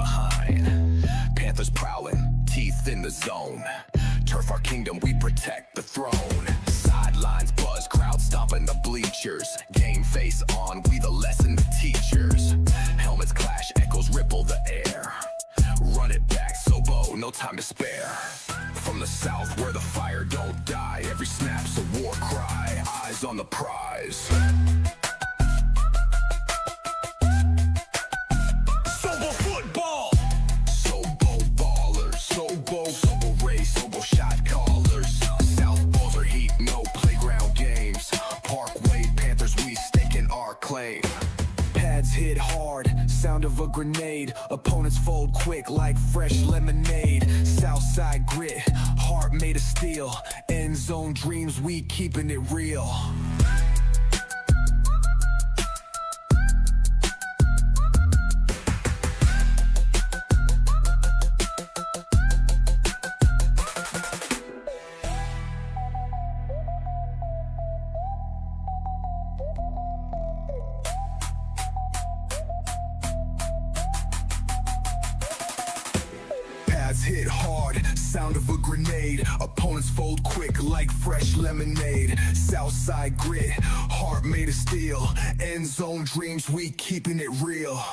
behind. Panthers prowling, teeth in the zone. Turf our kingdom, we protect the throne. Sidelines buzz, crowd stomping the bleachers. Game face on, we the lesson teachers. Helmets clash, echoes ripple the air. Run it back, Sobo, no time to spare. From the south where the fire don't die, every snap's a war cry, eyes on the prize. Sobo football! Sobo ballers, Sobo race, Sobo shot callers. South Bossier heat, no playground games. Parkway Panthers, we staking our claim. Pads hit hard, sound of a grenade. Opponents fold quick like fresh lemonade. Southside grit, heart made of steel. End zone dreams, we keeping it real. Hit hard, sound of a grenade. Opponents fold quick like fresh lemonade. Southside grit, heart made of steel. End zone dreams, we keeping it real.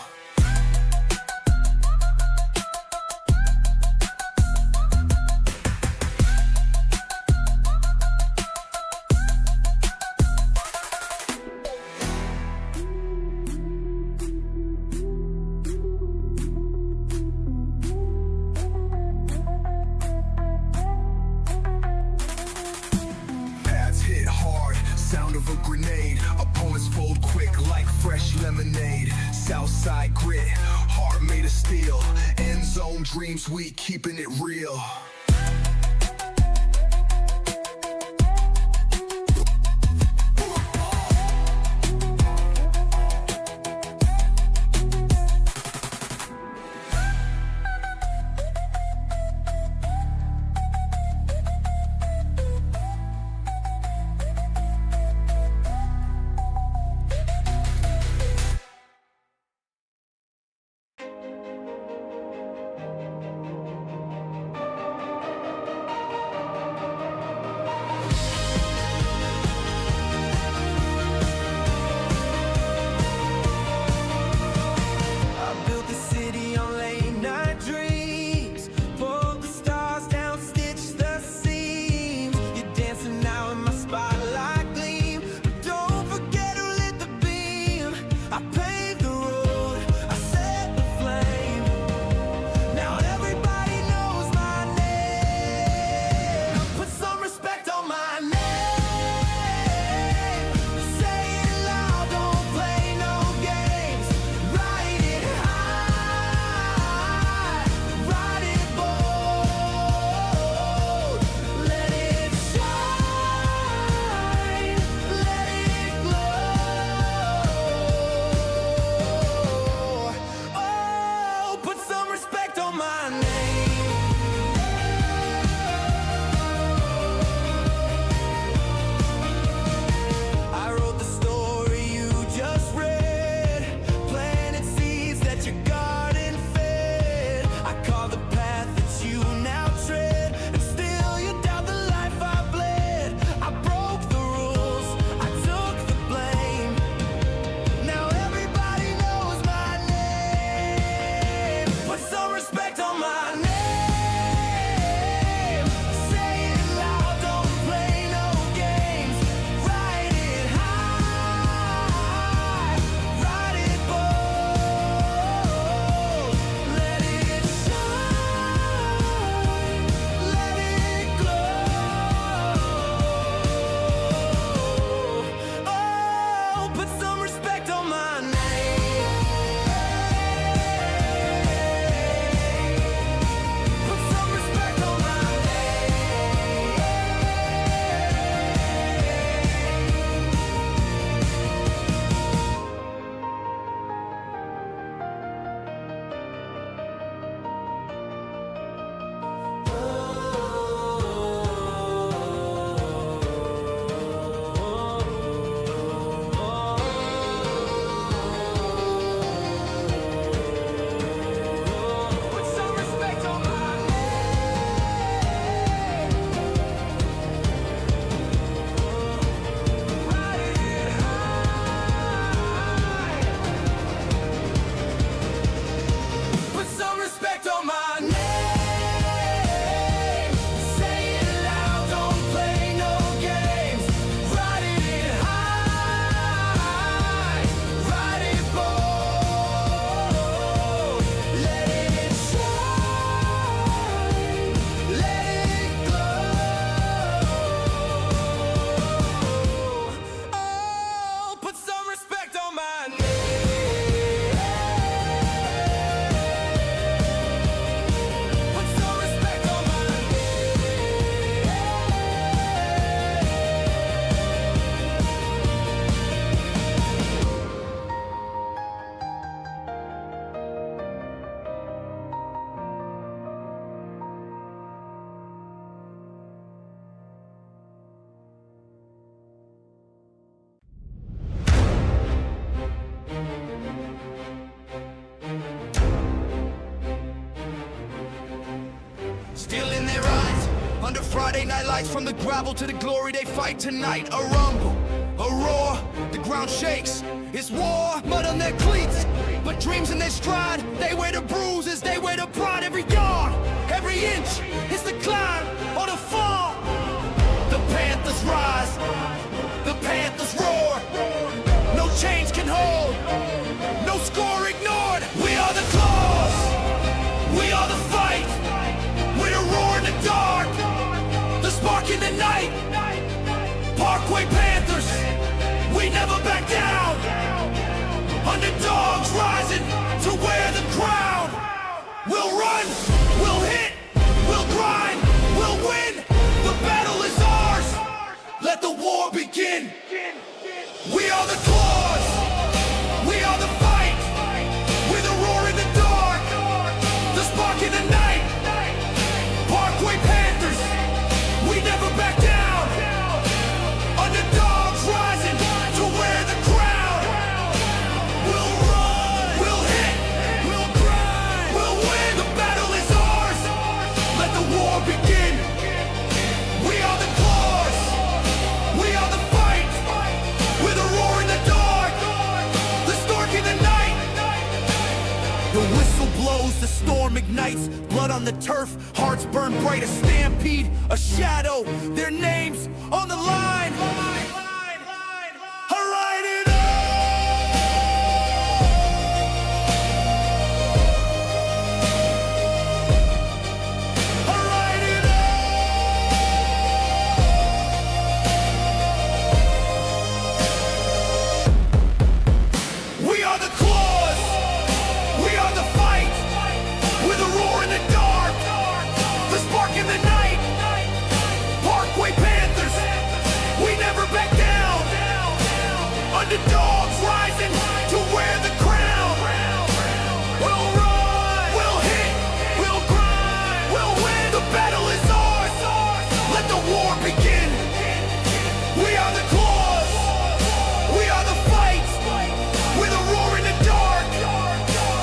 Sound of a grenade. Opponents fold quick like fresh lemonade. Southside grit, heart made of steel. End zone dreams, we keeping it real. stealing their eyes. Under Friday night lights, from the gravel to the glory, they fight tonight. A rumble, a roar, the ground shakes. It's war, mud on their cleats, but dreams in their stride. They wear the bruises, they wear the pride. Every yard, every inch, it's the climb or the fall. The Panthers rise, the Panthers roar. No chains can hold, no score ignored. We are the claws, we are the fight. We're the roar in the dark, the spark in the night. Parkway Panthers, we never back down. Underdogs rising to wear the crown. We'll run, we'll hit, we'll grind, we'll win. The battle is ours. Let the war begin. We are the claws, we are the fight. We're the roar in the dark, the spark in the night. Parkway Panthers, we never back down. Underdogs rising to wear the crown. We'll run, we'll hit, we'll grind, we'll win. The battle is ours. Let the war begin. We are the claws, we are the fight. We're the roar in the dark, the stork in the night. The whistle blows, the storm ignites. Blood on the turf, hearts burn bright. A stampede, a shadow, their names on the line. Alright, it Alright, it We are the claws, we are the fight. We're the roar in the dark, the spark in the night. Parkway Panthers, we never back down. Underdogs rising to wear the crown. We'll run, we'll hit, we'll grind, we'll win. The battle is ours. Let the war begin. We are the claws, we are the fight. We're the roar in the dark,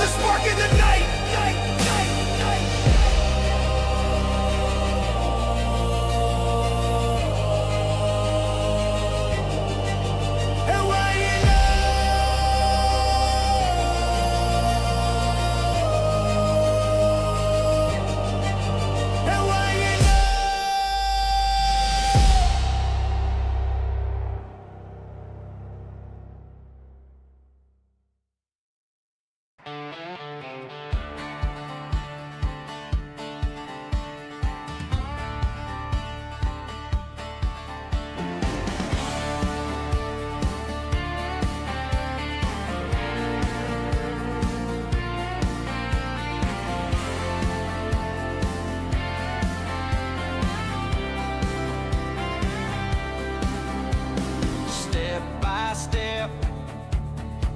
the spark in the night.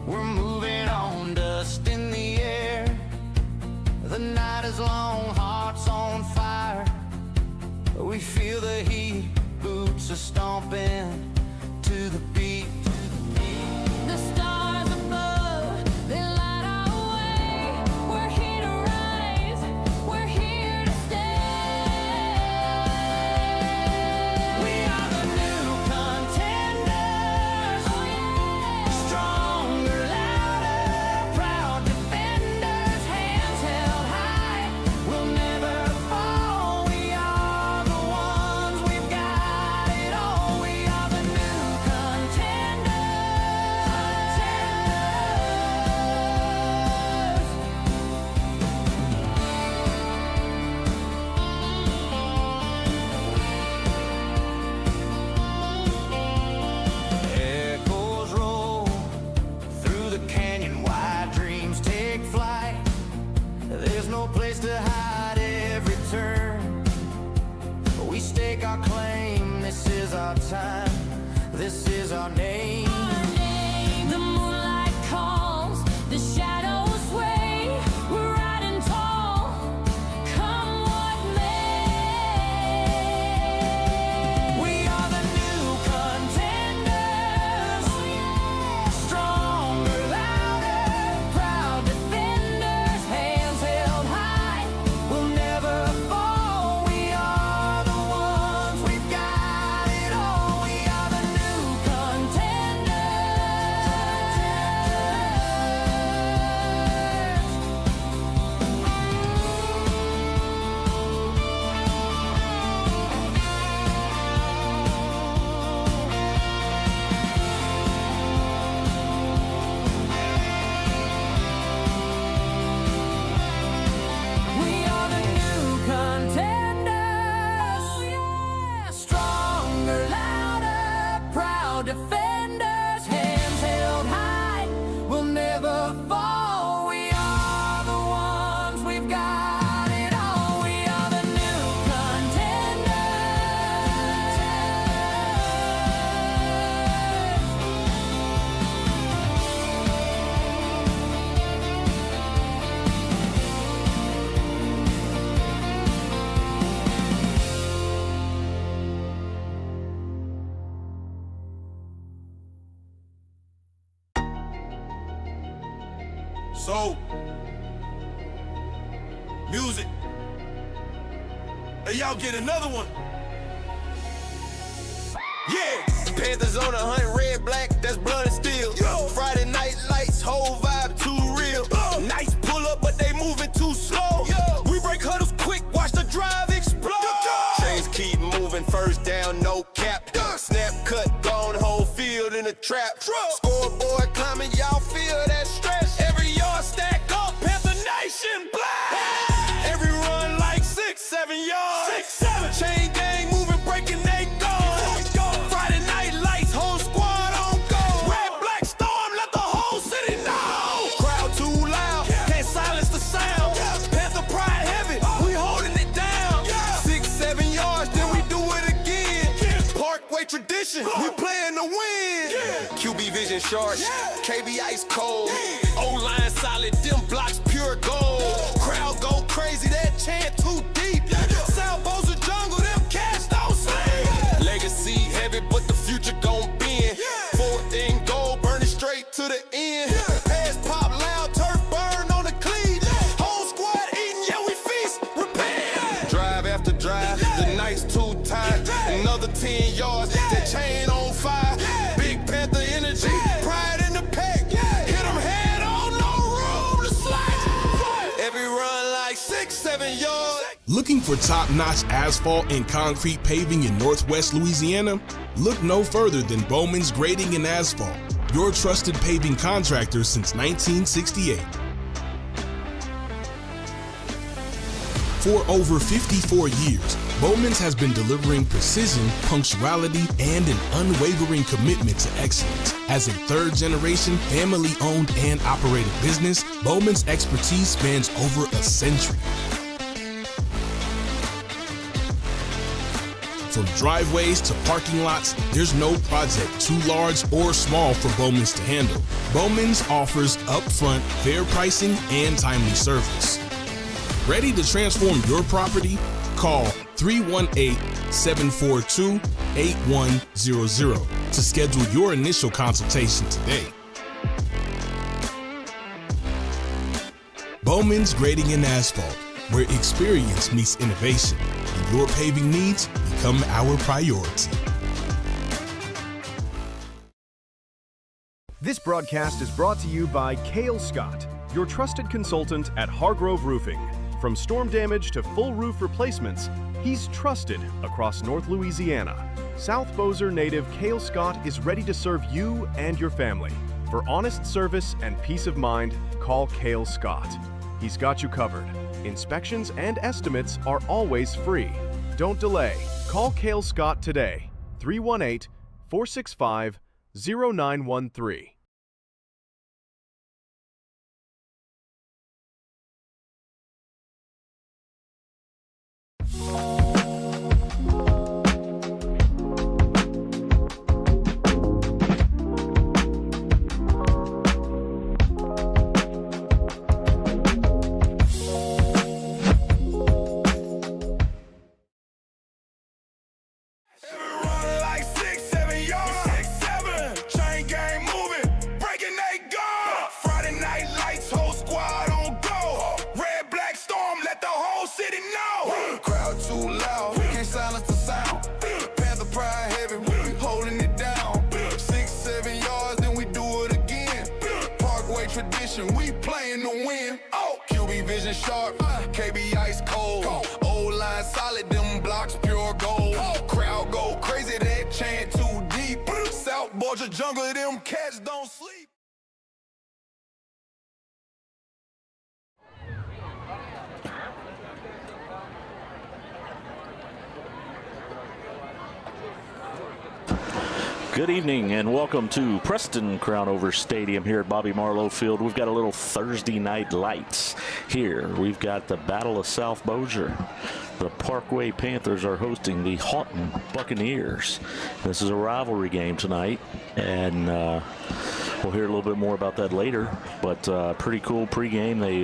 We're moving on, dust in the air. The night is long, hearts on fire. We feel the heat, boots are stomping to the beat. The stars above, they light our way. We're here to rise, we're here to stay. We are the new contenders. Oh yeah. Stronger, louder, proud defenders. Hands held high, we'll never fall. We are the ones, we've got it all. We are the new contenders. Echoes roll through the canyon, wide dreams take flight. There's no place to hide every turn. We stake our claim, this is our time, this is our name. The moonlight calls, the shadows sway. We're riding tall, come what may. We are the new contenders. Stronger, louder, proud defenders. Hands held high, We'll never fall. So, music. Hey, y'all get another one. Yeah. Panthers on a hunt, red, black, that's blood and steel. Yo. Friday night lights, whole vibe too real. Nice pull up, but they moving too slow. Yo. We break huddles quick, watch the drive explode. Chains keep moving, first down, no cap. Snap, cut, gone, whole field in a trap. Scoreboard climbing, y'all feel that stress. Every yard stack up, Panther Nation black. Every run like 6-7 yards. 6-7. Chain gang moving, breaking they guards. Friday night lights, whole squad on go. Red, black storm, let the whole city know. Crowd too loud, can't silence the sound. Panther pride heavy, we holding it down. 6-7 yards, then we do it again. Parkway tradition, we playing to win. QB vision sharp, KB ice cold. O-line solid, them blocks pure gold. Crowd go crazy, that chant too deep. South Bossier jungle, them cats don't sleep. Legacy heavy, but the future gon' bend. Fourth and goal, burn it straight to the end. Pass pop loud, turf burn on the cleat. Whole squad eating, yeah, we feast, repeat. Drive after drive, the night's too tight. Another 10 yards, that chain on fire. Big Panther energy, Pride in the pack, hit them head on, no room to slack. every run like 6-7 yards. Looking for top-notch asphalt and concrete paving in Northwest Louisiana? Look no further than Bowman's Grading and Asphalt, your trusted paving contractor since 1968. For over 54 years, Bowman's has been delivering precision, punctuality, and an unwavering commitment to excellence. As a third-generation, family-owned and operated business, Bowman's expertise spans over a century. From driveways to parking lots, there's no project too large or small for Bowman's to handle. Bowman's offers upfront, fair pricing and timely service. Ready to transform your property? Call 318-742-8100 to schedule your initial consultation today. Bowman's Grading and Asphalt, where experience meets innovation and your paving needs become our priority. This broadcast is brought to you by Cale Scott, your trusted consultant at Hargrove Roofing. From storm damage to full roof replacements, he's trusted across North Louisiana. South Bossier native Cale Scott is ready to serve you and your family. For honest service and peace of mind, call Cale Scott. He's got you covered. Inspections and estimates are always free. Don't delay. Call Cale Scott today. 318-465-0913. We playing to win. QB vision sharp, KB ice cold. O-line solid, them blocks pure gold. Crowd go crazy, that chant too deep. South Bossier jungle, them cats don't sleep. Good evening and welcome to Preston Crownover Stadium here at Bobby Marlowe Field. We've got a little Thursday night lights here. We've got the Battle of South Bossier. The Parkway Panthers are hosting the Haughton Buccaneers. This is a rivalry game tonight, and we'll hear a little bit more about that later. But pretty cool pregame. They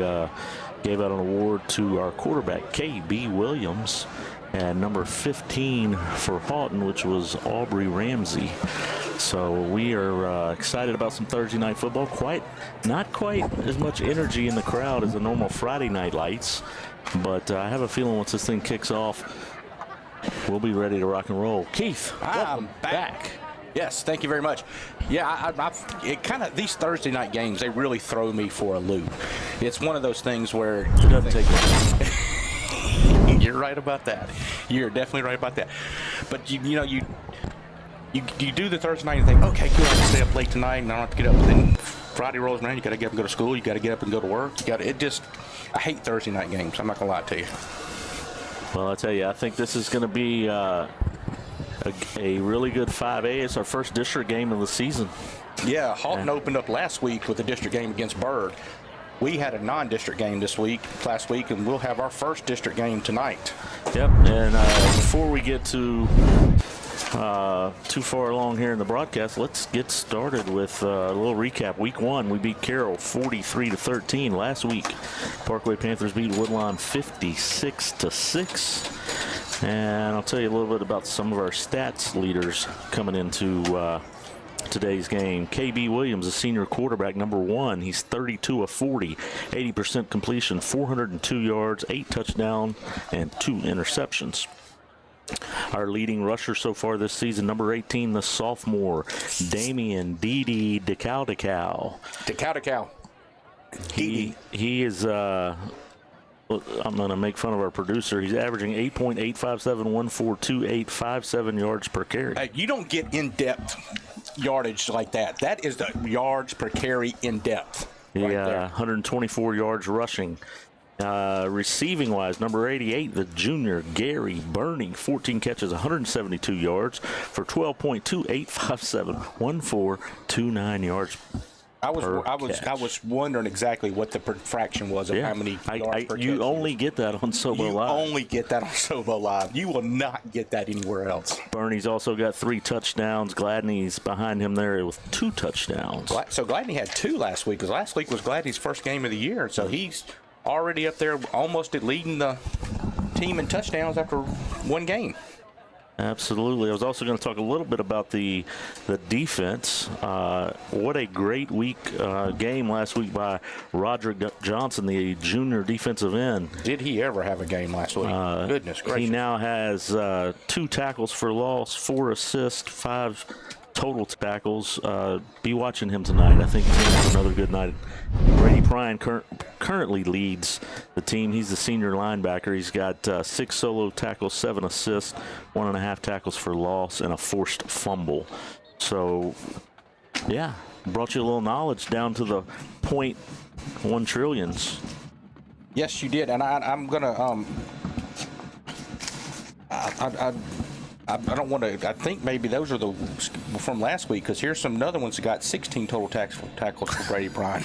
gave out an award to our quarterback, K.B. Williams. and number 15 for Haughton, which was Aubrey Ramsey. So we are excited about some Thursday night football. Not quite as much energy in the crowd as the normal Friday night lights, but I have a feeling once this thing kicks off, we'll be ready to rock and roll. Keith, welcome back. Yes, thank you very much. Yeah, it kind of, these Thursday night games, they really throw me for a loop. It's one of those things where It doesn't take long. you're right about that. You're definitely right about that. But you do the Thursday night and think, okay, good, I can stay up late tonight and I don't have to get up. And then Friday rolls around, you got to get up and go to school. You got to get up and go to work. I hate Thursday night games. I'm not gonna lie to you. Well, I tell you, I think this is going to be a really good 5A. It's our first district game of the season. Yeah, Haughton opened up last week with a district game against Byrd. We had a non-district game last week, and we'll have our first district game tonight. Yep, and before we get to too far along here in the broadcast, let's get started with a little recap. Week 1, we beat Carroll 43-13. Last week, Parkway Panthers beat Woodlawn 56-6. And I'll tell you a little bit about some of our stats leaders coming into today's game. KB Williams, a senior quarterback, number 1. He's 32 of 40, 80% completion, 402 yards, 8 touchdowns, and 2 interceptions. Our leading rusher so far this season, number 18, the sophomore, Damian Didi DeCow. He is, I'm going to make fun of our producer. He's averaging 8.857142857 yards per carry. Hey, you don't get in-depth yardage like that. That is the yards per carry in-depth. Yeah, 124 yards rushing. Receiving wise, number 88, the junior Gary Burney, 14 catches, 172 yards for 12.28571429 yards. I was wondering exactly what the fraction was of how many yards per catch. You only get that on Sobo Live. You only get that on Sobo Live. You will not get that anywhere else. Burney's also got 3 touchdowns. Gladney's behind him there with 2 touchdowns. So Gladney had 2 last week, because last week was Gladney's first game of the year. So he's already up there almost at leading the team in touchdowns after 1 game. Absolutely. I was also going to talk a little bit about the defense. What a great game last week by Roderick Johnson, the junior defensive end. Did he ever have a game last week? Goodness gracious. He now has 2 tackles for loss, 4 assists, 5 total tackles. Be watching him tonight. I think he's going to have another good night. Brady Prine currently leads the team. He's the senior linebacker. He's got 6 solo tackles, 7 assists, 1.5 tackles for loss, and a forced fumble. So, yeah, brought you a little knowledge down to the 0.1 trillions. Yes, you did. And I'm going to I don't want to. I think maybe those are the from last week, because here's some other ones that got 16 total tackles for Brady Prine.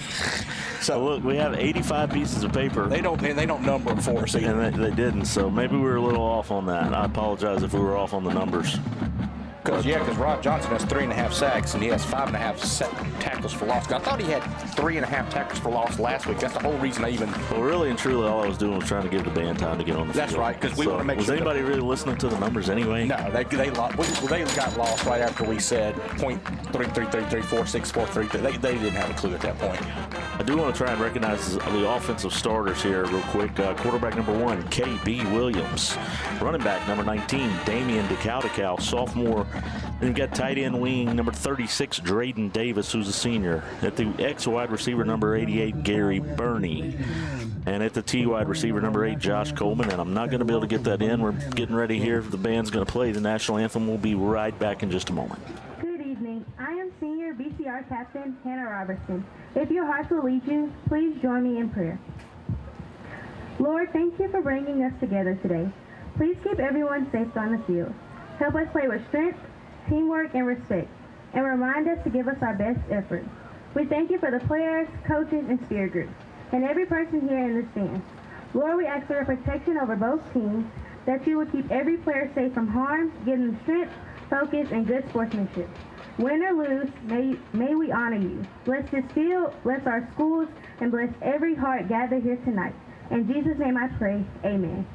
So look, we have 85 pieces of paper. They don't number them for us either. And they didn't. So maybe we were a little off on that. I apologize if we were off on the numbers. Because Rod Johnson has 3.5 sacks, and he has 5.5 tackles for loss. I thought he had 3.5 tackles for loss last week. That's the whole reason I even. Well, really and truly, all I was doing was trying to give the band time to get on the field. That's right, because we want to make sure. Was anybody really listening to the numbers anyway? No, they got lost right after we said .333346433. They didn't have a clue at that point. I do want to try and recognize the offensive starters here real quick. Quarterback number 1, KB Williams. Running back number 19, Damian DeCow, sophomore. Then you got tight end wing number 36, Drayden Davis, who's a senior. At the X wide receiver number 88, Gary Burney. And at the T wide receiver number 8, Josh Coleman. And I'm not going to be able to get that in. We're getting ready here. The band's going to play the national anthem. We'll be right back in just a moment. Good evening. I am senior BCR captain Hannah Robertson. If your hearts will lead you, please join me in prayer. Lord, thank you for bringing us together today. Please keep everyone safe on the field. Help us play with strength, teamwork, and respect, and remind us to give us our best effort. We thank you for the players, coaches, and spirit groups, and every person here in the stands. Lord, we ask for your protection over both teams, that you will keep every player safe from harm, give them strength, focus, and good sportsmanship. Win or lose, may we honor you. Bless this field, bless our schools, and bless every heart gathered here tonight. In Jesus' name I pray, amen.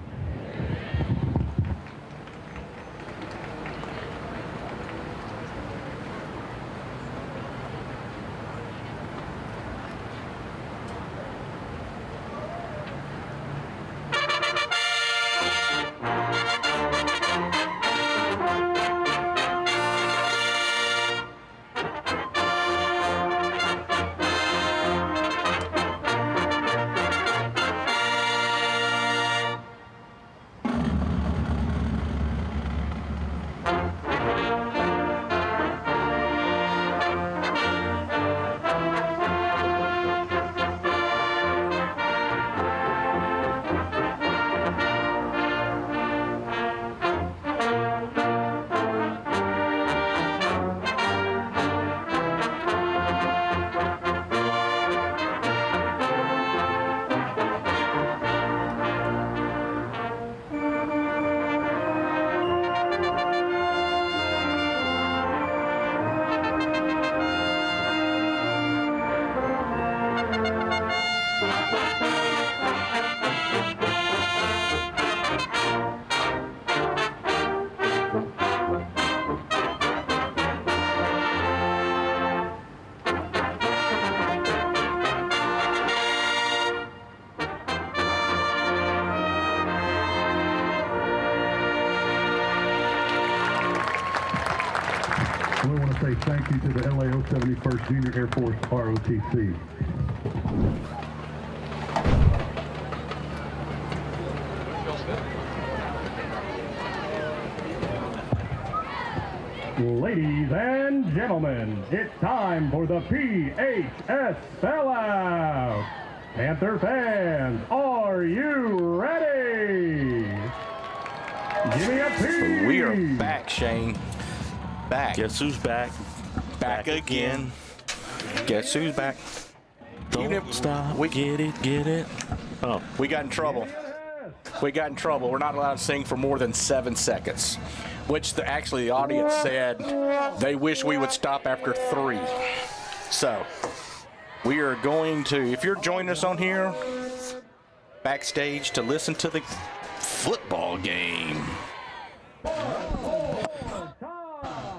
say thank you to the LAO 71st Junior Air Force ROTC. Ladies and gentlemen, it's time for the PHS sellout. Panther fans, are you ready? Give me a P. We are back, Shane. Back. Guess who's back? Back again. Guess who's back? Don't stop. Get it. Oh, We got in trouble. We got in trouble. We're not allowed to sing for more than 7 seconds, which actually the audience said they wish we would stop after 3. So we are going to, if you're joining us on here, backstage to listen to the football game.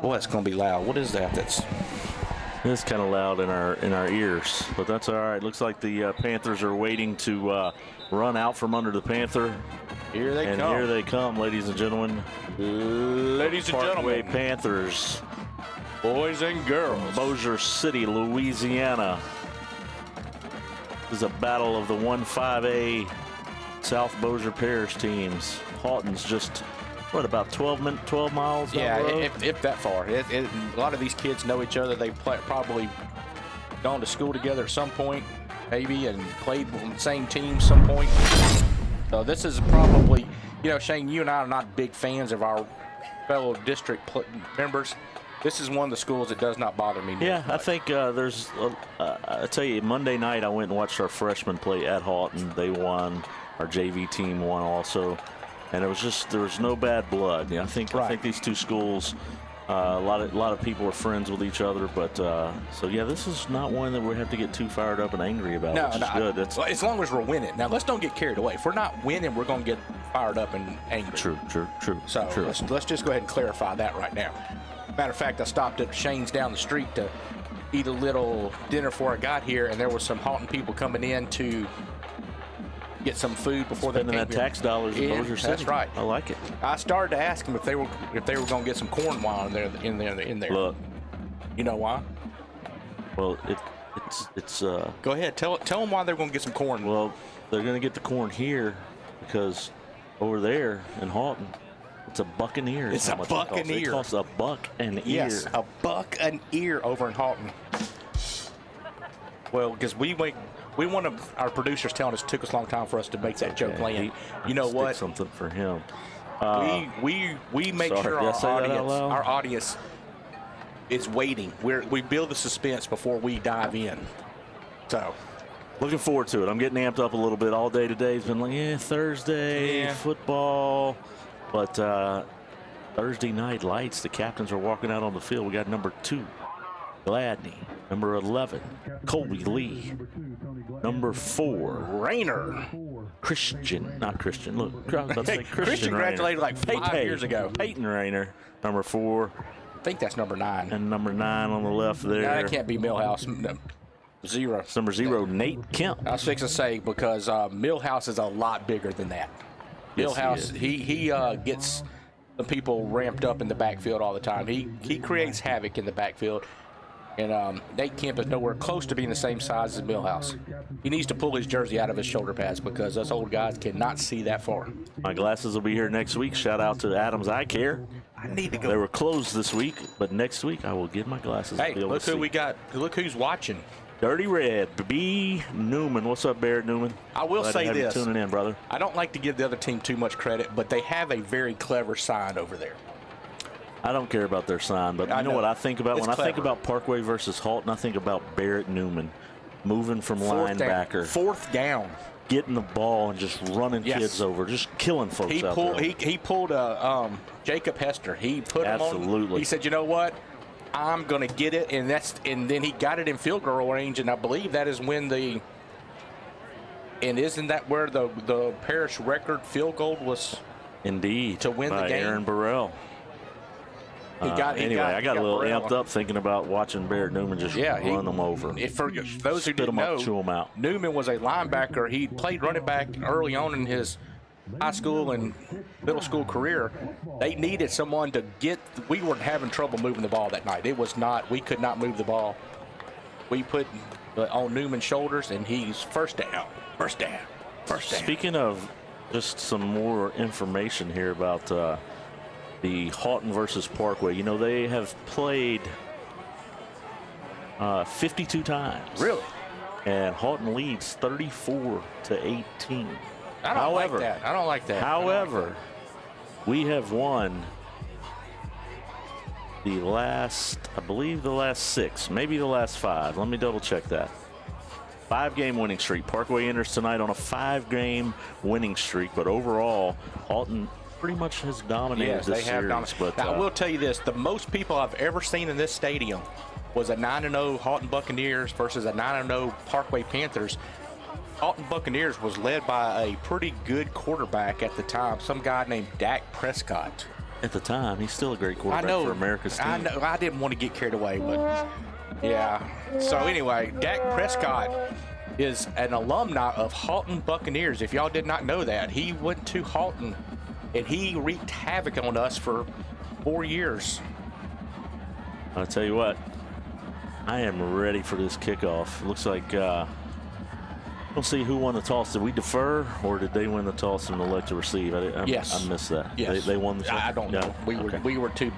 Boy, that's going to be loud. What is that? it's kind of loud in our ears, but that's all right. Looks like the Panthers are waiting to run out from under the Panther. Here they come. Here they come, ladies and gentlemen. Ladies and Parkway gentlemen, Panthers, boys and girls. Bossier City, Louisiana. This is a battle of the 1-5A South Bossier Parish teams. Haughton's just, what, about 12 miles down Yeah, the road? if that far. A lot of these kids know each other. They've probably gone to school together at some point, maybe, and played on the same team some point. So this is probably, Shane, you and I are not big fans of our fellow district members. This is one of the schools that does not bother me. Yeah, I think there's, I tell you, Monday night I went and watched our freshmen play at Haughton. They won. Our JV team won also. And there was no bad blood. I think these two schools, a lot of people are friends with each other. But so yeah, this is not one that we have to get too fired up and angry about. No, which is good. Well, as long as we're winning. Now let's don't get carried away. If we're not winning, we're going to get fired up and angry. True. So let's just go ahead and clarify that right now. Matter of fact, I stopped at Shane's down the street to eat a little dinner before I got here, and there was some Haughton people coming in to get some food before they came Spending that here. tax dollars in Bossier City. That's right. I like it. I started to ask them if they were going to get some corn wine in there. Look, you know why? well, it's Go ahead. Tell them why they're going to get some corn. well, they're going to get the corn here because over there in Haughton, it's a buccaneer. It's a buccaneer. It costs a buck an ear. Yes, a buck an ear over in Haughton. Well, because we one of our producers telling us it took us a long time for us to make that joke land. You know Stick what? something for him. We make sorry, sure did I say that out loud? our audience is waiting. We build the suspense before we dive in. So Looking forward to it. I'm getting amped up a little bit all day today. It's been like, Thursday, football. But Thursday night lights, the captains are walking out on the field. We got number 2, Gladney. Number 11, Colby Lee. Number 4, Rayner. not Christian. Look, I was about to say Christian Rayner. graduated like 5 years ago. Peyton Rayner, number 4. I think that's number 9. And number 9 on the left there. No, that can't be Millhouse. No. 0. It's number 0, Nate Kemp. I was fixing to say because Millhouse is a lot bigger than that. Yes, Millhouse, he gets the people ramped up in the backfield all the time. He creates havoc in the backfield. And Nate Kemp is nowhere close to being the same size as Millhouse. He needs to pull his jersey out of his shoulder pads because us old guys cannot see that far. My glasses will be here next week. Shout out to Adams Eye Care. I need to go. They were closed this week, but next week I will get my glasses. Hey, to be able look to who see. we got. Look who's watching. Dirty Red, B. Newman. What's up, Barrett Newman? I will Glad to say have you this. tuning in, brother. I don't like to give the other team too much credit, but they have a very clever sign over there. I don't care about their sign, but I you know know. what I think about? It's When I think clever. about Parkway versus Haughton, I think about Barrett Newman moving from linebacker, Fourth down. getting the ball and just running Yes. kids over, just killing folks He out pulled. there. He pulled a Jacob Hester. He put him on. Absolutely. He said, "You know what? I'm going to get it," and then he got it in field goal range, and I believe that is when the. And isn't that where the parish record field goal was? Indeed. To win the by game? Aaron Burrell. He got I got a little Burrell. amped up thinking about watching Barrett Newman just run them over. For those who Spit didn't 'em up, know, chew 'em out. Newman was a linebacker. He played running back early on in his high school and middle school career, they needed someone to get. We were having trouble moving the ball that night. It was not. We could not move the ball. We put on Newman's shoulders, and he's first down. First down. First down. Speaking of just some more information here about the Haughton versus Parkway. You know, they have played 52 times. Really? And Haughton leads 34-18. I don't like that. I don't like that. However, we have won the last, I believe the last 6, maybe the last 5. Let me double check that. 5-game winning streak. Parkway enters tonight on a 5-game winning streak, but overall, Haughton pretty much has dominated this series. But now, I will tell you this, the most people I've ever seen in this stadium was a 9-0 Haughton Buccaneers versus a 9-0 Parkway Panthers. Haughton Buccaneers was led by a pretty good quarterback at the time, some guy named Dak Prescott. At the time, he's still a great quarterback for America's team. I know. I didn't want to get carried away, but yeah. So anyway, Dak Prescott is an alumni of Haughton Buccaneers. If y'all did not know that, he went to Haughton and he wreaked havoc on us for 4 years. I'll tell you what, I am ready for this kickoff. Looks like we'll see who won the toss. Did we defer, or did they win the toss and elect to receive? Yes. I missed that. Yes. They won the toss? I don't know. We were too.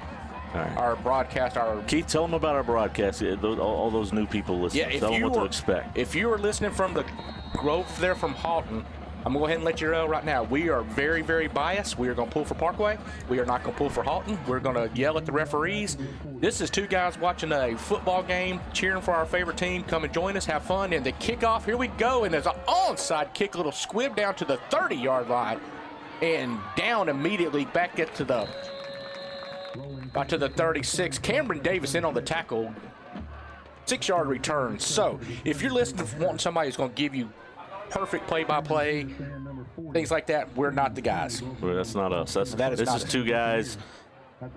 All right. Our broadcast, Keith, tell them about our broadcast. All those new people listening. Yeah, tell them what to expect. If you were listening from the grove there from Haughton, I'm going to go ahead and let you know right now, we are very, very biased. We are going to pull for Parkway. We are not going to pull for Haughton. We're going to yell at the referees. This is 2 guys watching a football game, cheering for our favorite team. Come and join us, have fun. And the kickoff, here we go. And there's an onside kick, a little squib down to the 30-yard line. And down immediately back to the 36. Cameron Davis in on the tackle. 6-yard return. So if you're listening for wanting somebody who's going to give you perfect play-by-play, things like that, we're not the guys. Well, that's not us. This is 2 guys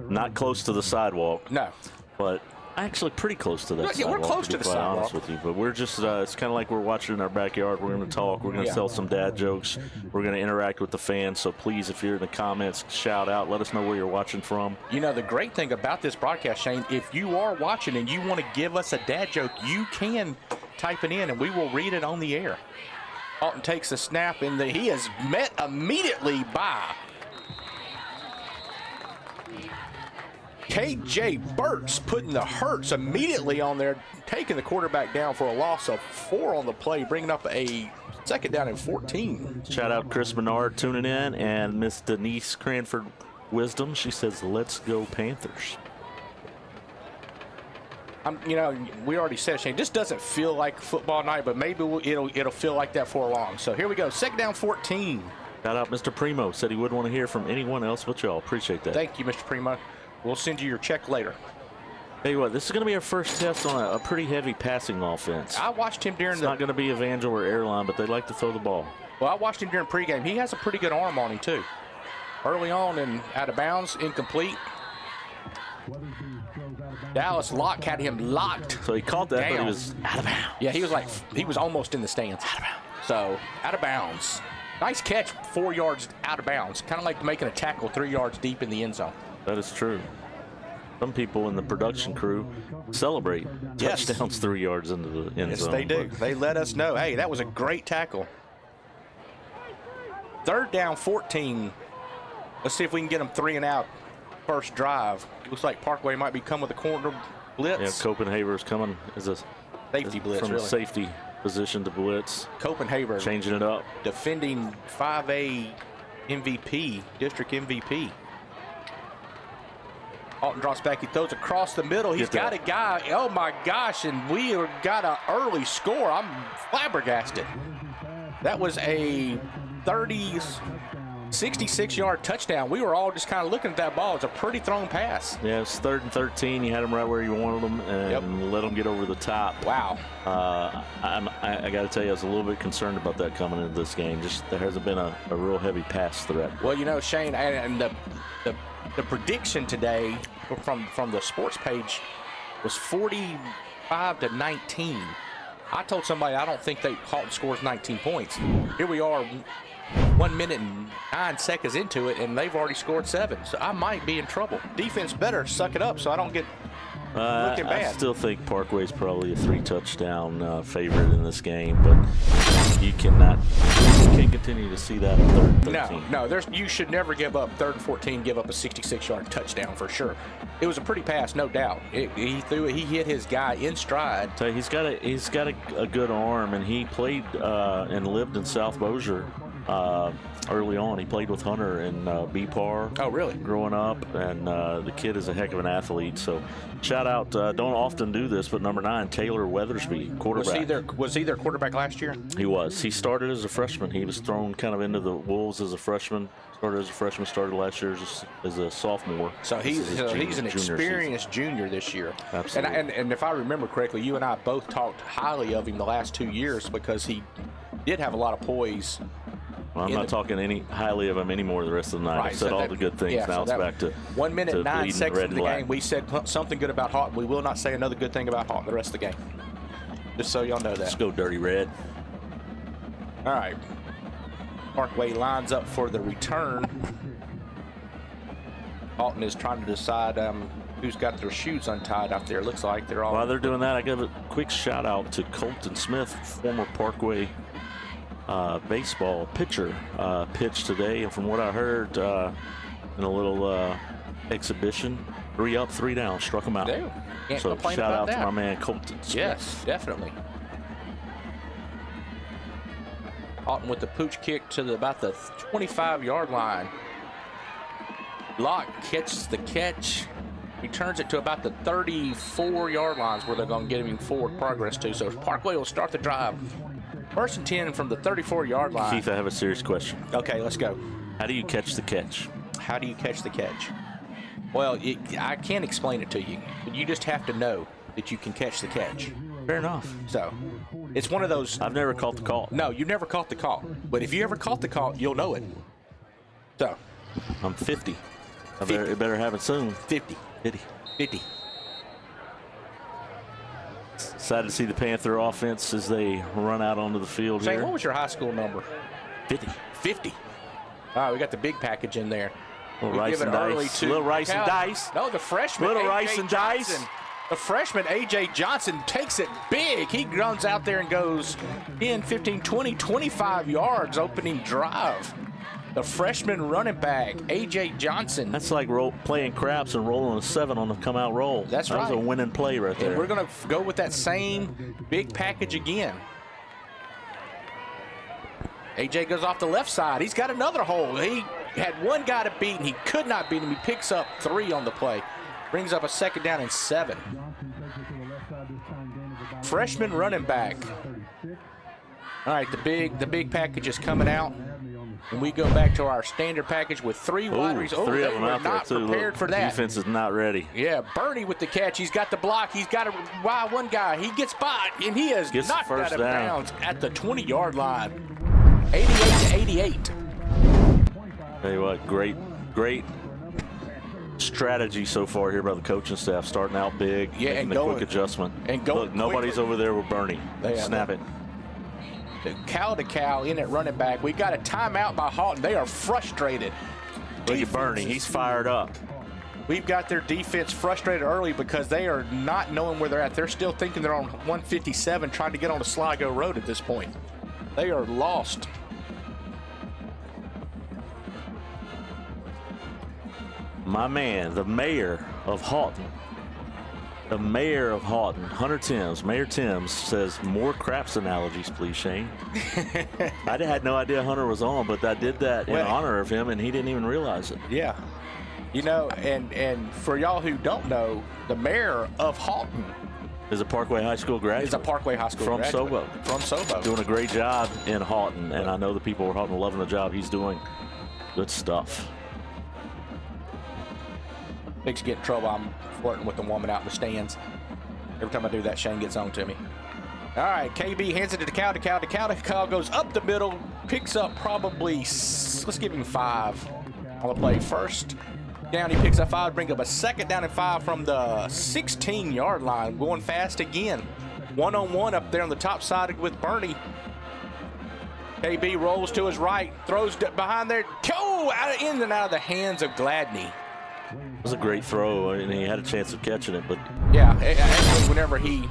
not close to the sidewalk. No. But actually pretty close to that sidewalk. We're close to the sidewalk. Honest with you, but we're just, it's kind of like we're watching in our backyard. We're going to talk. We're going to tell some dad jokes. We're going to interact with the fans. So please, if you're in the comments, shout out. Let us know where you're watching from. You know, the great thing about this broadcast, Shane, if you are watching and you want to give us a dad joke, you can type it in and we will read it on the air. Haughton takes a snap, and he is met immediately by K.J. Burt's, putting the Hurts immediately on there, taking the quarterback down for a loss of 4 on the play, bringing up a 2nd down and 14. Shout out Chris Menard tuning in, and Miss Denise Cranford Wisdom. She says, "Let's go Panthers." You know, we already said, Shane, this doesn't feel like football night, but maybe it'll feel like that for long. So here we go, 2nd down, 14. Shout out Mr. Primo. Said he wouldn't want to hear from anyone else but y'all. Appreciate that. Thank you, Mr. Primo. We'll send you your check later. Tell you what, this is going to be our first test on a pretty heavy passing offense. I watched him during it's not going to be Evangel or Airline, but they like to throw the ball. Well, I watched him during pregame. He has a pretty good arm on him, too. Early on and out of bounds, incomplete. Dallas Locke had him locked. So he caught that, down. but he was out of bounds. Yeah, he was almost in the stands. Out of bounds. So, out of bounds. Nice catch, 4 yards out of bounds. Kind of like making a tackle 3 yards deep in the end zone. That is true. Some people in the production crew celebrate touchdowns 3 yards into the end zone. Yes, they do. They let us know, hey, that was a great tackle. 3rd down, 14. Let's see if we can get them 3 and out. First drive. Looks like Parkway might be coming with a corner blitz. Yeah, Copenhaver's coming as a safety blitz from really. A safety position to blitz. Copenhaver changing it up. Defending 5A MVP, district MVP. Haughton drops back. He throws across the middle. He's got a guy. Oh my gosh! And we got an early score. I'm flabbergasted. That was a 66-yard touchdown. We were all just kind of looking at that ball. It's a pretty thrown pass. Yeah, it's 3rd and 13. You had them right where you wanted them and let them get over the top. Wow. I got to tell you, I was a little bit concerned about that coming into this game. Just there hasn't been a real heavy pass threat. Well, you know, Shane, and the prediction today from the sports page was 45-19. I told somebody I don't think Haughton scores 19 points. Here we are 1 minute and 9 seconds into it, and they've already scored 7. So I might be in trouble. Defense better suck it up so I don't get looking bad. I still think Parkway's probably a 3-touchdown favorite in this game, but you can't continue to see that in 3rd and 13. No, you should never give up 3rd and 14, give up a 66-yard touchdown for sure. It was a pretty pass, no doubt. He threw it, he hit his guy in stride. So he's got a good arm, and he played and lived in South Bossier early on. He played with Hunter in B-Par. Oh, really? Growing up, and the kid is a heck of an athlete. So shout out, don't often do this, but number 9, Taylor Weathersby, quarterback. Was he their quarterback last year? He was. He started as a freshman. He was thrown kind of into the wolves as a freshman. Started last year as a sophomore. So he's an experienced junior this year. Absolutely. And if I remember correctly, you and I both talked highly of him the last 2 years because he did have a lot of poise. Well, I'm not talking any highly of him anymore the rest of the night. Right, I've said all the good things. Now it's back to 1 minute and 9 seconds red in the game. We said something good about Haughton. We will not say another good thing about Haughton the rest of the game. Just so y'all know that. Let's go Dirty Red. All right. Parkway lines up for the return. Haughton is trying to decide who's got their shoes untied out there. Looks like they're all. While they're doing that, I give a quick shout out to Colton Smith, former Parkway baseball pitcher, pitched today, and from what I heard in a little exhibition, 3 up, 3 down, struck him out. Can't So complain shout about out that. to my man Colton Smith. Yes, definitely. Haughton with the pooch kick to about the 25-yard line. Locke catches the catch. Returns it to about the 34-yard lines where they're going to get him forward progress to. So Parkway will start the drive. 1st and 10 from the 34-yard line. Keith, I have a serious question. Okay, let's go. How do you catch the catch? How do you catch the catch? Well, I can't explain it to you. You just have to know that you can catch the catch. Fair enough. So it's one of those. I've never caught the call. No, you've never caught the call. But if you ever caught the call, you'll know it. So I'm 50. It better happen soon. 50. 50. Excited to see the Panther offense as they run out onto the field Shane, here. what was your high school number? 50. 50. All right, we got the big package in there. Little rice and dice. Little rice and dice. No, the freshman. Little AJ rice and dice. Johnson. The freshman, A.J. Johnson, takes it big. He runs out there and goes 10, 15, 20, 25 yards opening drive. The freshman running back, A.J. Johnson. That's like playing craps and rolling a 7 on the come-out roll. That's right. That was a winning play right there. And we're going to go with that same big package again. A.J. goes off the left side. He's got another hole. He had one guy to beat, and he could not beat him. He picks up 3 on the play. Brings up a 2nd down and 7. Freshman running back. All right, the big package is coming out. And we go back to our standard package with 3 wide receivers. 3 of them out there, not too. prepared for that. Defense is not ready. Yeah, Bernie with the catch. He's got the block. He's got a one guy. He gets by, and he is knocked out of bounds at the 20-yard line. 88 to 88. Tell you what, great strategy so far here by the coaching staff, starting out big, making the quick adjustment. And going Look, nobody's over there with Bernie. Snap it. Cow to cow in at running back. We got a timeout by Haughton. They are frustrated. Look at Bernie. He's fired up. We've got their defense frustrated early because they are not knowing where they're at. They're still thinking they're on 157 trying to get on to Sligo Road at this point. They are lost. My man, the mayor of Haughton, Hunter Timms, Mayor Timms, says more craps analogies, please, Shane. I had no idea Hunter was on, but I did that in honor of him, and he didn't even realize it. Yeah. You know, and for y'all who don't know, the mayor of Haughton is a Parkway High School graduate. Is a Parkway High School graduate. From Sobo. Doing a great job in Haughton, and I know the people at Haughton are loving the job he's doing. Good stuff. Big's get in trouble. I'm flirting with the woman out in the stands. Every time I do that, Shane gets on to me. All right, KB hands it to the cow. The cow goes up the middle, picks up probably, let's give him 5 on the play. First down, he picks up 5, bring up a 2nd down and 5 from the 16-yard line. Going fast again. One-on-one up there on the top side with Bernie. KB rolls to his right, throws behind there. In and out of the hands of Gladney. It was a great throw, and he had a chance of catching it. But yeah, actually, whenever he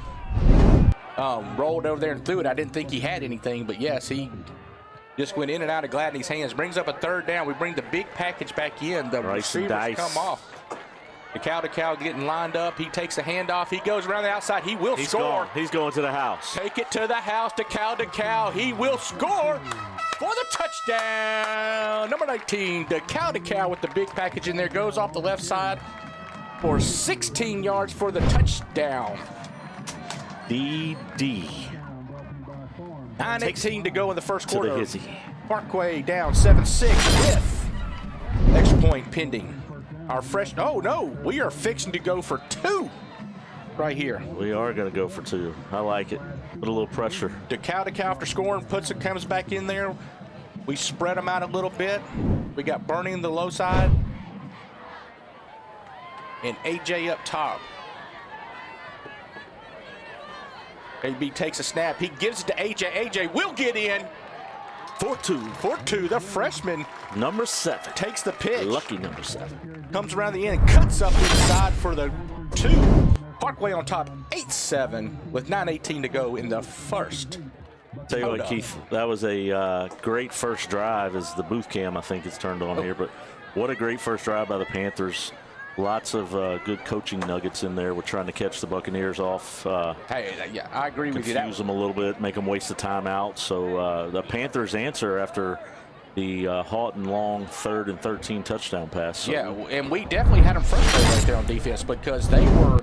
rolled over there and threw it, I didn't think he had anything. But yes, he just went in and out of Gladney's hands. Brings up a third down. We bring the big package back in. The receivers come off. The cow getting lined up. He takes the handoff. He goes around the outside. He will score. He's going to the house. Take it to the house to cow. He will score for the touchdown. Number 19, the cow with the big package in there. Goes off the left side for 16 yards for the touchdown. DD. 9:18 to go in the first quarter. To the hizzy. Parkway down 7-6 with extra point pending. Our fresh, oh no, we are fixing to go for 2 right here. We are going to go for 2. I like it. Put a little pressure. The cow after scoring, comes back in there. We spread them out a little bit. We got Bernie in the low side. And AJ up top. AB takes a snap. He gives it to AJ. AJ will get in. 4-2. The freshman. Number 7. Takes the pitch. Lucky number 7. Comes around the end. Cuts up inside for the 2. Parkway on top. 8-7 with 9:18 to go in the first. Tell you what, Keith, that was a great first drive as the booth cam, I think, is turned on here. But what a great first drive by the Panthers. Lots of good coaching nuggets in there. We're trying to catch the Buccaneers off. Yeah, I agree with you. Confuse them a little bit, make them waste the timeout. So the Panthers answer after the Haughton long 3rd and 13 touchdown pass. So yeah, and we definitely had them frustrated right there on defense because they were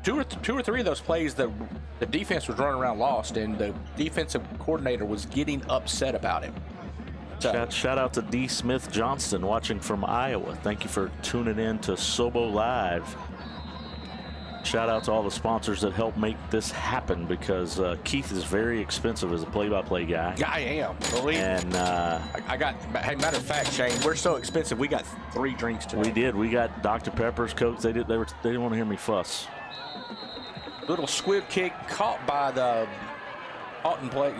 two or three of those plays that the defense was running around lost, and the defensive coordinator was getting upset about it. So, shout out to D. Smith Johnston watching from Iowa. Thank you for tuning in to Sobo Live. Shout out to all the sponsors that help make this happen because Keith is very expensive as a play-by-play guy. I am. Believe and I got. Hey, matter of fact, Shane, we're so expensive. We got 3 drinks today. We did. We got Dr. Pepper's, Coke. They didn't want to hear me fuss. Little squib kick caught by the Haughton play.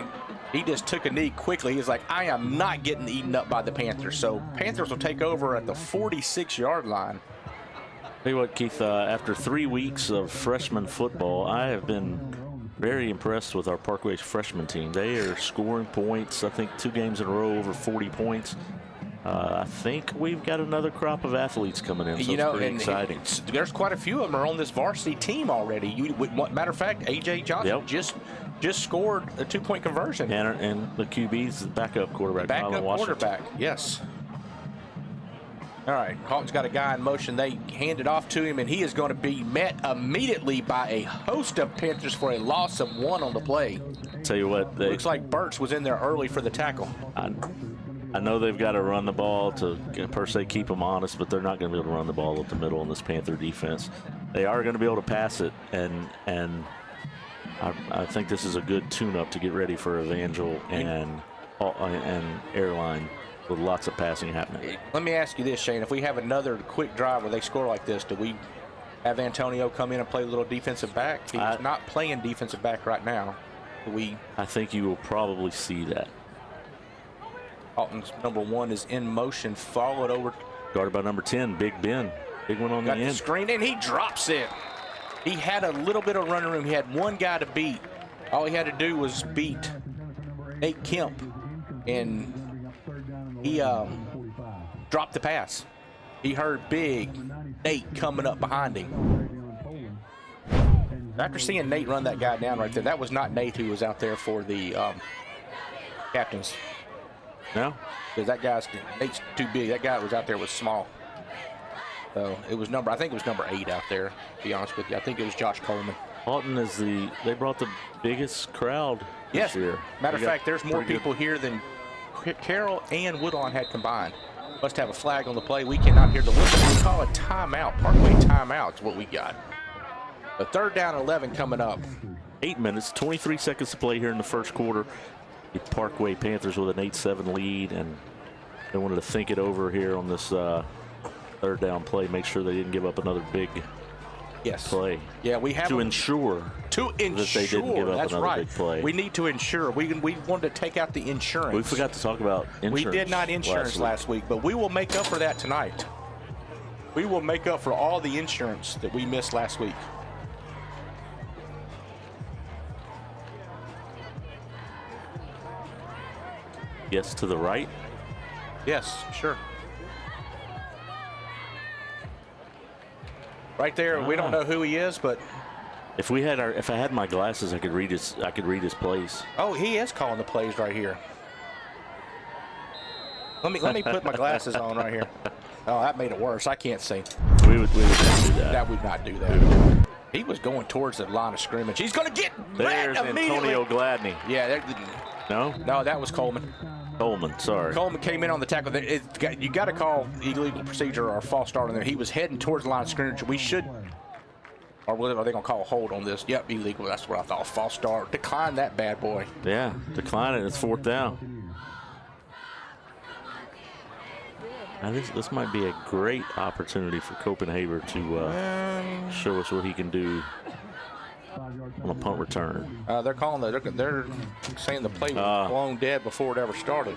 He just took a knee quickly. He's like, I am not getting eaten up by the Panthers. So Panthers will take over at the 46-yard line. Tell you what, Keith, after 3 weeks of freshman football, I have been very impressed with our Parkway freshman team. They are scoring points. I think 2 games in a row over 40 points. I think we've got another crop of athletes coming in, so it's pretty exciting. There's quite a few of them are on this varsity team already. Matter of fact, AJ Johnson just scored a 2-point conversion. And the QB's the backup quarterback. Backup quarterback, yes. All right, Haughton's got a guy in motion. They hand it off to him, and he is going to be met immediately by a host of Panthers for a loss of 1 on the play. Tell you what, looks like Burks was in there early for the tackle. I know they've got to run the ball to, per se, keep them honest, but they're not going to be able to run the ball up the middle in this Panther defense. They are going to be able to pass it, and I think this is a good tune-up to get ready for Evangel and Airline with lots of passing happening. Let me ask you this, Shane. If we have another quick drive where they score like this, do we have Antonio come in and play a little defensive back? He's not playing defensive back right now. I think you will probably see that. Haughton's number 1 is in motion, followed over. Guarded by number 10, Big Ben. Big one on the end. Got the screen, and he drops it. He had a little bit of running room. He had 1 guy to beat. All he had to do was beat Nate Kemp, and he dropped the pass. He heard big Nate coming up behind him. After seeing Nate run that guy down right there, that was not Nate who was out there for the captains. No? Because Nate's too big. That guy was out there was small. So it was I think it was number 8 out there, to be honest with you. I think it was Josh Coleman. Haughton they brought the biggest crowd this year. Matter of fact, there's more people here than Carroll and Woodlawn had combined. Must have a flag on the play. We cannot hear the whistle. We call it timeout. Parkway timeout is what we got. The 3rd down 11 coming up. 8 minutes, 23 seconds to play here in the first quarter. The Parkway Panthers with an 8-7 lead, and they wanted to think it over here on this 3rd down play, make sure they didn't give up another big play. Yeah, we have to ensure that they didn't give up that's another right. big play. We need to ensure. We wanted to take out the insurance. We forgot to talk about insurance. We did not insurance last week, but we will make up for that tonight. We will make up for all the insurance that we missed last week. Yes, to the right. Yes, sure. Right there, we don't know who he is, but if I had my glasses, I could read his plays. oh, he is calling the plays right here. Let me put my glasses on right here. Oh, that made it worse. I can't see. We would not do that. That would not do that. He was going towards the line of scrimmage. He's going to get There's immediately. Antonio Gladney. Yeah. No, that was Coleman. Coleman, sorry. Coleman came in on the tackle. You got to call illegal procedure or a false start on there. He was heading towards the line of scrimmage. We should, or are they going to call a hold on this? Yep, illegal. That's what I thought. False start. Decline that bad boy. Yeah, decline it. It's 4th down. Now this might be a great opportunity for Copenhagen to show us what he can do on a punt return. They're calling they're saying the play was blown dead before it ever started.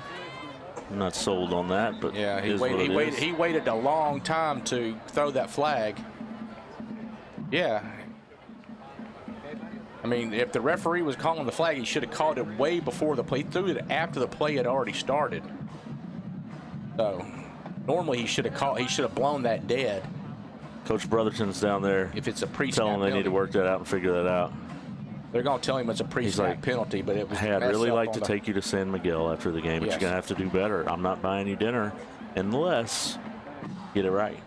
I'm not sold on that, but yeah, he waited a long time to throw that flag. Yeah. I mean, if the referee was calling the flag, he should have called it way before the play. He threw it after the play had already started. So normally he should have blown that dead. Coach Brotherton's down there. If it's a pre-snap tell him they penalty, need to work that out and figure that out. They're going to tell him it's a pre-snap penalty, but it was. Hey, I'd really like to take you to San Miguel after the game, but you're going to have to do better. I'm not buying you dinner unless you get it right.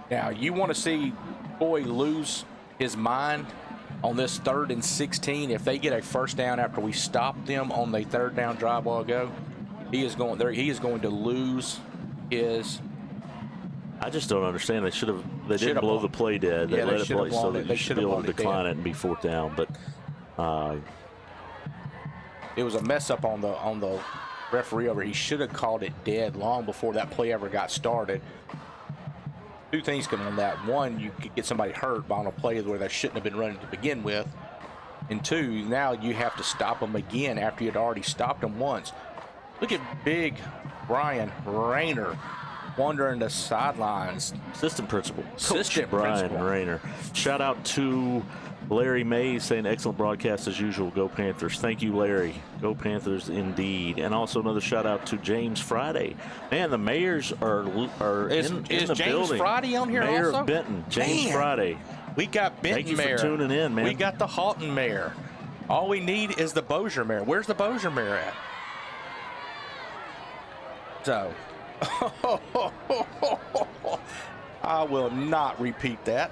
Now, you want to see Boy lose his mind on this 3rd and 16. If they get a first down after we stop them on the 3rd down drive a while ago, he is going to lose his. I just don't understand. They didn't blow the play dead. They let it play so that you should be able to decline it and be 4th down. But it was a mess up on the referee over. He should have called it dead long before that play ever got started. Two things come on that. One, you could get somebody hurt on a play where they shouldn't have been running to begin with. And two, now you have to stop them again after you'd already stopped them once. Look at big Brian Rayner wandering the sidelines. Assistant principal. Assistant Brian principal. Rayner. Shout out to Larry Mays saying excellent broadcast as usual. Go Panthers. Thank you, Larry. Go Panthers indeed. And also another shout out to James Friday. Man, the mayors are Is in the James building. Friday on here Mayor also? of Benton, James Man. Friday. We got Benton Thank you Mayor. for tuning in, man. We got the Haughton Mayor. All we need is the Bossier Mayor. Where's the Bossier Mayor at? So, I will not repeat that.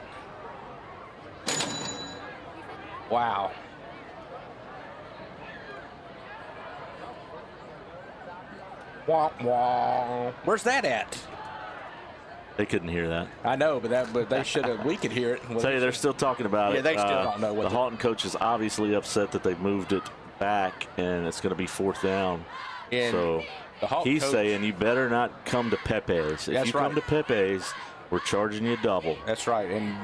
Wow. Wah, wah. Where's that at? They couldn't hear that. I know, but they should have. We could hear it. Tell you, they're still talking about it. Yeah, they still don't know what the to- Haughton coach is obviously upset that they moved it back, and it's going to be 4th down. And so the Haughton he's coach- saying you better not come to Pepe's. If That's you come right. to Pepe's, we're charging you double. That's right. And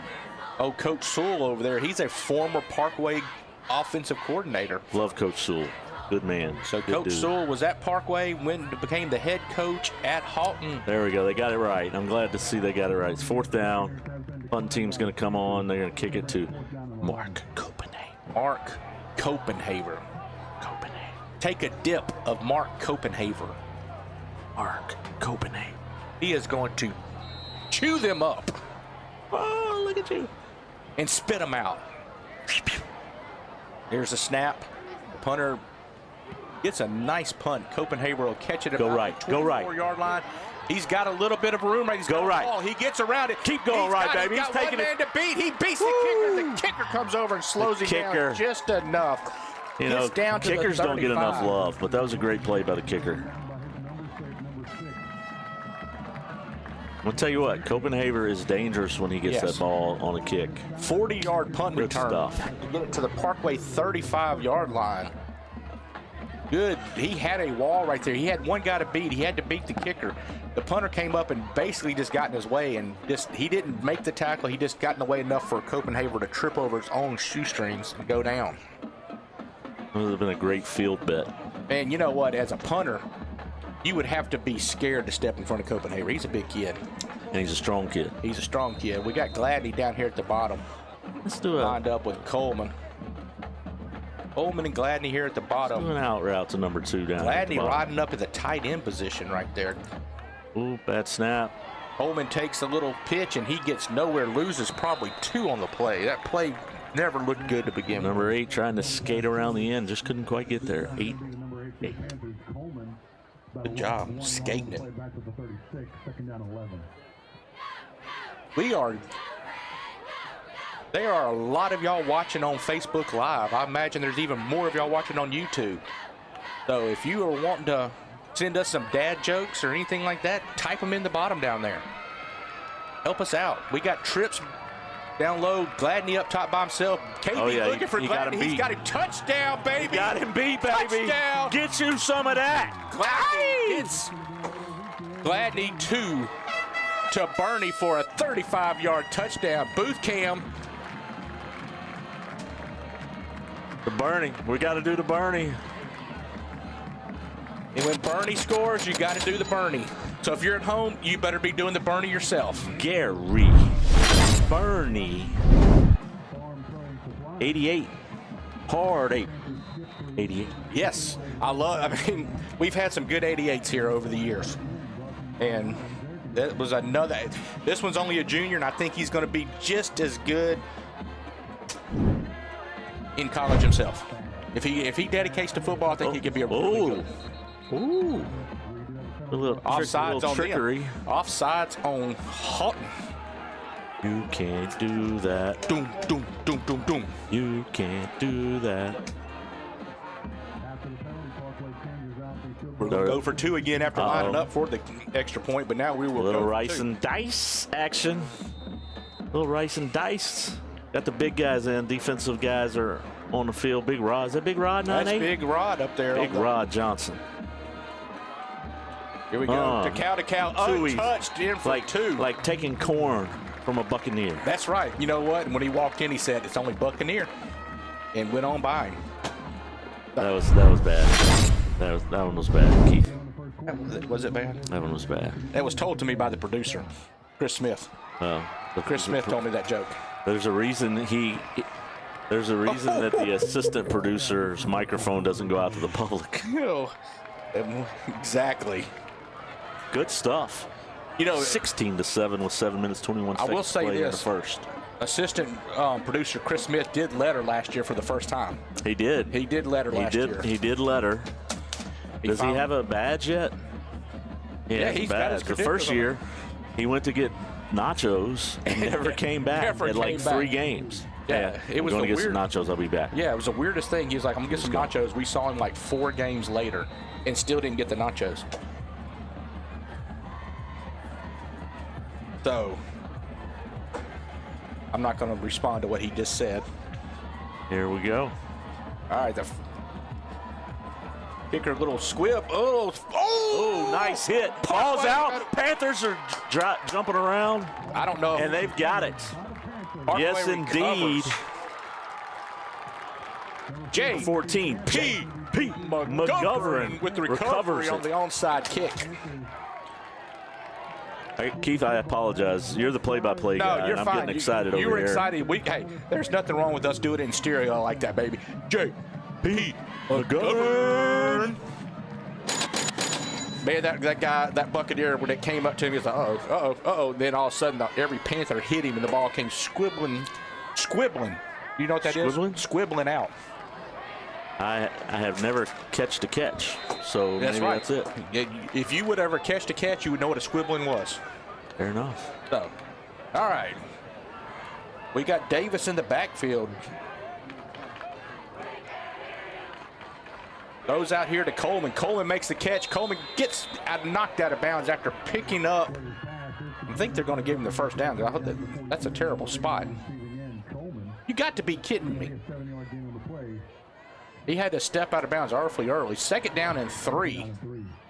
Coach Sewell over there, he's a former Parkway offensive coordinator. Love Coach Sewell. Good man. So Good Coach dude. Sewell was at Parkway, became the head coach at Haughton. There we go. They got it right. I'm glad to see they got it right. It's 4th down. Punting team's going to come on. They're going to kick it to Mark Copenhagen. Mark Copenhagen. Take a dip of Mark Copenhagen. Mark Copenhagen. He is going to chew them up. Oh, look at you. And spit them out. There's a snap. The punter gets a nice punt. Copenhagen will catch it about right. the Go right. 24-yard line. He's got a little bit of room. He's got Go right. the ball. He gets around it. Keep going right, baby. He's He's got taking one it. man to beat. He beats the kicker. The kicker comes over and slows The him kicker. down just enough. You know, Gets down to the kickers don't get enough 35. love, but that was a great play by the kicker. I'm going to tell you what, Copenhagen is dangerous when he gets Yes. that ball on a kick. 40-yard punt Good return. stuff. Get it to the Parkway 35-yard line. Good. He had a wall right there. He had one guy to beat. He had to beat the kicker. The punter came up and basically just got in his way, and he didn't make the tackle. He just got in the way enough for Copenhagen to trip over his own shoestrings and go down. It would have been a great field bet. And you know what? As a punter, you would have to be scared to step in front of Copenhagen. He's a big kid. And he's a strong kid. He's a strong kid. We got Gladney down here at the bottom. Let's do Lined up with Coleman. Coleman and Gladney here at the bottom. an out route to number 2 down. Gladney riding up at the tight end position right there. Ooh, bad snap. Coleman takes a little pitch and he gets nowhere, loses probably 2 on the play. That play never looked good to begin with. Number 8 trying to skate around the end, just couldn't quite get there. 8. Good job skating it. There are a lot of y'all watching on Facebook Live. I imagine there's even more of y'all watching on YouTube. So if you are wanting to send us some dad jokes or anything like that, type them in the bottom down there. Help us out. We got Trips down low, Gladney up top by himself. KB looking for Gladney. He's got him. Touchdown, baby. Got him beat, baby. Touchdown. Get you some of that. Gladney hits Gladney 2 to Bernie for a 35-yard touchdown. Booth cam. The Bernie. We got to do the Bernie. And when Bernie scores, you got to do the Bernie. So if you're at home, you better be doing the Bernie yourself. Gary Bernie. 88. Hard 8. 88. Yes, I mean, we've had some good 88s here over the years. And that was another. This one's only a junior, and I think he's going to be just as good in college himself. If he dedicates to football, I think he could be a really good. Ooh. A little Offsides on trickery. Offsides on Haughton. You can't do that. Doom, doom, doom, doom, doom. You can't do that. We're going to go for 2 again after lining up for the extra point, but now we will Little go for rice 2. and dice action. Little rice and dice. Got the big guys in. Defensive guys are on the field. Big Rod. Is that Big Rod? 9-8? That's Big Rod up there. Big Rod Johnson. Here we go. To cow. Untouched in for 2. Like taking corn from a Buccaneer. That's right. You know what? When he walked in, he said, "It's only Buccaneer," and went on by him. That was bad. That one was bad, Keith. Was it bad? That one was bad. That was told to me by the producer, Chris Smith. Chris Smith told me that joke. There's a reason There's a reason that the assistant producer's microphone doesn't go out to the public. Exactly. Good stuff. 16-7 with 7 minutes 21 seconds. I will say in the this: first. Assistant producer Chris Smith did letter last year for the first time. He did. He did letter last year. He did letter. Does he have a badge yet? Yeah, he's got his the first year. He went to get nachos and never came back. Had like 3 games. Yeah, it was going to get weird. some nachos. I'll be back. Yeah, it was the weirdest thing. He was like, "I'm gonna get some nachos." We saw him like 4 games later, and still didn't get the nachos. So, I'm not going to respond to what he just said. Here we go. All right, the kicker, little squib. Oh, nice hit. Ball's out. Panthers are jumping around. I don't know. And they've got it. Parkway Yes, indeed. J. 14. P. McGovern with the recovery on the onside kick. Hey, Keith, I apologize. You're the play-by-play guy. No, you're I'm fine. getting excited over here. You were excited. Hey, there's nothing wrong with us doing it in stereo like that, baby. J.P. McGovern. Man, that guy, that Buccaneer, when it came up to him, he was like, uh-oh. Then all of a sudden, every Panther hit him, and the ball came squibbling. You know what that is? Squibbling out. I have never catched a catch, so That's maybe right. that's it. If you would ever catch the catch, you would know what a squibbling was. Fair enough. So, all right. We got Davis in the backfield. Goes out here to Coleman. Coleman makes the catch. Coleman gets knocked out of bounds after picking up. I think they're going to give him the first down. I hope that's a terrible spot. You got to be kidding me. He had to step out of bounds awfully early. 2nd down and 3.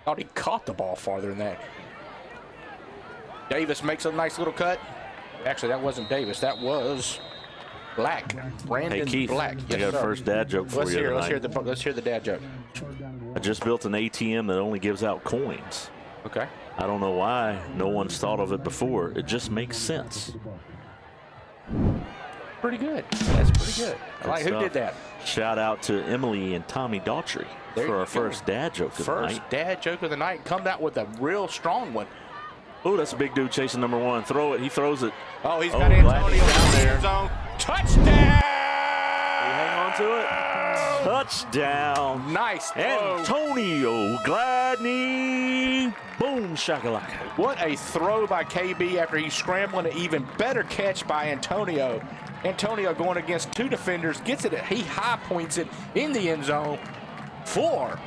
Thought he caught the ball farther than that. Davis makes a nice little cut. Actually, that wasn't Davis. That was Black. Brandon Hey, Keith, Black. I got a sir. first dad joke for Let's you hear, tonight. let's hear the dad joke. I just built an ATM that only gives out coins. Okay. I don't know why no one's thought of it before. It just makes sense. Pretty good. That's pretty good. All right, who stuff. did that? Shout out to Emily and Tommy Daughtry There for you our go. first dad joke of the First night. dad joke of the night. Come out with a real strong one. Oh, that's a big dude chasing number 1. Throw it. He throws it. Oh, he's Oh, got Antonio Gladney's down in the there. end zone. Touchdown! Hang on to it. Touchdown. Nice throw. Antonio Gladney. Boom shakalaka. What a throw by KB after he's scrambling. An even better catch by Antonio. Antonio going against 2 defenders, gets it. He high points it in the end zone for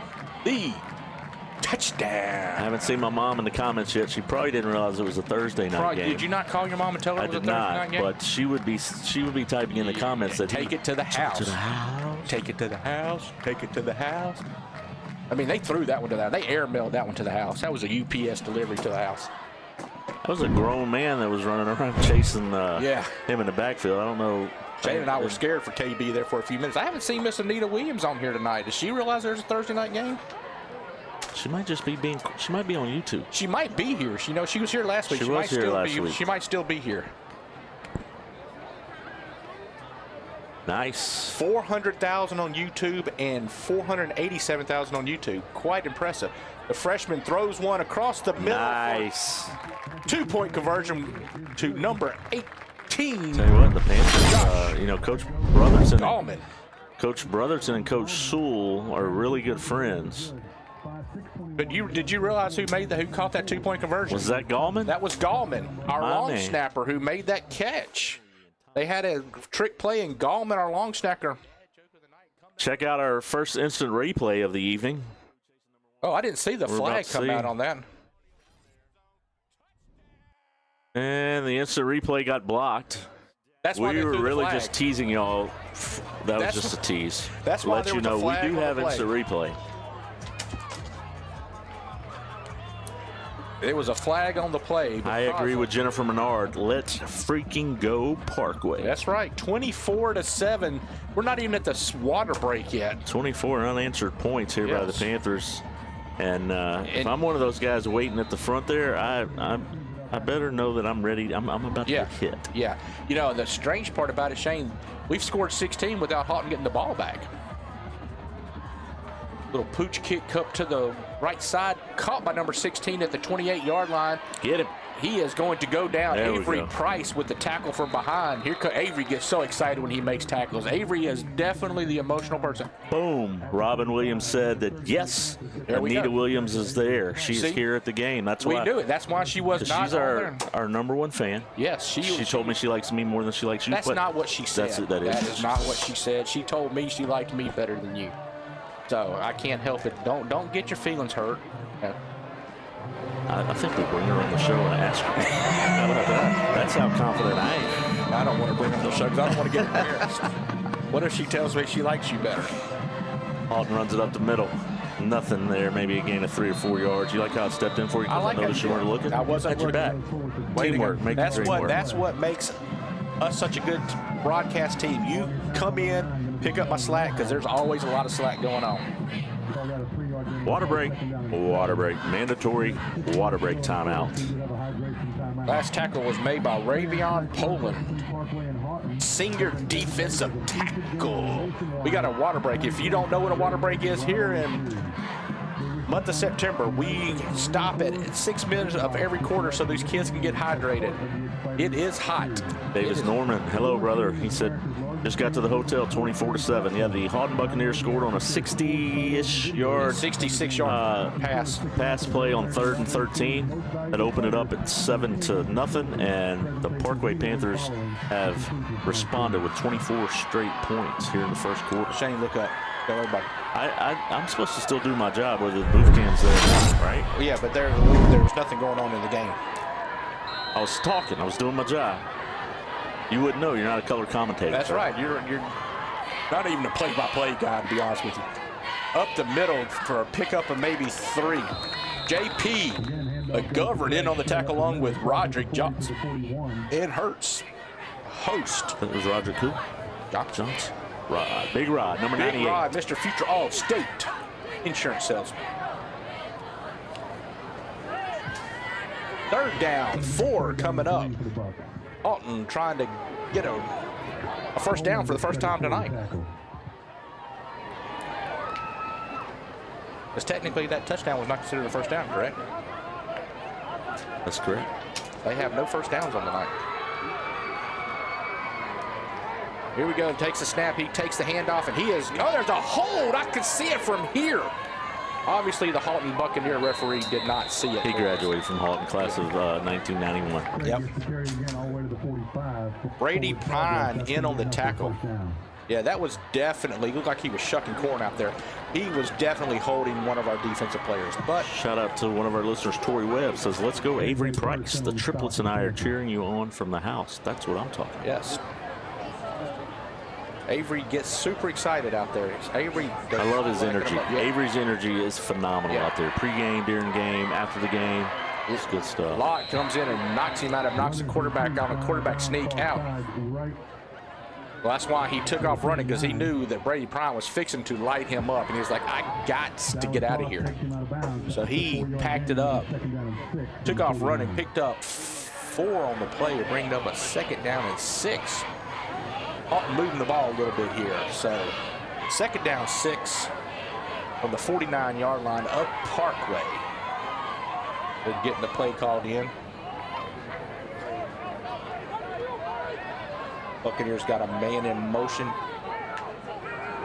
the I touchdown. haven't seen my mom in the comments yet. She probably didn't realize it was a Thursday night game. Did you not call your mom and tell her I it was a did Thursday not, night game? but she would be typing in the comments that Take it to the house. to the house. Take it to the house. Take it to the house. I mean, they threw that one to the house. They airmailed that one to the house. That was a UPS delivery to the house. That was a grown man that was running around chasing Yeah. him in the backfield. I don't know. Shane and I were scared for KB there for a few minutes. I haven't seen Miss Anita Williams on here tonight. Does she realize there's a Thursday night game? She might just be she might be on YouTube. She might be here. She was here last week. She was here last week. She might still be here. Nice. 400,000 on YouTube and 487,000 on YouTube. Quite impressive. The freshman throws one across the middle. Nice. 2-point conversion to number 18. Tell you what, the Panthers, Coach Brotherton. Gallman. Coach Brotherton and Coach Sewell are really good friends. But did you realize who caught that 2-point conversion? Was that Gallman? That was Gallman, our My long man. snapper who made that catch. They had a trick play, and Gallman, our long snapper. Check out our first instant replay of the evening. Oh, I didn't see the We're flag about to come see. out on that. And the instant replay got blocked. That's why We they were threw the really flag. just teasing y'all. That was That's- just a tease. that's To why let there you was a know we flag do on the have play. instant replay. It was a flag on the play. I agree with Jennifer Menard. Let's freaking go Parkway. That's right. 24-7. We're not even at the water break yet. 24 unanswered points here by the Yes. Panthers. And if I'm one of those guys waiting at the front there, I better know that I'm ready. I'm about to Yeah. get hit. Yeah. You know, the strange part about it, Shane, we've scored 16 without Haughton getting the ball back. Little pooch kick up to the right side, caught by number 16 at the 28-yard line. Get him. He is going to go down. There we Avery go. Price with the tackle from behind. Avery gets so excited when he makes tackles. Avery is definitely the emotional person. Boom. Robin Williams said that, yes, There we Anita go. Williams is there. She's See? here at the game. That's We why. knew it. That's why she was 'Cause not she's on our, there. our number one fan. Yes, She told me she likes me more than she likes you. That's but not what she said. That That is not what she said. She told me she liked me better than you. So I can't help it. Don't get your feelings hurt. I think we bring her on the show and ask her. How about that? That's how confident I am. I don't want to bring her on the show because I don't want to get embarrassed. What if she tells me she likes you better? Haughton runs it up the middle. Nothing there. Maybe a gain of 3 or 4 yards. You like how it stepped in for you? I like noticed it. you weren't looking. I wasn't At your back. looking. Way to Teamwork. go. Make the dream work. That's what makes us such a good broadcast team. You come in, pick up my slack because there's always a lot of slack going on. Water break. Water break. Mandatory water break timeout. Last tackle was made by Ravion Poland, senior defensive tackle. We got a water break. If you don't know what a water break is, here in month of September, we stop at 6 minutes of every quarter so these kids can get hydrated. It is hot. Davis Norman. Hello, brother. He said, just got to the hotel 24-7. Yeah, the Haughton Buccaneers scored on a 60-ish yard 66-yard pass play on 3rd and 13 that opened it up at 7-0, and the Parkway Panthers have responded with 24 straight points here in the first quarter. Shane, look up. Go everybody. I'm supposed to still do my job whether the booth cam's there or not, right? Yeah, but there was nothing going on in the game. I was talking. I was doing my job. You wouldn't know. You're not a color commentator. That's so. right. You're Not even a play-by-play guy, to be honest with you. Up the middle for a pickup of maybe 3. JP McGovern in on the tackle along with Roderick Johnson. And Hurts. Host. That was Roderick who? Johnson. Rod. Big Rod, number 98. Big Rod, Mr. Future All-State insurance salesman. 3rd down, 4 coming up. Haughton trying to get a first down for the first time tonight. Because technically that touchdown was not considered a first down, correct? That's correct. They have no first downs on the night. Here we go. Takes the snap. He takes the handoff, and he is. Oh, there's a hold. I can see it from here. Obviously, the Haughton Buccaneer referee did not see it. He graduated from Haughton, class of 1991. Yep. Brady Prine in on the tackle. Yeah, that was definitely, looked like he was shucking corn out there. He was definitely holding one of our defensive players. But shout out to one of our listeners, Tori Webb, says, let's go Avery Price. The triplets and I are cheering you on from the house. That's what I'm talking about. Yes. Avery gets super excited out there. Avery, I love his energy. Yeah. Avery's energy is phenomenal out there. Pre-game, during game, after the game. It's good stuff. Lott comes in and knocks him out, knocks the quarterback on a quarterback sneak out. Well, that's why he took off running, because he knew that Brady Prime was fixing to light him up, and he was like, I got to get out of here. So he packed it up, took off running, picked up 4 on the play to bring up a 2nd down and 6. Moving the ball a little bit here. So 2nd down 6 from the 49-yard line of Parkway. They're getting the play called in. Buccaneers got a man in motion.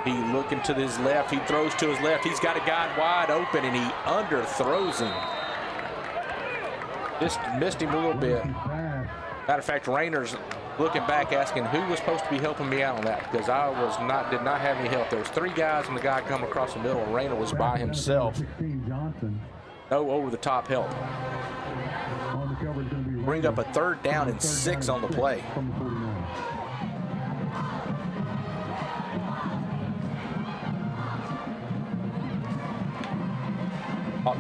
He looking to his left. He throws to his left. He's got a guy wide open, and he underthrows him. Just missed him a little bit. Matter of fact, Rayner's looking back, asking who was supposed to be helping me out on that, because I did not have any help. There was 3 guys, and the guy come across the middle, and Rayner was by himself. No over-the-top help. Bring up a 3rd down and 6 on the play.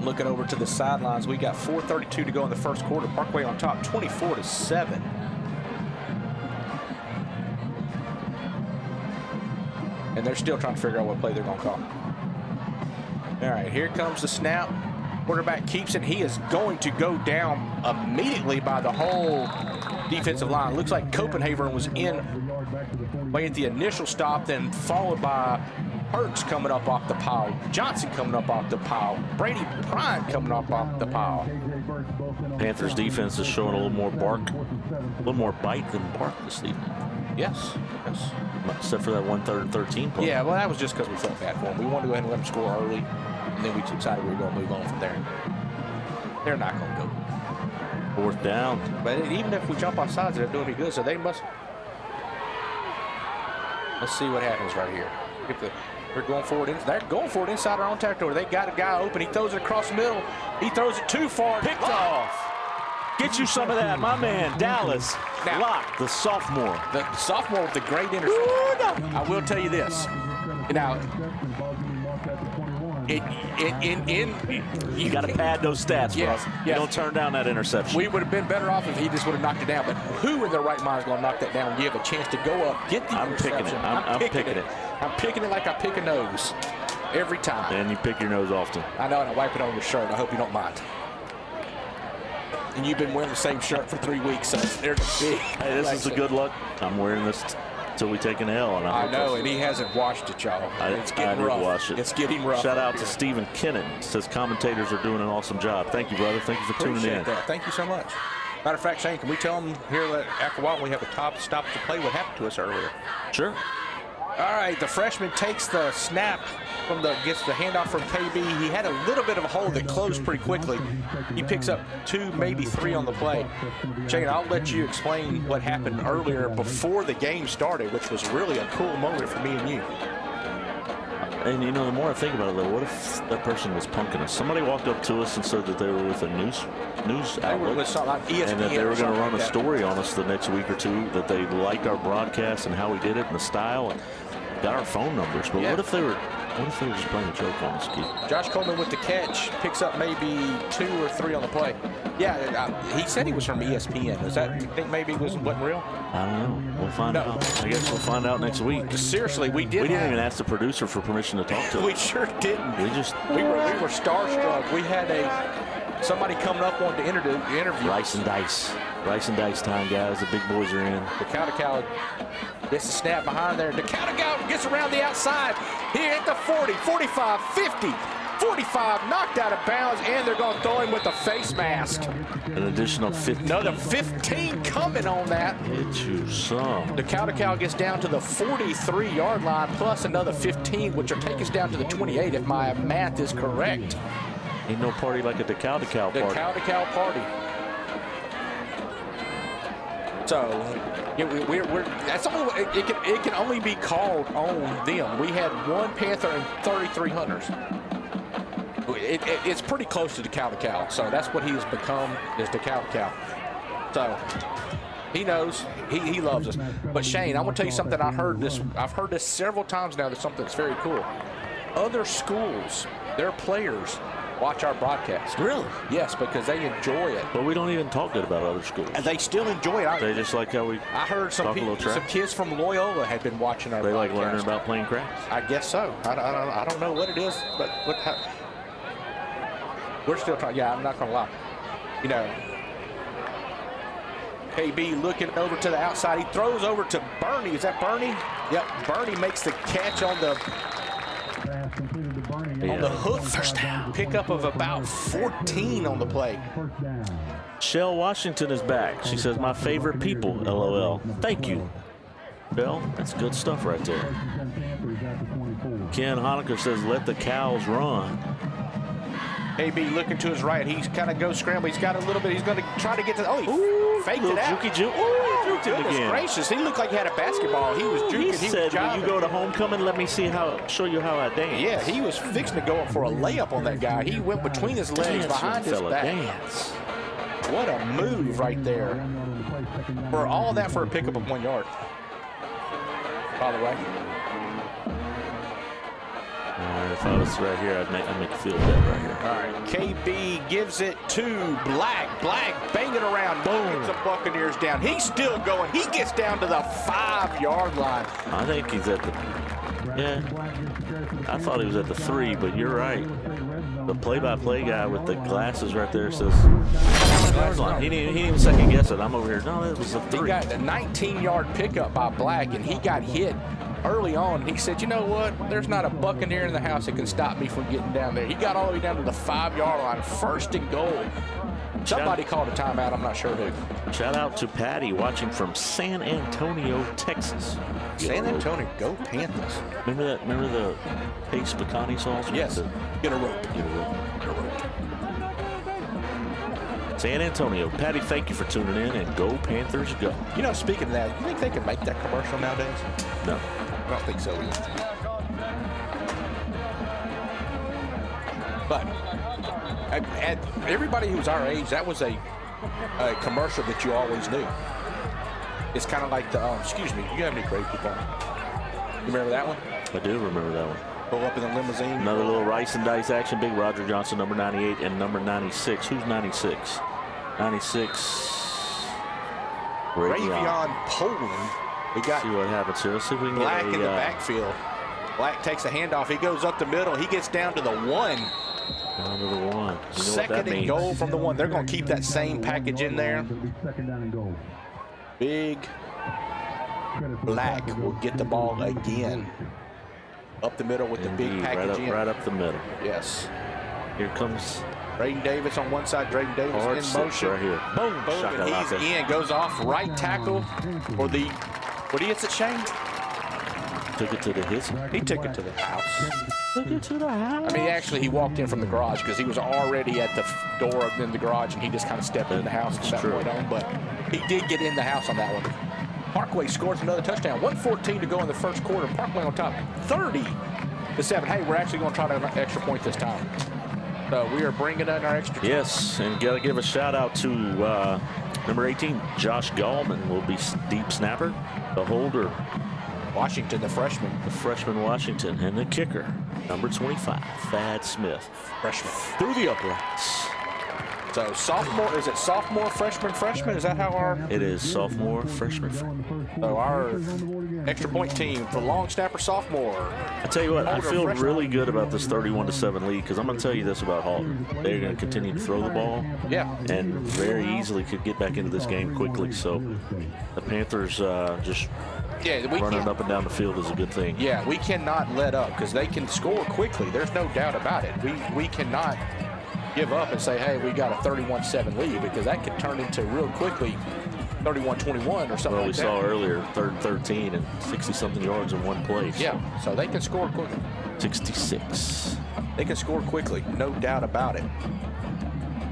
Looking over to the sidelines, we got 4:32 to go in the first quarter. Parkway on top, 24-7. And they're still trying to figure out what play they're going to call. All right, here comes the snap. Quarterback keeps it. He is going to go down immediately by the whole defensive line. Looks like Copenhagen was in way at the initial stop, then followed by Hurts coming up off the pile, Johnson coming up off the pile, Brady Prime coming up off the pile. Panthers defense is showing a little more bark, a little more bite than bark this evening. Yes. Except for that 1 3rd and 13 play. Yeah, well, that was just because we felt bad for them. We wanted to go ahead and let them score early, and then we decided we were going to move on from there. They're not going to go. 4th down. But even if we jump off sides, they're doing it good, so they must. Let's see what happens right here. They're going for it inside our own territory. They got a guy open. He throws it across the middle. He throws it too far. Picked off. Get you some of that, my man, Dallas Locke, the sophomore. The sophomore with the great interception. I will tell you this. Now, you got to pad those stats, bro. Yes. You don't turn down that interception. We would have been better off if he just would have knocked it down. But who in their right mind is going to knock that down when you have a chance to go up, get the interception? I'm picking it. I'm picking it like I pick a nose every time. And you pick your nose often. I know, and I wipe it on your shirt. I hope you don't mind. And you've been wearing the same shirt for 3 weeks, so there's a big. Hey, this is a good look. I'm wearing this till we take an L. And I know, and he hasn't washed it, y'all. It's getting rough. Wash it. It's getting rough. Shout out to Stephen Kennan. Says commentators are doing an awesome job. Thank you, brother. Thank you for tuning in. That. Thank you so much. Matter of fact, Shane, can we tell them here that after a while we have a top stop to play what happened to us earlier? Sure. All right, the freshman takes the snap gets the handoff from KB. He had a little bit of a hole that closed pretty quickly. He picks up 2, maybe 3 on the play. Shane, I'll let you explain what happened earlier before the game started, which was really a cool moment for me and you. And you know, the more I think about it, though, what if that person was punking us? Somebody walked up to us and said that they were with a news outlet, with like ESPN, and that they were going to run a like story on us the next week or two, that they liked our broadcast and how we did it and the style. And got our phone numbers, but Yeah. what if they were just playing a joke on us, Keith? Josh Coleman with the catch, picks up maybe 2 or 3 on the play. Yeah, he said he was from ESPN. Does that you think maybe it wasn't real? I don't know. We'll find out. I guess we'll find out next week. Seriously, we didn't even ask the producer for permission to talk to him. We sure didn't. We were starstruck. We had somebody coming up wanted to interview. Rice and dice time, guys. The big boys are in. The cow gets a snap behind there. The cow gets around the outside. Here at the 40, 45, 50, 45, knocked out of bounds, and they're going to throw him with a face mask. An additional 15. Another 15 coming on that. Hit you some. The cow gets down to the 43-yard line, plus another 15, which will take us down to the 28, if my math is correct. Ain't no party like a cow party. The cow party. So, that's only it can only be called on them. We had 1 Panther and 33 hunters. It's pretty close to the cow. So that's what he has become, is the cow. So he knows, he loves us. But Shane, I want to tell you something. I've heard this several times now. There's something that's very cool. Other schools, their players watch our broadcast. Really? Yes, because they enjoy it. But we don't even talk good about other schools. And they still enjoy it. They just like how we I heard some kids from Loyola had been watching our They broadcast. like learning about playing craps. I guess so. I don't know what it is, but we're still trying. Yeah, I'm not going to lie. You know, KB looking over to the outside. He throws over to Bernie. Is that Bernie? Yep, Bernie makes the catch on the hook. First down. Pickup of about 14 on the play. Shell Washington is back. She says, my favorite people, LOL. Thank you, Bill. That's good stuff right there. Ken Honecker says, let the cows run. AB looking to his right. He's kind of go scramble. He's got a little bit. He's going to try to get to. Oh, he faked it out. Juked it again. Gracious. He looked like he had a basketball. He was juking. He said, when you go to homecoming, let me show you how I dance. Yeah, he was fixing to go for a layup on that guy. He went between his legs, behind his back. Dance. What a move right there. For all that for a pickup of 1 yard. By the way. If I was right here, I'd make a field bet right here. All right, KB gives it to Black. Black banging around. Boom. Gets the Buccaneers down. He's still going. He gets down to the 5-yard line. I think he's at the, I thought he was at the 3, but you're right. The play-by-play guy with the glasses right there says, he didn't even second guess it. I'm over here. No, that was a 3. He got a 19-yard pickup by Black, and he got hit early on. He said, you know what? There's not a Buccaneer in the house that can stop me from getting down there. He got all the way down to the 5-yard line, 1st and goal. Somebody called a timeout. I'm not sure who. Shout out to Patty watching from San Antonio, Texas. San Antonio, go Panthers. Remember the Pace Bacani songs? Yes. Get a rope. Get a rope. Get a rope. San Antonio. Patty, thank you for tuning in, and go Panthers, go. You know, speaking of that, you think they can make that commercial nowadays? No. I don't think so either. But at everybody who's our age, that was a commercial that you always knew. It's kind of like the, excuse me, you have any great people? You remember that one? I do remember that one. Pull up in the limousine. Another little rice and dice action. Big Roger Johnson, number 98, and number 96. Who's 96? 96. Ravion Poland. We got see what happens here. Let's see if we can Black get in the backfield. Black takes a handoff. He goes up the middle. He gets down to the 1. Down to the 1. You know 2nd and goal from the 1. They're going to keep that same package in there. Big Black will get the ball again. Up the middle with the big package in. Right up the middle. Yes. Here comes Drayden Davis on one side. Drayden Davis in motion. Right here. Boom, boom, and he's in. Goes off right tackle for the, what is it, Shane? Took it to the his. He took it to the house. Took it to the house. I mean, actually, he walked in from the garage because he was already at the door in the garage, and he just kind of stepped in the house from that point on. But he did get in the house on that one. Parkway scores another touchdown. 1:14 to go in the first quarter. Parkway on top, 30-7. Hey, we're actually going to try an extra point this time. So we are bringing in our extra. Yes, and got to give a shout out to number 18, Josh Gallman will be deep snapper. The holder Washington, the freshman. The freshman Washington, and the kicker, number 25, Thad Smith. Freshman. Through the uprights. So sophomore, is it sophomore, freshman? Is that how our? It is sophomore, freshman. So our extra point team for long snapper sophomore. I tell you what, I Older feel freshman. really good about this 31-7 lead because I'm going to tell you this about Haughton. They're going to continue to throw the ball. Yeah. And very easily could get back into this game quickly. So the Panthers just running up and down the field is a good thing. Yeah, we cannot let up because they can score quickly. There's no doubt about it. We cannot give up and say, hey, we got a 31-7 lead, because that could turn into real quickly 31-21 or something. Well, we like saw that. earlier, 3rd and 13 and 60-something yards in one play. Yeah, so they can score quickly. 66. They can score quickly, no doubt about it.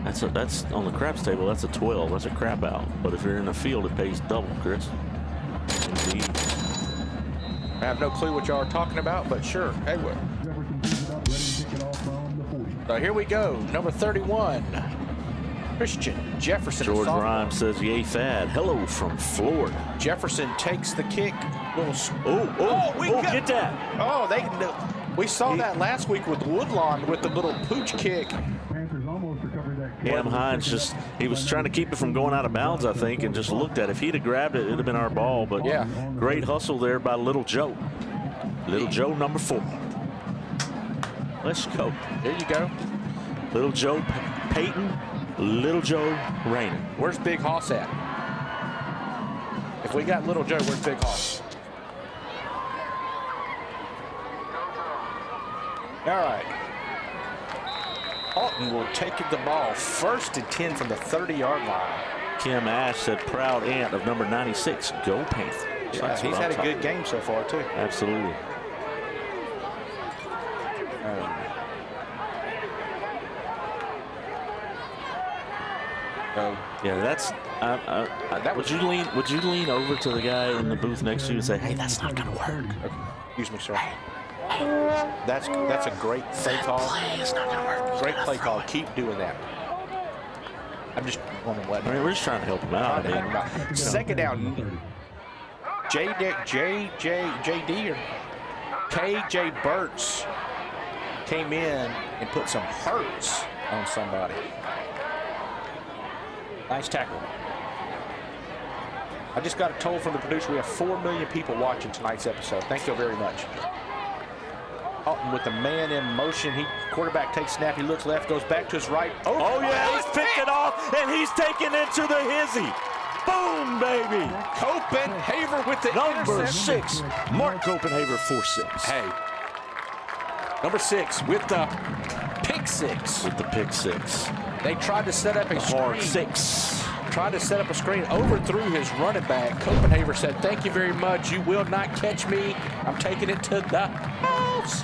That's on the craps table. That's a 12. That's a crap out. But if you're in the field, it pays double, Chris. Indeed. I have no clue what y'all are talking about, but sure. Hey, what? So here we go. Number 31, Christian Jefferson. George Rhymes says, yay, Thad. Hello from Florida. Jefferson takes the kick. Get that. Oh, we saw that last week with Woodlawn with the little pooch kick. Cam Hines he was trying to keep it from going out of bounds, I think, and just looked at it. If he'd have grabbed it, it would have been our ball. But yeah, great hustle there by Little Joe. Little Joe, number 4. Let's go. There you go. Little Joe Payton, Little Joe Rainer. Where's Big Hoss at? If we got Little Joe, where's Big Hoss? All right. Haughton will take the ball 1st and 10 from the 30-yard line. Kim Ash said, proud aunt of number 96. Go Panthers. Yeah, he's had a good game so far, too. Absolutely. Yeah, that's. Would you lean over to the guy in the booth next to you and say, "Hey, that's not going to work." Excuse me, sir. That's a great play call. It's not going to work. Great play call. Keep doing that. I'm just wondering what. We're just trying to help him out. Second down. JD or KJ Burt's came in and put some hurts on somebody. Nice tackle. I just got told from the producer we have 4 million people watching tonight's episode. Thank you very much. Haughton with the man in motion. Quarterback takes snap. He looks left, goes back to his right. Oh yeah, he's picked it off, and he's taking it to the hizzy. Boom, baby. Copenhaver with the number interception. 6. Mark Copenhaver, 4-6. Hey. Number 6 with the pick 6. With the pick 6. They tried to set up a hard screen. 6. Tried to set up a screen, overthrew his running back. Copenhaver said, thank you very much. You will not catch me. I'm taking it to the house.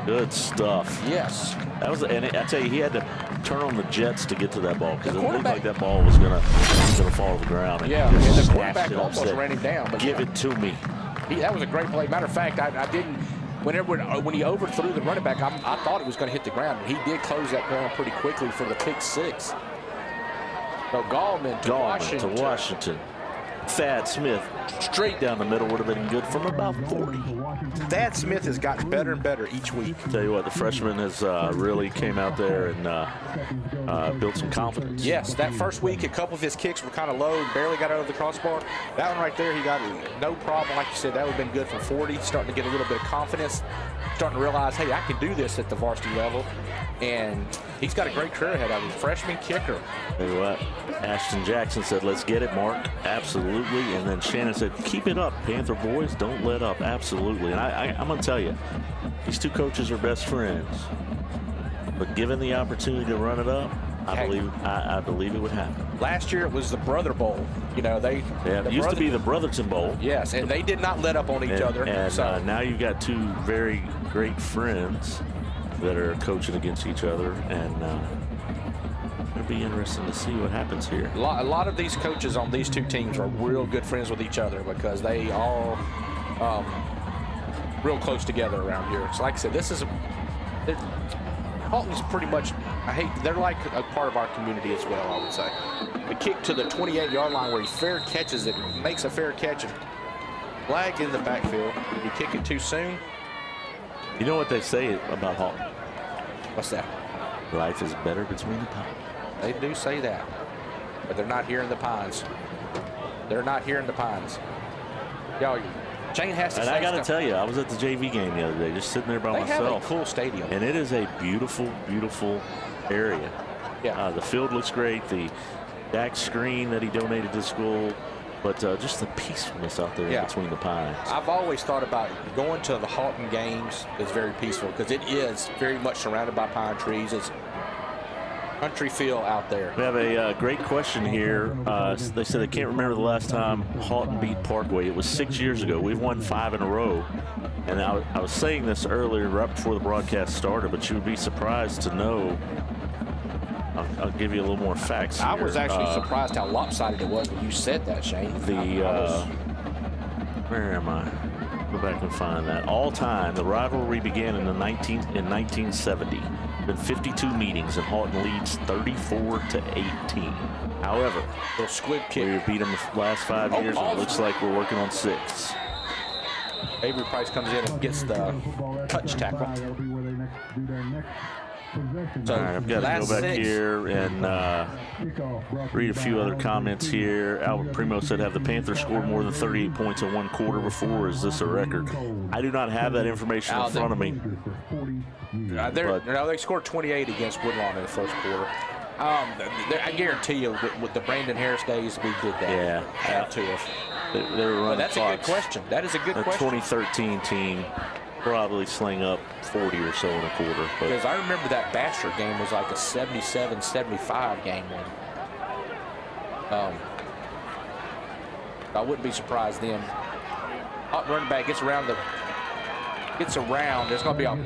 Good stuff. Yes. That was, and I tell you, he had to turn on the jets to get to that ball because it looked quarterback- like that ball was gonna fall to the ground. And Yeah, he and just the snatched quarterback it up, almost said, ran him down. But give it to me. That was a great play. Matter of fact, I didn't. When he overthrew the running back, I thought it was going to hit the ground. He did close that ground pretty quickly for the pick 6. So Gallman to Washington. Thad Smith straight down the middle would have been good from about 40. Thad Smith has gotten better and better each week. Tell you what, the freshman has really came out there and built some confidence. Yes, that first week, a couple of his kicks were kind of low, barely got over the crossbar. That one right there, he got no problem. Like you said, that would have been good from 40. Starting to get a little bit of confidence, starting to realize, hey, I can do this at the varsity level. And he's got a great career ahead of him. Freshman kicker. Tell you what, Ashton Jackson said, let's get it, Mark. Absolutely. And then Shannon said, keep it up, Panther boys. Don't let up. Absolutely. And I'm going to tell you, these two coaches are best friends. But given the opportunity to run it up, I believe it would happen. Last year it was the Brother Bowl. You know, it used to be the Brotherton Bowl. Yes, and they did not let up on each other. And so. now you've got two very great friends that are coaching against each other, and it'll be interesting to see what happens here. A lot of these coaches on these two teams are real good friends with each other because they all real close together around here. So like I said, Haughton's pretty much, they're like a part of our community as well, I would say. The kick to the 28-yard line where he fair catches it, makes a fair catch, and Flag in the backfield. Did he kick it too soon? You know what they say about Haughton? What's that? Life is better between the pines. They do say that, but they're not here in the pines. They're not here in the pines. Y'all, Shane has to. And I got to tell you, I was at the JV game the other day, just sitting there by myself. They have a cool stadium, and it is a beautiful, beautiful area. Yeah. The field looks great. The back screen that he donated to school, but just the peacefulness out there between the pines. I've always thought about going to the Haughton games is very peaceful because it is very much surrounded by pine trees. It's country feel out there. We have a great question here. They said they can't remember the last time Haughton beat Parkway. It was 6 years ago. We've won 5 in a row. And I was saying this earlier, right before the broadcast started, but you would be surprised to know. I'll give you a little more facts here. I was actually surprised how lopsided it was when you said that, Shane. Where am I? Go back and find that. All time, the rivalry began in 1970. Been 52 meetings, and Haughton leads 34-18. However, the squib kick. We've beat them the last 5 years, and it looks like we're working on 6. Avery Price comes in and gets the touch tackle. So all right, I've got to go back here and read a few other comments here. Albert Primo said, have the Panthers scored more than 38 points in one quarter before? Is this a record? I do not have that information in front of me. They scored 28 against Woodlawn in the first quarter. I guarantee you, with the Brandon Harris days, we did that. Yeah. Add to it. They were running That's a good question. That is a good question. The 2013 team probably sling up 40 or so in a quarter. Because I remember that Bachelor game was like a 77-75 game one. I wouldn't be surprised then. Haughton running back gets around. There's going to be a.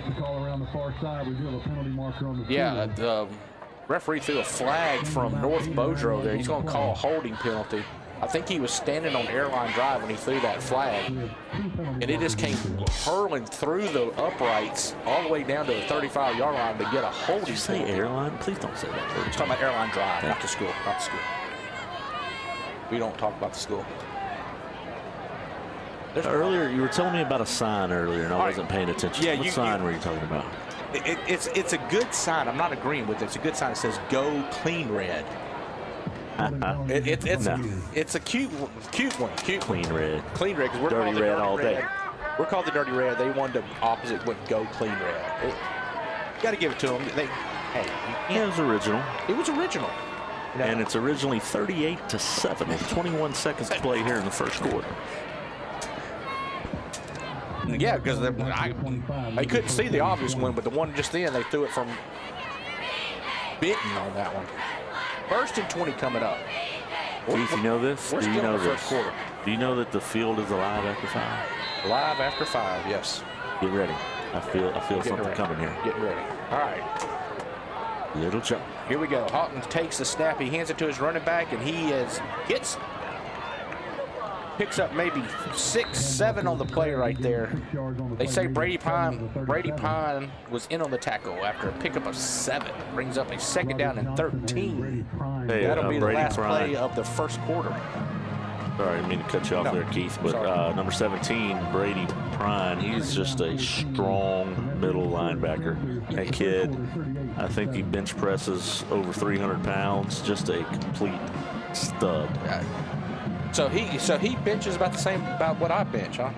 Yeah, the referee threw a flag from North Boudreaux there. He's going to call a holding penalty. I think he was standing on airline drive when he threw that flag, and it just came hurling through the uprights all the way down to the 35-yard line to get a holding. Did you say airline? Please don't say that. We're talking about airline drive, not the school. Not the school. We don't talk about the school. Earlier, you were telling me about a sign earlier, and I wasn't paying attention. Yeah, what sign were you talking about? It's a good sign. I'm not agreeing with it. It's a good sign. It says "Go Clean Red." It's a cute one. Clean red. Clean red, because we're dirty called red the all dirty day. Red. We're called the dirty red. They wanted the opposite, went Go Clean Red. You got to give it to them. It was original. It was original. And it's originally 38-7 with 21 seconds to play here in the first quarter. Yeah, because I couldn't see the obvious one, but the one just then, they threw it from Benton on that one. 1st and 20 coming up. Keith, you know this? We're Do you still know in the this? first quarter. Do you know that the field is alive after 5? Live after 5, yes. Get ready. I feel something coming here. Getting ready. All right. Little jump. Here we go. Haughton takes the snap. He hands it to his running back, and he picks up maybe 6, 7 on the play right there. They say Brady Pine was in on the tackle after a pickup of 7. Brings up a 2nd down and 13. That'll be the last play of the first quarter. Sorry, I didn't mean to cut you off there, Keith. But number 17, Brady Prine, he's just a strong middle linebacker. That kid, I think he bench presses over 300 pounds. Just a complete stud. So he benches about the same about what I bench, huh?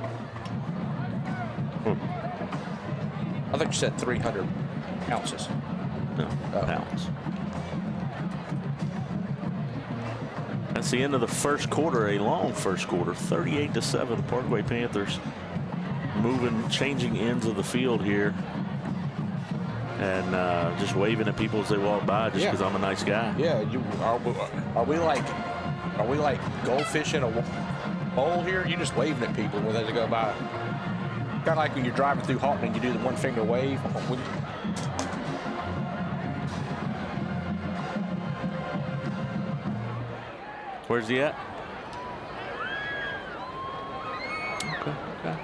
I think you said 300 ounces. No, pounds. That's the end of the first quarter, a long first quarter, 38-7. The Parkway Panthers changing ends of the field here, and just waving at people as they walk by, just because I'm a nice guy. Yeah, are we like goldfish in a bowl here? You just waving at people when they go by. Kind of like when you're driving through Haughton and you do the 1-finger wave. Where's he at? Okay.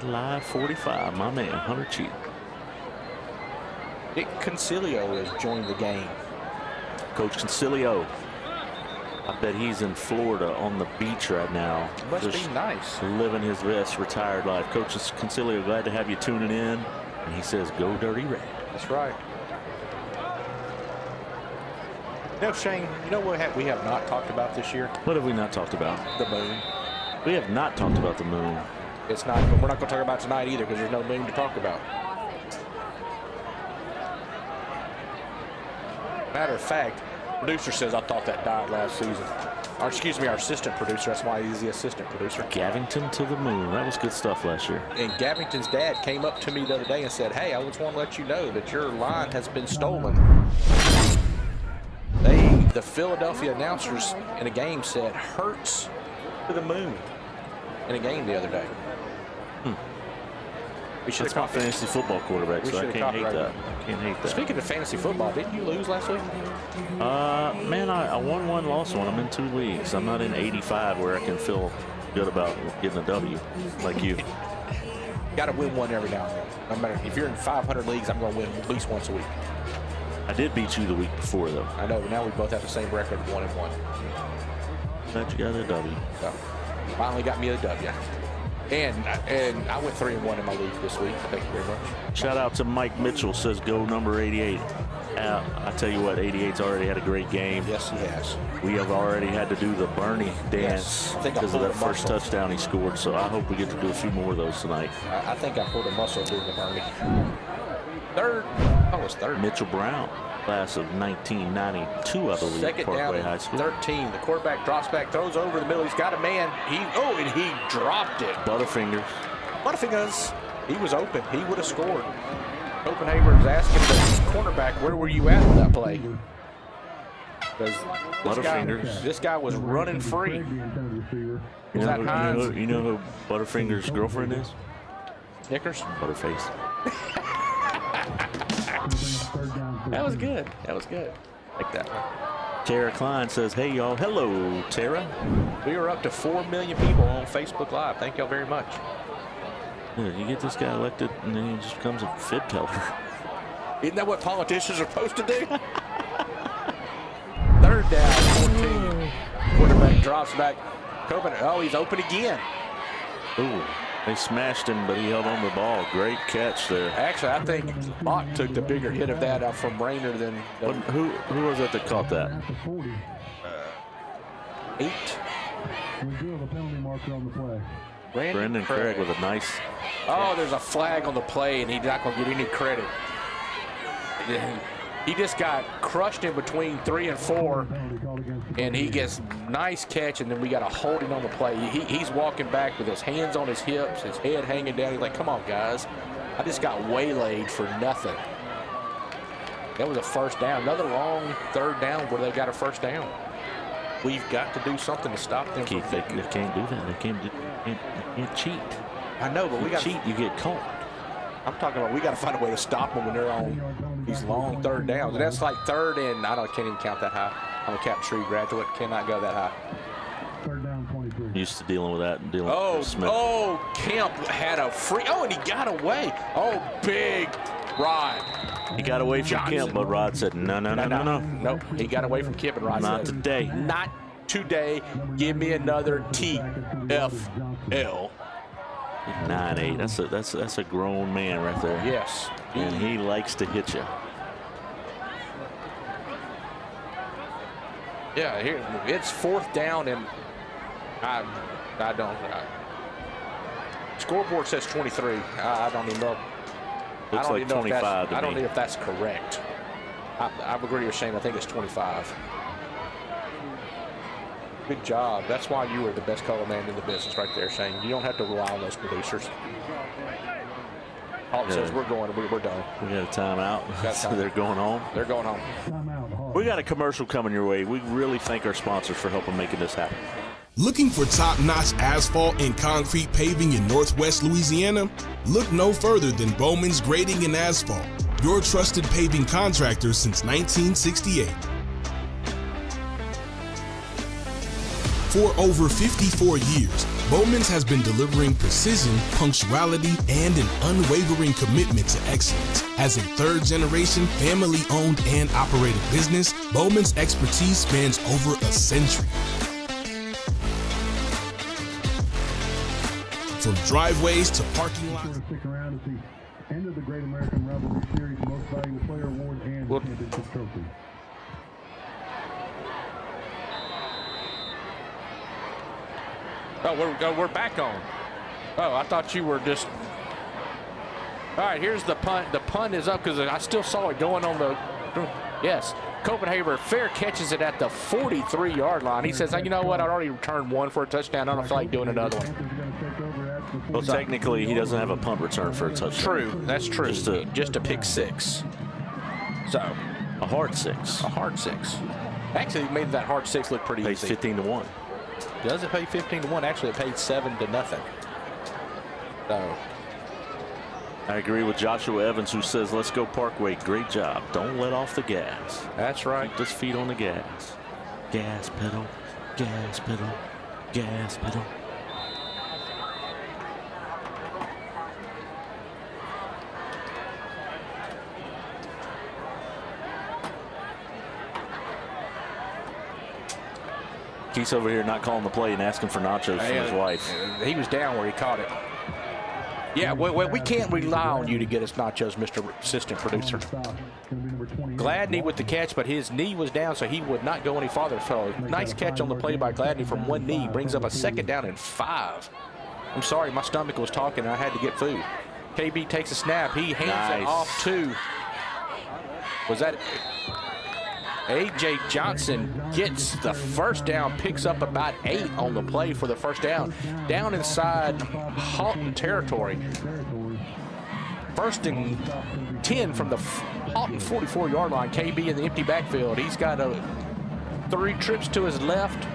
Live 45, my man, Hunter Cheatham. Dick Concilio has joined the game. Coach Concilio. I bet he's in Florida on the beach right now. Must be nice. Living his best retired life. Coach Concilio, glad to have you tuning in. And he says, go Dirty Red. That's right. You know, Shane, you know what we have not talked about this year? What have we not talked about? The moon. We have not talked about the moon. It's not, but we're not going to talk about it tonight either because there's no moon to talk about. Matter of fact, producer says I thought that died last season. Or excuse me, our assistant producer. That's why he's the assistant producer. Gavington to the moon. That was good stuff last year. And Gavington's dad came up to me the other day and said, hey, I just want to let you know that your line has been stolen. The Philadelphia announcers in a game said Hurts to the moon in a game the other day. We should That's my fantasy football quarterback, so I can't hate that. Can't hate that. Speaking of fantasy football, didn't you lose last week? Man, I won one, lost one. I'm in 2 leagues. I'm not in 85 where I can feel good about getting a W like you. Got to win one every now and then. No matter if you're in 500 leagues, I'm going to win at least once a week. I did beat you the week before, though. I know, but now we both have the same record, 1-1. Glad you got a W. So, finally got me a W. And I went 3-1 in my league this week. Thank you very much. Shout out to Mike Mitchell, says go number 88. I tell you what, 88's already had a great game. Yes, he has. We have already had to do the Bernie dance because of that first touchdown he scored. So I hope we get to do a few more of those tonight. I think I pulled a muscle doing the Bernie. Third. Mitchell Brown, class of 1992, I believe. Second Parkway down, High School. 13. The quarterback drops back, throws over the middle. He's got a man. And he dropped it. Butterfingers. Butterfingers. He was open. He would have scored. Copenhagen was asking the cornerback, where were you at with that play? Butterfingers. This guy was running free. You know who Butterfingers' girlfriend is? Snickers? Butterface. That was good. That was good. Like that one. Tara Klein says, hey, y'all. Hello, Tara. We are up to 4 million people on Facebook Live. Thank y'all very much. Yeah, you get this guy elected, and then he just becomes a fib teller. Isn't that what politicians are supposed to do? Third down, 14. Quarterback drops back. Oh, he's open again. Ooh, they smashed him, but he held on to the ball. Great catch there. Actually, I think Mock took the bigger hit of that from Rayner than who was it that caught that? 8. We do have a penalty marker on the play. Brendan Craig with a nice. Oh, there's a flag on the play, and he's not going to get any credit. He just got crushed in between 3 and 4, and he gets nice catch, and then we got a holding on the play. He's walking back with his hands on his hips, his head hanging down. He's like, come on, guys. I just got waylaid for nothing. That was a first down. Another long third down where they got a first down. We've got to do something to stop them. They can't do that. They can't cheat. I know, but we got cheat. You get caught. I'm talking about we got to find a way to stop them when they're on these long third downs. And that's like third and can't even count that high. I'm a Cap Tree graduate. Cannot go that high. Third down, 23. Used to dealing with that and dealing with Smith. Oh, Kemp had a free. Oh, and he got away. Oh, big Rod. He got away from Kemp, but Rod said, no. Nope, he got away from Kemp, and Rod Not said, today. Not today. Give me another TFL. 9-8. That's a grown man right there. Yes. And he likes to hit you. Yeah, here it's fourth down, and I don't. Scoreboard says 23. I don't even know. Looks like 25 to me. I don't know if that's correct. I agree with Shane. I think it's 25. Good job. That's why you are the best color man in the business right there, Shane. You don't have to rely on those producers. Haughton says we're going. We're done. We got a timeout. So they're going home. They're going home. We got a commercial coming your way. We really thank our sponsors for helping making this happen. Looking for top-notch asphalt and concrete paving in Northwest Louisiana? Look no further than Bowman's Grading and Asphalt, your trusted paving contractor since 1968. For over 54 years, Bowman's has been delivering precision, punctuality, and an unwavering commitment to excellence. As a third-generation, family-owned and operated business, Bowman's expertise spans over a century. From driveways to parking lots. Stick around at the end of the Great American Rivalry Series Most Valuable Player Award and the championship trophy. Oh, we're back on. Oh, I thought you were just. All right, here's the punt. The punt is up because I still saw it going on the. Yes, Copenhagen fair catches it at the 43-yard line. He says, you know what? I already returned one for a touchdown. I don't feel like doing another one. Well, technically, he doesn't have a punt return for a touchdown. True, that's true. Just a pick six. So, a hard six. A hard six. Actually, it made that hard six look pretty easy. 15-1. Does it pay 15-1? Actually, it paid 7-0. So, I agree with Joshua Evans, who says, let's go Parkway. Great job. Don't let off the gas. That's right. Keep his feet on the gas. Gas pedal, gas pedal, gas pedal. He's over here not calling the play and asking for nachos from his wife. He was down where he caught it. Yeah, well, we can't rely on you to get us nachos, Mr. Assistant Producer. Gladney with the catch, but his knee was down, so he would not go any farther. So nice catch on the play by Gladney from one knee. Brings up a 2nd down and 5. I'm sorry, my stomach was talking and I had to get food. KB takes a snap. He hands it off to, was that A.J. Johnson gets the first down, picks up about 8 on the play for the first down. Down inside Haughton territory. 1st and 10 from the Haughton 44-yard line. KB in the empty backfield. He's got 3 trips to his left.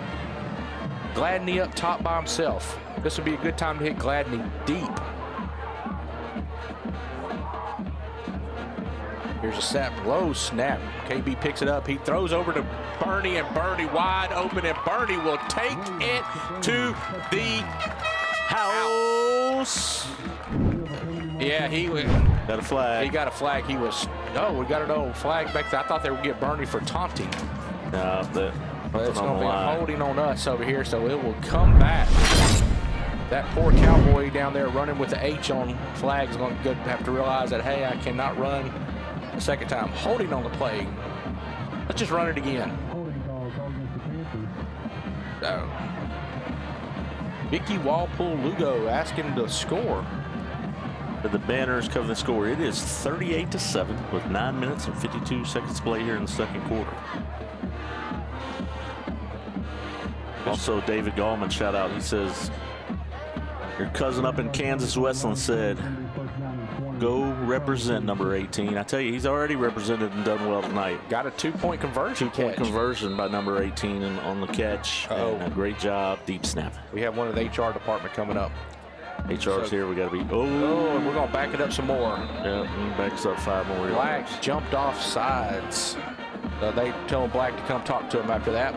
Gladney up top by himself. This would be a good time to hit Gladney deep. Here's a snap, low snap. KB picks it up. He throws over to Bernie, and Bernie wide open, and Bernie will take it to the house. Yeah, he got a flag. He got a flag. He was, we got an old flag back there. I thought they would get Bernie for taunting. No, but it's going to be a holding on us over here, so it will come back. That poor cowboy down there running with the H on flag is going to have to realize that, hey, I cannot run a second time. Holding on the play. Let's just run it again. So, Vicky Walpole-Lugo asking to score. The Banners cover the score. It is 38-7 with 9 minutes and 52 seconds to play here in the second quarter. Also, David Gallman, shout out. He says, your cousin up in Kansas, Westland, said, go represent number 18. I tell you, he's already represented and done well tonight. Got a 2-point conversion. 2-point conversion by number 18 on the catch. And a great job, deep snap. We have one of the HR department coming up. HR's here. We got to be. And we're going to back it up some more. Yeah, backs up 5 more. Black jumped off sides. So they tell Black to come talk to him after that.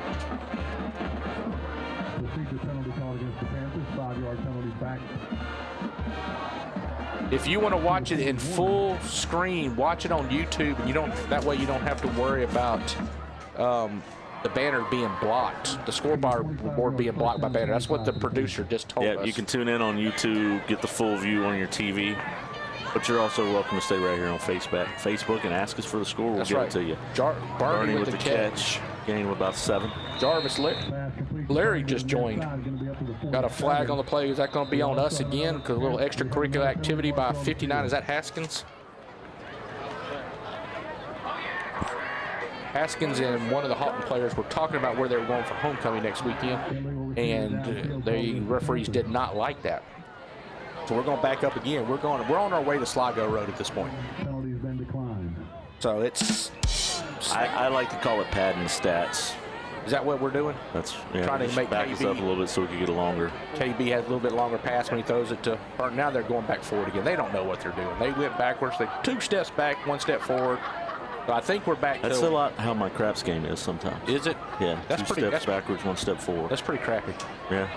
If you want to watch it in full screen, watch it on YouTube, and that way you don't have to worry about the banner being blocked, the scoreboard being blocked by banner. That's what the producer just told us. Yeah, you can tune in on YouTube, get the full view on your TV, but you're also welcome to stay right here on Facebook and ask us for the score. We'll get it to you. Barney with the catch. Gain of about 7. Jarvis Larry just joined. Got a flag on the play. Is that going to be on us again? Because a little extracurricular activity by 59. Is that Haskins? Haskins and one of the Haughton players were talking about where they were going for homecoming next weekend, and the referees did not like that. So we're going back up again. We're on our way to Sligo Road at this point. So it's. I like to call it padding the stats. Is that what we're doing? That's trying to make back us up a little bit so we can get a longer. KB has a little bit longer pass when he throws it to Burton. Now they're going back forward again. They don't know what they're doing. They went backwards. They 2 steps back, 1 step forward. So I think we're back. That's a lot how my craps game is sometimes. Is it? Yeah. That's two pretty. steps backwards, one step forward. That's pretty crappy. Yeah.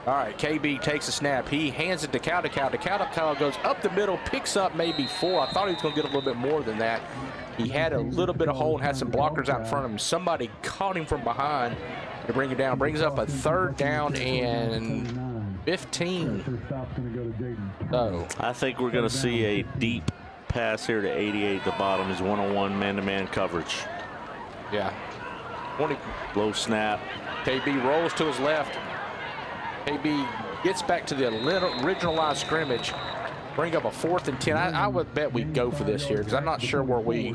All right, KB takes a snap. He hands it to Cal. Cal goes up the middle, picks up maybe 4. I thought he was going to get a little bit more than that. He had a little bit of hole and had some blockers out in front of him. Somebody caught him from behind to bring it down. Brings up a 3rd down and 15. So I think we're going to see a deep pass here to 88 at the bottom. His one-on-one man-to-man coverage. Yeah. 20. Low snap. KB rolls to his left. KB gets back to the original line of scrimmage. Bring up a 4th and 10. I would bet we go for this here because I'm not sure where we.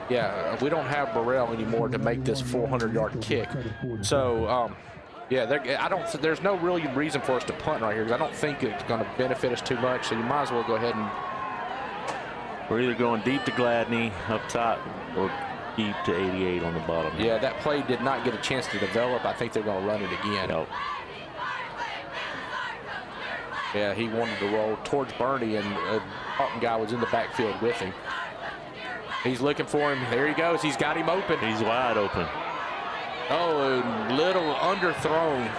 Yeah, we don't have Burrell anymore to make this 400-yard kick. So, yeah, I don't. There's no really reason for us to punt right here because I don't think it's going to benefit us too much. So you might as well go ahead and. We're either going deep to Gladney up top or deep to 88 on the bottom. Yeah, that play did not get a chance to develop. I think they're going to run it again. Nope. Yeah, he wanted to roll towards Bernie, and a Haughton guy was in the backfield with him. He's looking for him. There he goes. He's got him open. He's wide open. Oh, a little underthrown.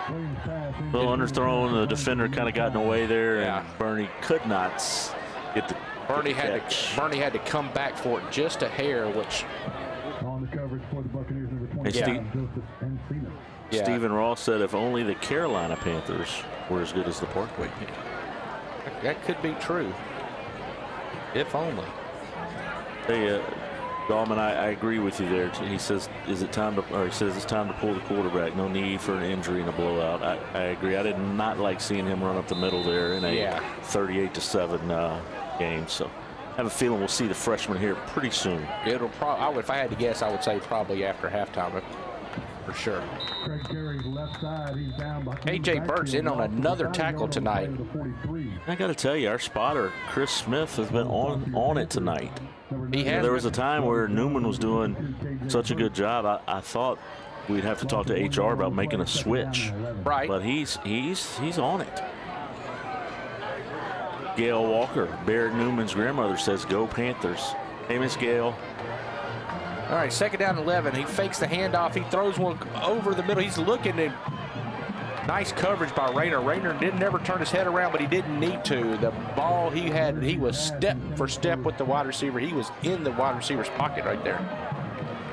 A little underthrown. The defender kind of got in the way there, Yeah. and Bernie could not get the Bernie catch. had to come back for it just a hair, which. On the coverage for the Buccaneers, number Hey, 25, Joseph Encina. Yeah. Stephen Ross said if only the Carolina Panthers were as good as the Parkway. That could be true. If only. Hey, Dahlman, I agree with you there. He says, "Is it time to?" Or he says, "It's time to pull the quarterback. No need for an injury in a blowout." I agree. I did not like seeing him run up the middle there in a 38-7 game. So I have a feeling we'll see the freshman here pretty soon. It'll probably. If I had to guess, I would say probably after halftime, for sure. Craig Carey's left side, he's down behind A.J. the Burt's in on backfield. another He's tackle on the tonight. play to 43. I got to tell you, our spotter Chris Smith has been on it tonight. He has. There was a time where Newman was doing such a good job. I thought we'd have to talk to HR about making a switch. Right. But he's on it. Gail Walker, Barrett Newman's grandmother, says, "Go Panthers." Hey, Miss Gail. All right, 2nd down 11. He fakes the handoff. He throws one over the middle. He's looking at nice coverage by Rayner. Rayner didn't never turn his head around, but he didn't need to. The ball he was step for step with the wide receiver. He was in the wide receiver's pocket right there.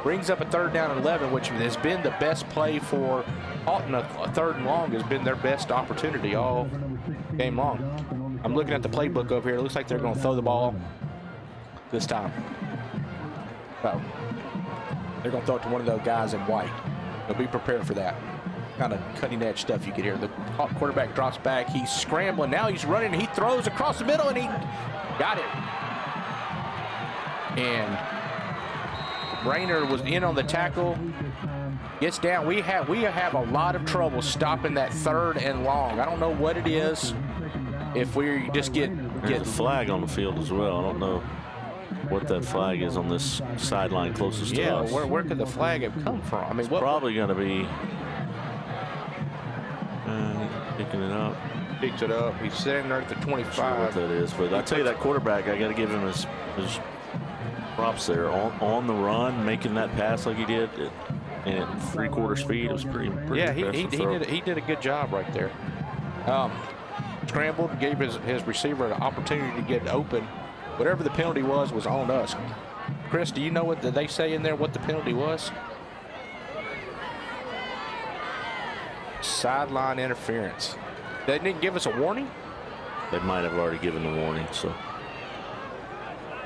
Brings up a 3rd down and 11, which has been the best play for Haughton. A 3rd and long has been their best opportunity all game long. I'm looking at the playbook over here. It looks like they're going to throw the ball this time. So they're going to throw it to one of those guys in white. So be prepared for that. Kind of cutting edge stuff you could hear. The quarterback drops back. He's scrambling. Now he's running. He throws across the middle, and he got it. And Rayner was in on the tackle. Gets down. We have a lot of trouble stopping that 3rd and long. I don't know what it is. If we just get a flag on the field as well. I don't know what that flag is on this sideline closest to us. Where could the flag have come from? I mean, It's probably going to be picking it up. Picks it up. He's sitting there at the 25. Sure what that is, but I tell you, that quarterback, I got to give him his props there on the run, making that pass like he did, and at 3/4 speed. It was pretty Yeah, impressive. he did a good job right there. Scrambled, gave his receiver an opportunity to get open. Whatever the penalty was on us. Chris, do you know what did they say in there? What the penalty was? Sideline interference. They didn't give us a warning. They might have already given the warning. So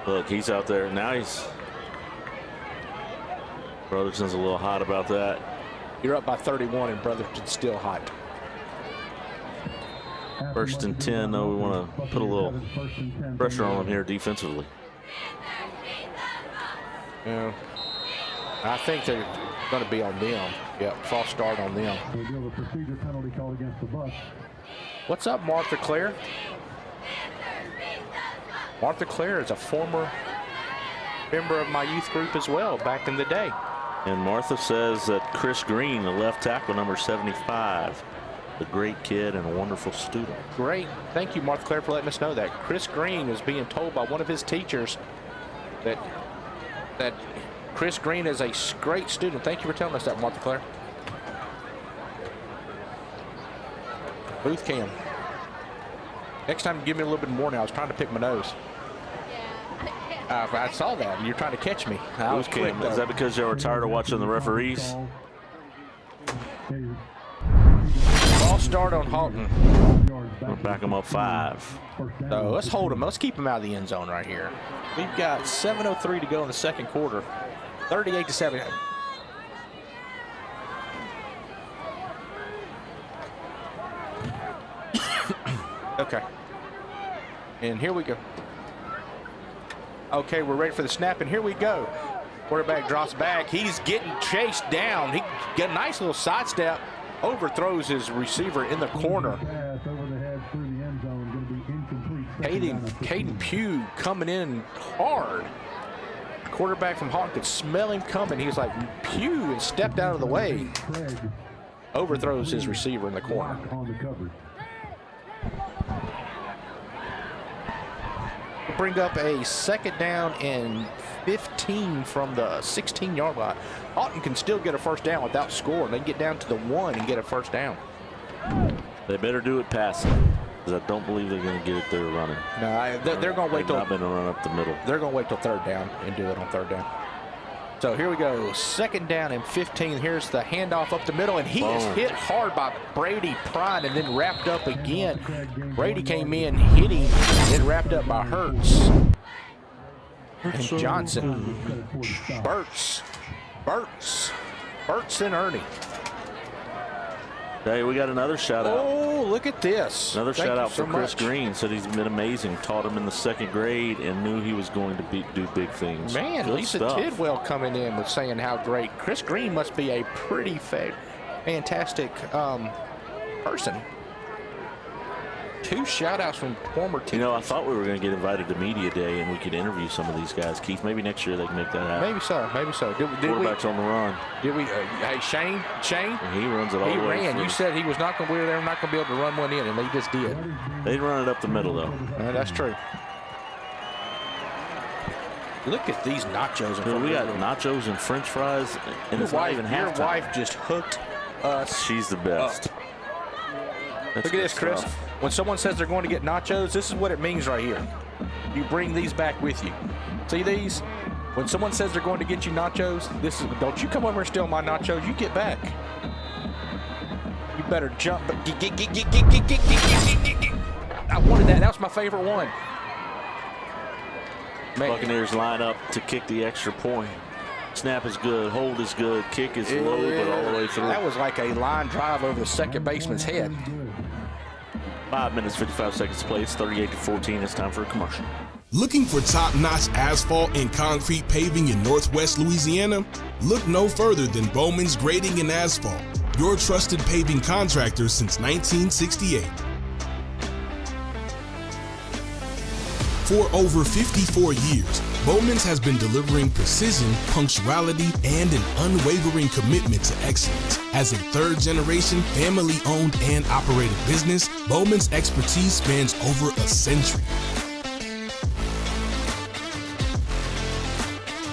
look, he's out there now. Brotherton's a little hot about that. You're up by 31, and Brotherton's still hot. 1st and 10, though. We want to put a little pressure on them here defensively. Yeah. I think they're going to be on them. Yep, false start on them. We'll give a procedure penalty called against the Bucs. What's up, Martha Claire? Martha Claire is a former member of my youth group as well back in the day. And Martha says that Chris Green, the left tackle, number 75, a great kid and a wonderful student. Great. Thank you, Martha Claire, for letting us know that. Chris Green is being told by one of his teachers that Chris Green is a great student. Thank you for telling us that, Martha Claire. Booth cam. Next time, give me a little bit more now. I was trying to pick my nose. I saw that. You're trying to catch me. I was quick, Is that because you were tired of watching the referees? Ball start on Haughton. We'll back them up 5. So let's hold them. Let's keep them out of the end zone right here. We've got 7:03 to go in the second quarter. 38-7. Okay. And here we go. Okay, we're ready for the snap, and here we go. Quarterback drops back. He's getting chased down. He got a nice little sidestep. Overthrows his receiver in the corner. Caden Pugh coming in hard. Quarterback from Haughton could smell him coming. He was like, Pugh, and stepped out of the way. Overthrows his receiver in the corner. Bring up a second down and 15 from the 16-yard line. Haughton can still get a first down without scoring. They can get down to the 1 and get a first down. They better do it passing, because I don't believe they're going to get it there running. No, they're going to wait till not going to run up the middle. They're going to wait till third down and do it on third down. So here we go, second down and 15. Here's the handoff up the middle, and he is hit hard by Brady Prine and then wrapped up again. Brady came in, hit him, then wrapped up by Hurts. And Johnson. Burts and Ernie. Hey, we got another shout out. Oh, look at this. Another Thank shout you out so for Chris much. Green. Said he's been amazing. Taught him in the 2nd grade and knew he was going to do big things. Man, Good Lisa stuff. Tidwell coming in with saying how great. Chris Green must be a pretty fantastic person. 2 shout outs from former teams. You know, I thought we were going to get invited to media day and we could interview some of these guys. Keith, maybe next year they can make that happen. Maybe so. Quarterback's on the run. Did we? Hey, Shane. And he runs it all He the way ran. through. You said he was not going to. We were not going to be able to run one in, and they just did. They run it up the middle, though. That's true. Look at these nachos. Dude, we got nachos and French fries, and it's not even Your halftime. wife just hooked us. She's the best. Look at this, Chris. When someone says they're going to get nachos, this is what it means right here. You bring these back with you. See these? When someone says they're going to get you nachos, this is, don't you come over and steal my nachos. You get back. You better jump. I wanted that. That was my favorite one. Buccaneers line up to kick the extra point. Snap is good, hold is good, kick is low, but all the way through. That was like a line drive over the second baseman's head. 5 minutes, 55 seconds to play. It's 38-14. It's time for a commercial. Looking for top-notch asphalt and concrete paving in Northwest Louisiana? Look no further than Bowman's Grading and Asphalt, your trusted paving contractor since 1968. For over 54 years, Bowman's has been delivering precision, punctuality, and an unwavering commitment to excellence. As a third-generation, family-owned and operated business, Bowman's expertise spans over a century.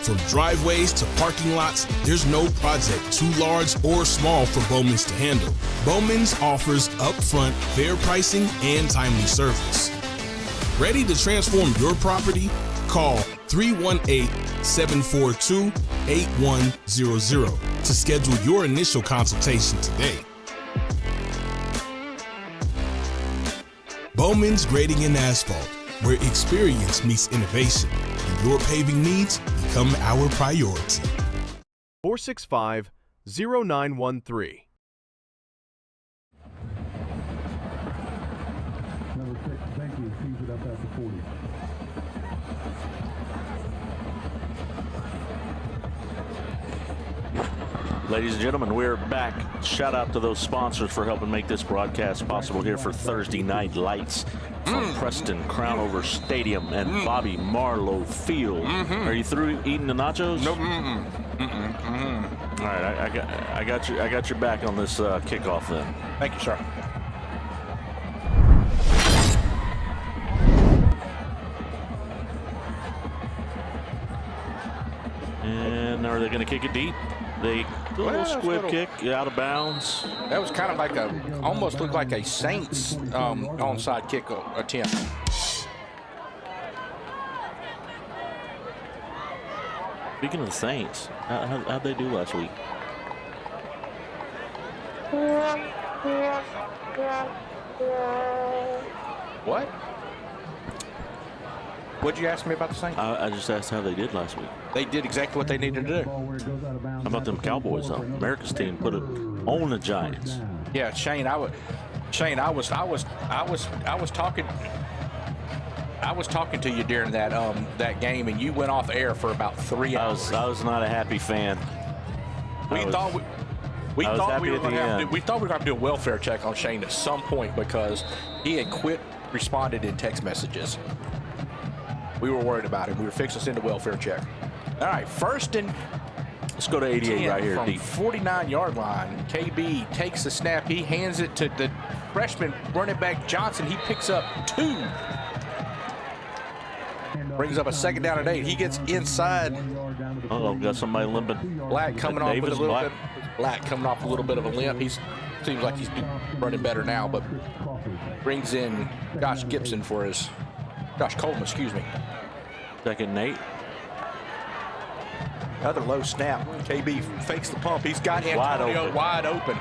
From driveways to parking lots, there's no project too large or small for Bowman's to handle. Bowman's offers upfront, fair pricing and timely service. Ready to transform your property? Call 318-742-8100 to schedule your initial consultation today. Bowman's Grading and Asphalt, where experience meets innovation, and your paving needs become our priority. 465-0913. Number 6, thank you. Keeps it up at the 40. Ladies and gentlemen, we're back. Shout out to those sponsors for helping make this broadcast possible here for Thursday Night Lights from Preston Crownover Stadium and Bobby Marlowe Field. Are you through eating the nachos? Nope. All right, I got your back on this kickoff then. Thank you, sir. And are they going to kick it deep? They do a little squib kick out of bounds. That was kind of like almost looked like a Saints onside kick attempt. Speaking of the Saints, how'd they do last week? What? What'd you ask me about the Saints? I just asked how they did last week. They did exactly what they needed to do. How about them Cowboys, though? America's team put it on the Giants. Yeah, Shane, I was talking to you during that game, and you went off air for about 3 hours. I was not a happy fan. We thought we were going to have to do a welfare check on Shane at some point because he had quit responding in text messages. We were worried about him. We were fixing to send a welfare check. All right, first and let's go to 88 right here. From Deep. 49-yard line, KB takes the snap. He hands it to the freshman running back Johnson. He picks up 2. Brings up a 2nd down and 8. He gets inside. Uh-oh, got somebody limping. Black coming off with a little bit. Black coming off a little bit of a limp. He seems like he's running better now, but brings in Josh Coleman, excuse me. 2nd and 8. Another low snap. KB fakes the pump. He's got Antonio wide open.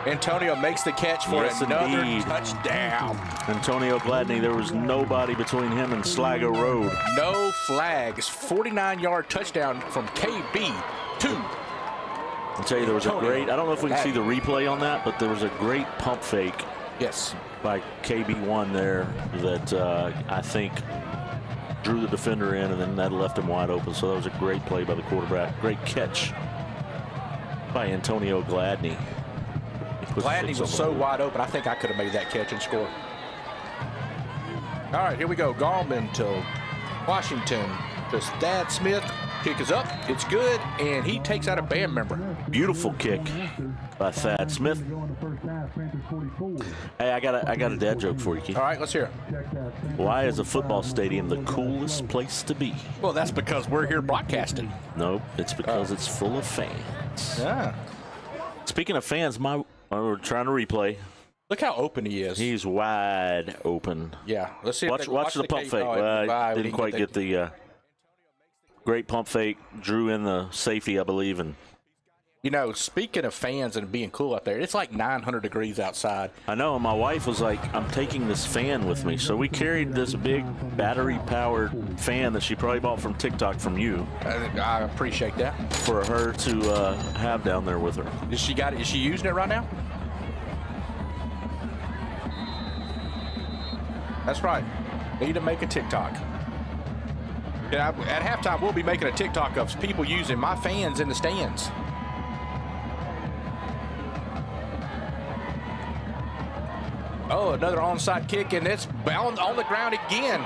Antonio makes the catch for another touchdown. Antonio Gladney, there was nobody between him and Sligo Road. No flags. 49-yard touchdown from KB. 2. I'll tell you, there was a great, I don't know if we can see the replay on that, but there was a great pump fake. Yes. By KB1 there that I think drew the defender in, and then that left him wide open. So that was a great play by the quarterback. Great catch by Antonio Gladney. Gladney was so wide open, I think I could have made that catch and scored. All right, here we go. Gallman to Washington to Thad Smith. Kick is up. It's good, and he takes out a band member. Beautiful kick by Thad Smith. Hey, I got a dad joke for you, Keith. All right, let's hear it. Why is a football stadium the coolest place to be? Well, that's because we're here broadcasting. Nope, it's because it's full of fans. Yeah. Speaking of fans, we're trying to replay. Look how open he is. He's wide open. Yeah. Let's see. Watch the pump fake. Didn't quite get the great pump fake. Drew in the safety, I believe, and. You know, speaking of fans and being cool out there, it's like 900 degrees outside. I know, and my wife was like, I'm taking this fan with me. So we carried this big battery-powered fan that she probably bought from TikTok from you. I appreciate that. For her to have down there with her. Is she using it right now? That's right. Need to make a TikTok. Yeah, at halftime, we'll be making a TikTok of people using my fans in the stands. Oh, another onside kick, and it's on the ground again.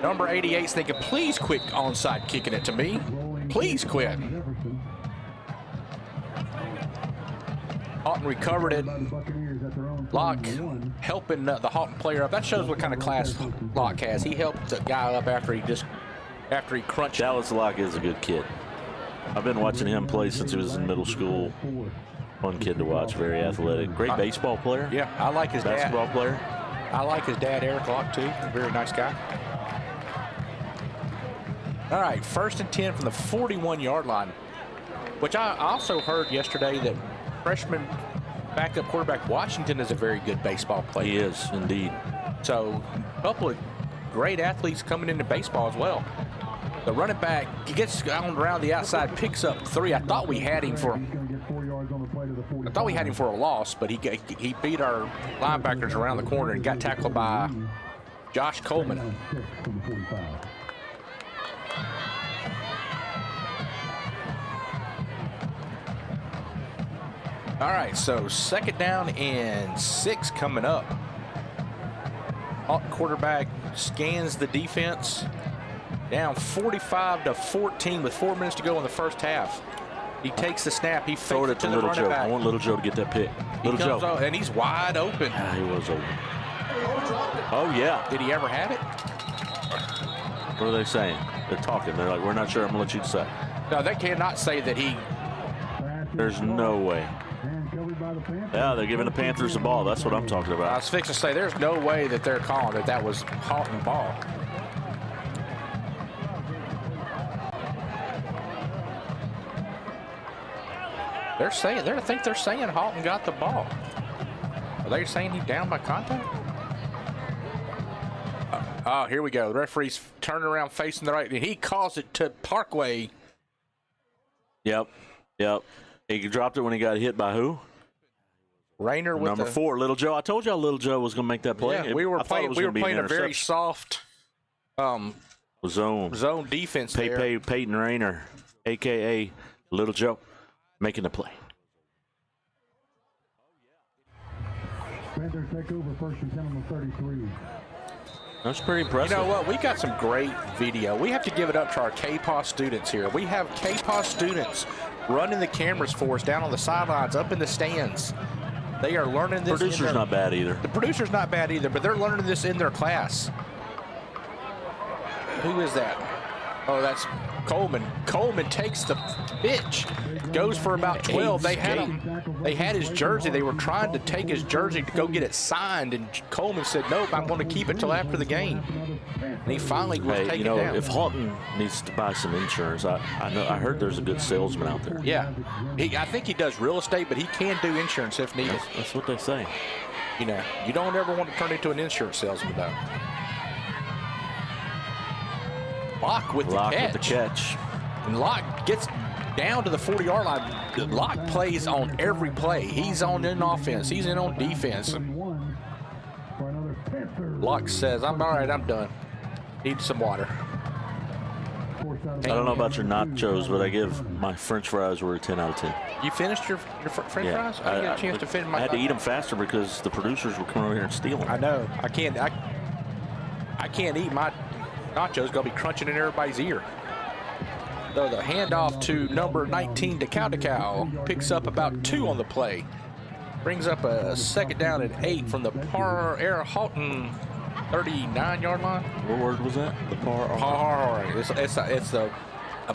Number 88's thinking, please quit onside kicking it to me. Please quit. Haughton recovered it. Locke helping the Haughton player up. That shows what kind of class Locke has. He helped the guy up after he crunched. Dallas Locke is a good kid. I've been watching him play since he was in middle school. Fun kid to watch, very athletic. Great baseball player. Yeah, I like his basketball player. I like his dad, Eric Locke, too. Very nice guy. All right, 1st and 10 from the 41-yard line, which I also heard yesterday that freshman backup quarterback Washington is a very good baseball player. He is, indeed. So a couple of great athletes coming into baseball as well. The running back, he gets on around the outside, picks up 3. I thought we had him for a loss, but he beat our linebackers around the corner and got tackled by Josh Coleman. All right, so 2nd down and 6 coming up. Haughton quarterback scans the defense. Down 45-14 with 4 minutes to go in the first half. He takes the snap. He throw it to the Little Joe. back. I want Little Joe to get that pick. Little Joe. And he's wide open. Yeah, he was open. Oh, yeah. Did he ever have it? What are they saying? They're talking. They're like, we're not sure. I'm going to let you decide. No, they cannot say that he. There's no way. And covered by the Panthers. Yeah, they're giving the Panthers the ball. That's what I'm talking I about. was fixing to say there's no way that they're calling that that was Haughton ball. They're saying, I think they're saying Haughton got the ball. Are they saying he's down by contact? Oh, here we go. The referee's turning around facing the right, and he calls it to Parkway. Yep. He dropped it when he got hit by who? Rayner with Number 4, Little Joe. I told y'all Little Joe was going to make that play. Yeah, we were playing a very soft zone defense there. Peyton Rayner, a.k.a. Little Joe, making the play. Panthers take over first and 10 on the 33. That's pretty impressive. You know what? We got some great video. We have to give it up to our KPOS students here. We have KPOS students running the cameras for us down on the sidelines, up in the stands. They are learning this. Producer's not bad either. The producer's not bad either, but they're learning this in their class. Who is that? Oh, that's Coleman. Coleman takes the pitch, goes for about 12. They had his jersey. They were trying to take his jersey to go get it signed, and Coleman said, "Nope, I'm going to keep it till after the game." And he finally was taken down. If Haughton needs to buy some insurance, I heard there's a good salesman out there. Yeah, I think he does real estate, but he can do insurance if needed. That's what they say. You know, you don't ever want to turn into an insurance salesman, though. Locke with the catch. And Locke gets down to the 40-yard line. Locke plays on every play. He's in offense. He's in on defense. Locke says, "I'm all right. I'm done. Need some water." I don't know about your nachos, but I give my French fries were a 10 out of 10. You finished your French fries? I didn't get a chance to finish my. I had to eat them faster because the producers were coming over here and stealing. I know. I can't eat my nachos. Gonna be crunching in everybody's ear. So the handoff to number 19, Decal. Picks up about 2 on the play. Brings up a second down at 8 from the Haughton 39-yard line. What word was that? The It's a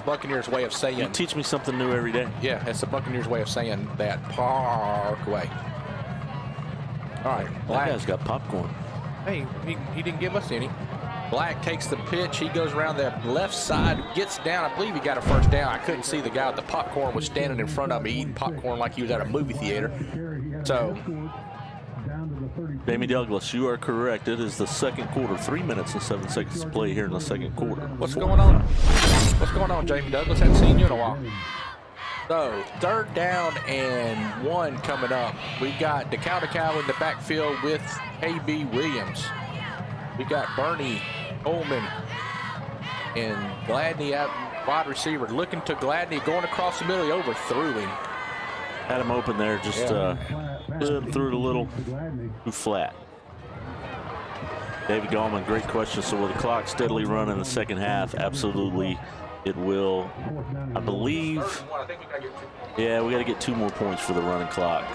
Buccaneers way of saying. You teach me something new every day. Yeah, it's the Buccaneers way of saying that. Parkway. All right. That guy's got popcorn. Hey, he didn't give us any. Black takes the pitch. He goes around the left side, gets down. I believe he got a first down. I couldn't see the guy with the popcorn was standing in front of me eating popcorn like he was at a movie theater. So, Jamie Douglas, you are correct. It is the second quarter. 3 minutes and 7 seconds to play here in the second quarter. What's going on? What's going on, Jamie Douglas? Haven't seen you in a while. So, 3rd down and 1 coming up. We got Decal in the backfield with A.B. Williams. We got Bernie, Coleman, and Gladney at wide receiver. Looking to Gladney, going across the middle. He overthrew him. Had him open there, just threw it a little too flat. David Gallman, great question. So will the clock steadily run in the second half? Absolutely, it will. I believe, yeah, we got to get 2 more points for the running clock.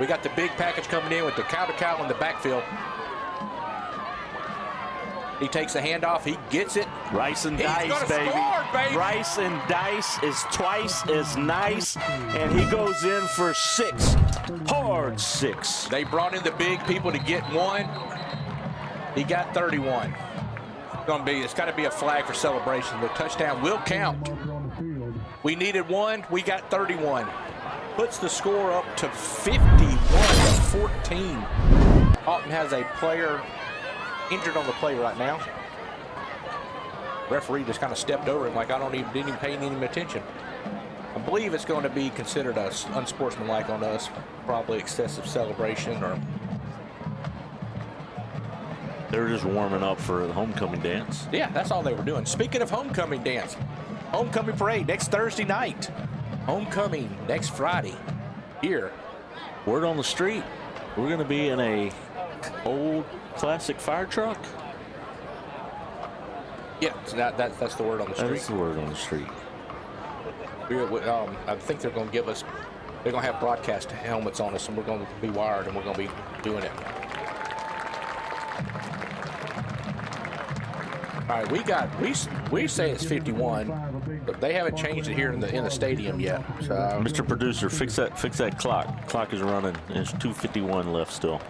We got the big package coming in with the Decal in the backfield. He takes a handoff. He gets it. Rice and Dice, baby. Rice and Dice is twice as nice, and he goes in for 6. Hard 6. They brought in the big people to get 1. He got 31. It's got to be a flag for celebration. The touchdown will count. We needed 1. We got 31. Puts the score up to 51-14. Haughton has a player injured on the play right now. Referee just kind of stepped over him like didn't even pay any attention. I believe it's going to be considered unsportsmanlike on us, probably excessive celebration, or they're just warming up for the homecoming dance. Yeah, that's all they were doing. Speaking of homecoming dance, homecoming parade next Thursday night. Homecoming next Friday here. Word on the street, we're going to be in a old classic fire truck. Yeah, so that's the word on the street. That's the word on the street. I think they're going to give us, they're going to have broadcast helmets on us, and we're going to be wired, and we're going to be doing it. All right, we say it's 51, but they haven't changed it here in the stadium yet. So, Mr. Producer, fix that clock. Clock is running. There's 2:51 left still.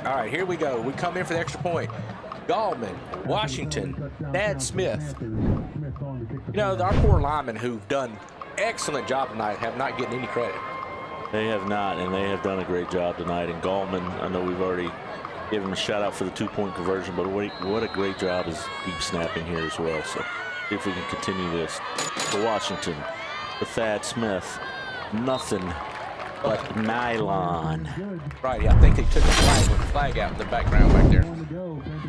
all right, here we go. We come in for the extra point. Gallman, Washington, Thad Smith. You know, our poor linemen who've done excellent job tonight have not getting any credit. They have not, and they have done a great job tonight. And Gallman, I know we've already given him a shout out for the 2-point conversion, but what a great job is deep snapping here as well. So see if we can continue this. For Washington, for Thad Smith, nothing but nylon. Right, yeah, I think they took a flag out in the background back there.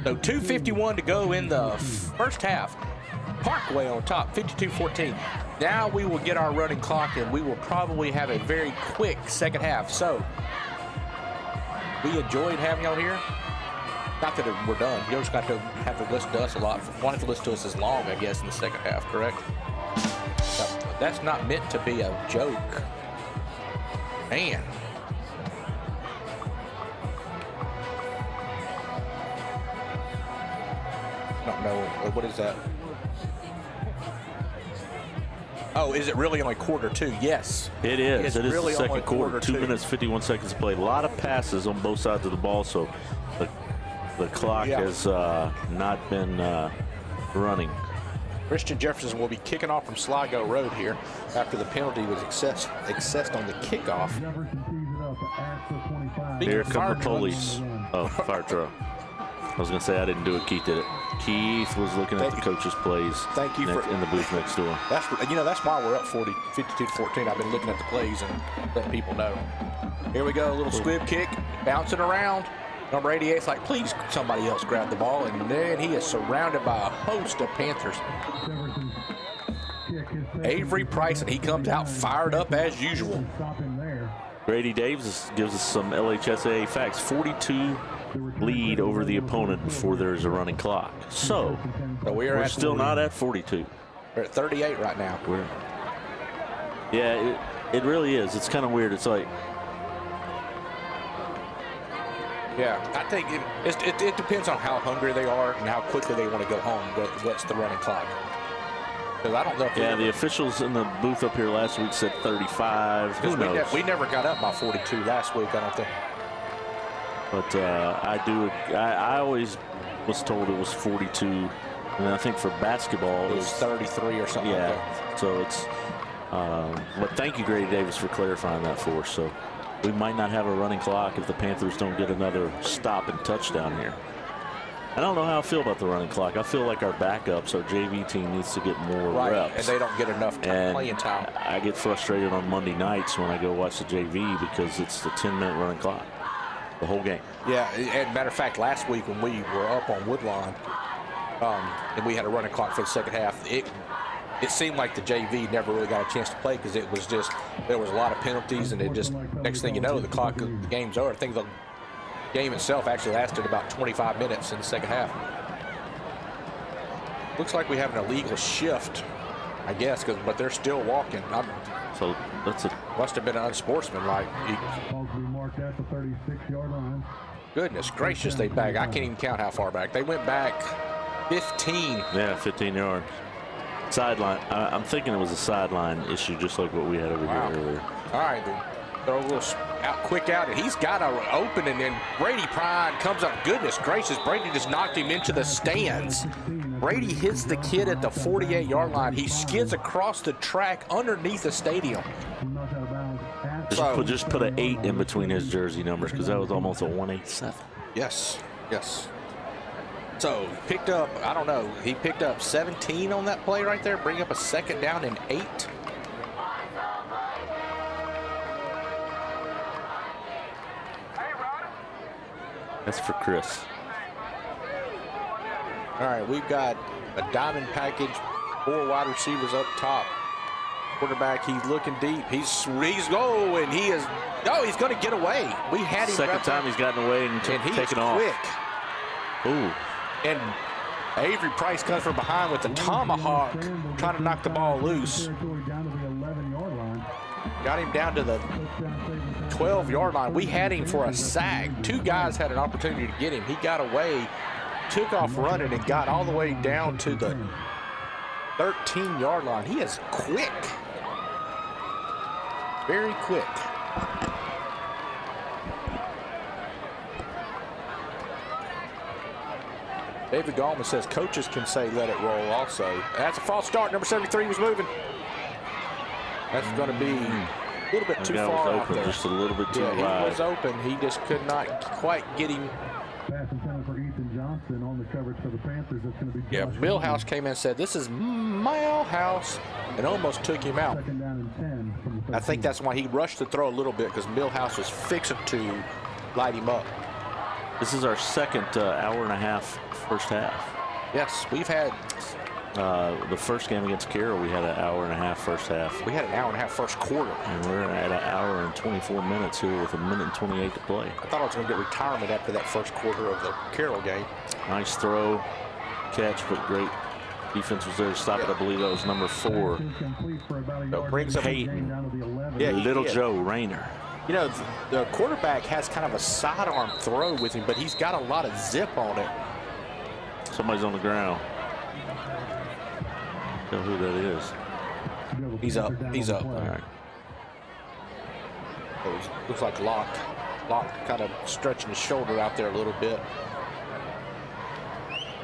So 2:51 to go in the first half. Parkway on top, 52-14. Now we will get our running clock, and we will probably have a very quick second half. So we enjoyed having you on here. Not that we're done. You're just going to have to listen to us a lot. Won't have to listen to us as long, I guess, in the second half, correct? So that's not meant to be a joke. Man. I don't know. What is that? Oh, is it really only quarter two? Yes. It is. It's It is really the second only quarter. 2 two. minutes, 51 seconds to play. A lot of passes on both sides of the ball, so the clock has not been running. Christian Jefferson will be kicking off from Sligo Road here after the penalty was accessed on the kickoff. Here come the police. Oh, fire truck. I was going to say I didn't do it. Keith did it. Keith was looking at the coach's plays. Thank you in the booth next door. That's why we're up 52-14. I've been looking at the plays and letting people know. Here we go, a little squib kick, bouncing around. Number 88's like, please somebody else grab the ball, and then he is surrounded by a host of Panthers. Avery Price, and he comes out fired up as usual. Grady Davis gives us some LHSAA facts. 42 lead over the opponent before there's a running clock. So we're still not at 42. We're at 38 right now. It really is. It's kind of weird. It's like, yeah, I think it depends on how hungry they are and how quickly they want to go home. What's the running clock? Because I don't know. If the officials in the booth up here last week said 35. Who knows? We never got up by 42 last week, I don't think. But I always was told it was 42. And I think for basketball it was 33 or something like that. Yeah, so it's but thank you, Grady Davis, for clarifying that for us. So we might not have a running clock if the Panthers don't get another stop and touchdown here. I don't know how I feel about the running clock. I feel like our backups, our JV team, needs to get more reps. And they don't get enough playing time. I get frustrated on Monday nights when I go watch the JV because it's the 10-minute running clock the whole game. Yeah, and matter of fact, last week when we were up on Woodlawn and we had a running clock for the second half, it seemed like the JV never really got a chance to play because it was just, there was a lot of penalties, and it just, next thing you know, the game's over. I think the game itself actually lasted about 25 minutes in the second half. Looks like we have an illegal shift, I guess, but they're still walking. So that's must have been unsportsmanlike. Goodness gracious, they back. I can't even count how far back. They went back 15. Yeah, 15 yards. Sideline. I'm thinking it was a sideline issue, just like what we had over here earlier. All right, throw a little quick out, and he's got an open, and then Brady Pride comes up. Goodness gracious, Brady just knocked him into the stands. Brady hits the kid at the 48-yard line. He skids across the track underneath the stadium. Just put an 8 in between his jersey numbers, because that was almost a 187. Yes, yes. So picked up, I don't know, he picked up 17 on that play right there, bring up a second down and 8. That's for Chris. All right, we've got a diamond package, 4 wide receivers up top. Quarterback, he's looking deep. He's going. He is. Oh, he's going to get away. We had him. Second time he's gotten away and taken off. Quick. Ooh. And Avery Price comes from behind with the tomahawk, trying to knock the ball loose. Got him down to the 12-yard line. We had him for a sack. 2 guys had an opportunity to get him. He got away, took off running and got all the way down to the 13-yard line. He is quick. Very quick. David Gallman says coaches can say let it roll also. That's a false start. Number 73 was moving. That's going to be a little bit too far out there. Just a little bit too wide. Yeah, he was open. He just could not quite get him. Pass intended for Ethan Johnson on the coverage for the Panthers. That's going to be Yeah, Millhouse came in and said, this is my house, and almost took him out. second down and 10 from the I think that's why he rushed the throw a little bit, because Millhouse was fixing to light him up. This is our second hour and a half first half. Yes, we've had The first game against Carroll, we had an hour and a half first half. we had an hour and a half first quarter. And we're at an hour and 24 minutes here with 1:28 to play. I thought I was going to get retirement after that first quarter of the Carroll game. Nice throw, catch, but great defense was there to stop it. I believe that was number 4. So brings up Hayden. Yeah, he Little did. Joe Rayner. You know, the quarterback has kind of a sidearm throw with him, but he's got a lot of zip on it. Somebody's on the ground. Tell who that is. He's up. He's up. All right. Looks like Locke. Locke kind of stretching his shoulder out there a little bit.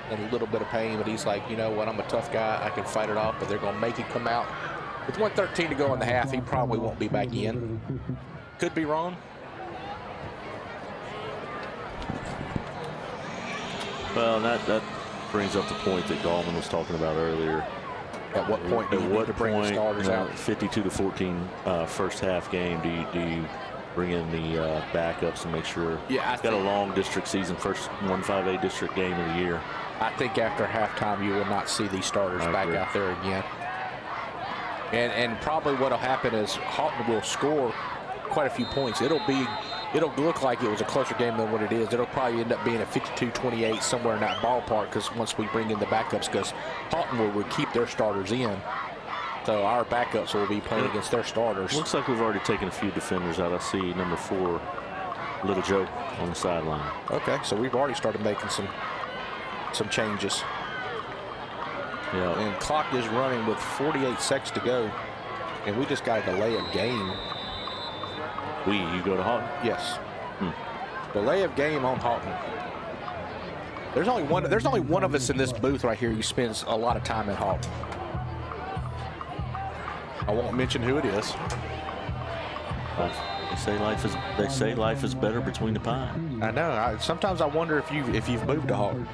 And a little bit of pain, but he's like, you know what, I'm a tough guy. I can fight it off, but they're going to make him come out. With 1:13 to go in the half, he probably won't be back in. Could be wrong. Well, that brings up the point that Gallman was talking about earlier. At what point do you need to bring the starters out? 52-14 first half game. Do you bring in the backups and make sure? Yeah, got a long district season, first 1-5A district game of the year. I think after halftime you will not see these starters back out there again. And probably what'll happen is Haughton will score quite a few points. It'll look like it was a closer game than what it is. It'll probably end up being a 52-28 somewhere in that ballpark, because once we bring in the backups, because Haughton will keep their starters in. So our backups will be playing against their starters. Looks like we've already taken a few defenders out. I see number 4, Little Joe, on the sideline. Okay, so we've already started making some changes. Yeah. And clock is running with 48 seconds to go, and we just got a delay of game. You go to Haughton? Yes. Delay of game on Haughton. There's only one of us in this booth right here who spends a lot of time at Haughton. I won't mention who it is. They say life is better between the pines. I know. Sometimes I wonder if you've moved to Haughton.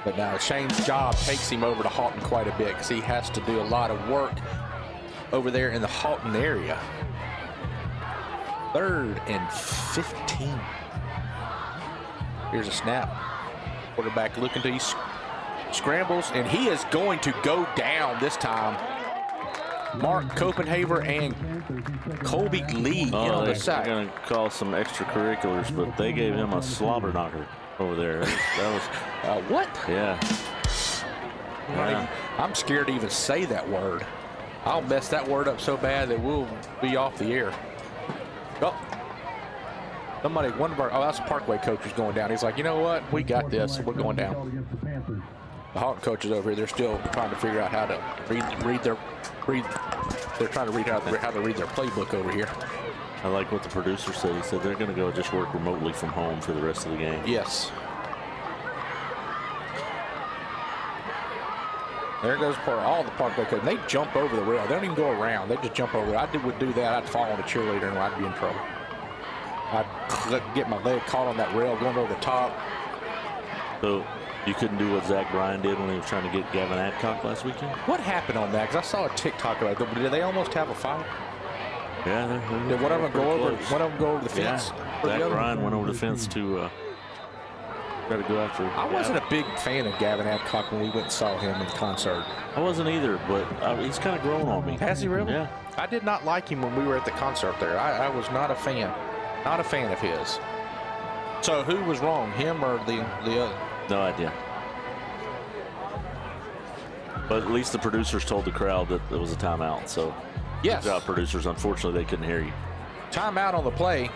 But now Shane's job takes him over to Haughton quite a bit, because he has to do a lot of work over there in the Haughton area. 3rd and 15. Here's a snap. Quarterback looking to, he scrambles, and he is going to go down this time. Mark Copenhaver and Colby Lee in on the sack. They're going to call some extracurriculars, but they gave him a slobber knocker over there. That was what? Yeah. I'm scared to even say that word. I'll mess that word up so bad that we'll be off the air. Oh, that's the Parkway coach who's going down. He's like, you know what? We got this. We're going down. The Haughton coaches over here, they're still trying to figure out how to read. They're trying to read how to read their playbook over here. I like what the producer said. He said they're going to go just work remotely from home for the rest of the game. Yes. There goes all the Parkway coaches. They jump over the rail. They don't even go around. They just jump over it. Would do that. I'd fall on a cheerleader and I'd be in trouble. I'd get my leg caught on that rail going over the top. So you couldn't do what Zach Bryan did when he was trying to get Gavin Adcock last weekend? What happened on that? Because I saw a TikTok about it. Did they almost have a fight? Yeah. Did one of them go over? One of them go over the fence? Yeah. Zach Bryan went over the fence to try to go after. I wasn't a big fan of Gavin Adcock when we went and saw him in concert. I wasn't either, but he's kind of grown on me. Has he really? Yeah. I did not like him when we were at the concert there. I was not a fan. Not a fan of his. So who was wrong, him or the other? No idea. But at least the producers told the crowd that there was a timeout. So yes. Good job, producers. Unfortunately, they couldn't hear you. Timeout on the play.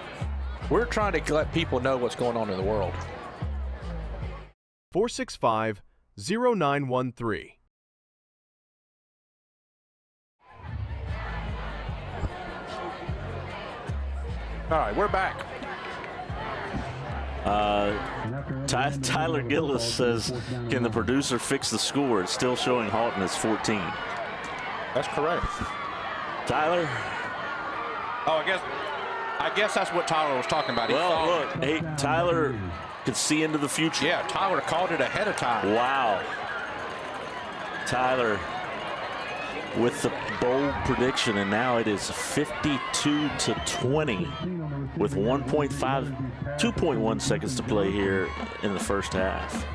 We're trying to let people know what's going on in the world. 465-0913. All right, we're back. Tyler Gillis says, can the producer fix the score? It's still showing Haughton as 14. That's correct. Tyler? Oh, I guess that's what Tyler was talking about. Well, look, hey, Tyler can see into the future. Yeah, Tyler called it ahead of time. Wow. Tyler with the bold prediction, and now it is 52-20 with 2.1 seconds to play here in the first half.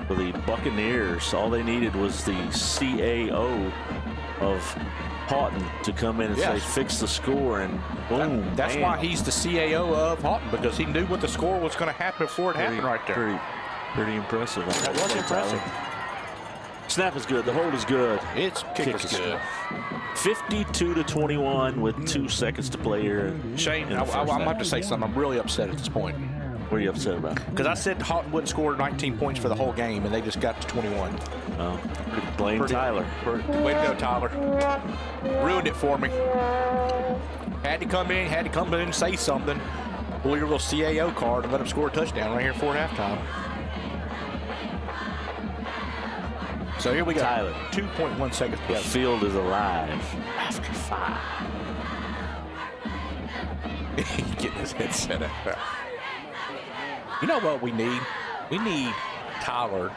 For the Buccaneers, all they needed was the CAO of Haughton to come in and say, fix the score, and boom. That's why he's the CAO of Haughton, because he knew what the score was going to happen before it happened right there. Pretty impressive. That was impressive. Snap is good. The hold is good. Its kick is good. 52-21 with 2 seconds to play here. Shane, I'm about to say something. I'm really upset at this point. What are you upset about? Because I said Haughton wouldn't score 19 points for the whole game, and they just got to 21. Oh, blame Tyler. Way to go, Tyler. Ruined it for me. Had to come in and say something. Pull your little CAO card and let him score a touchdown right here before halftime. So here we go. Tyler. 2.1 seconds. The field is alive after 5. Getting his head set up. You know what we need? We need Tyler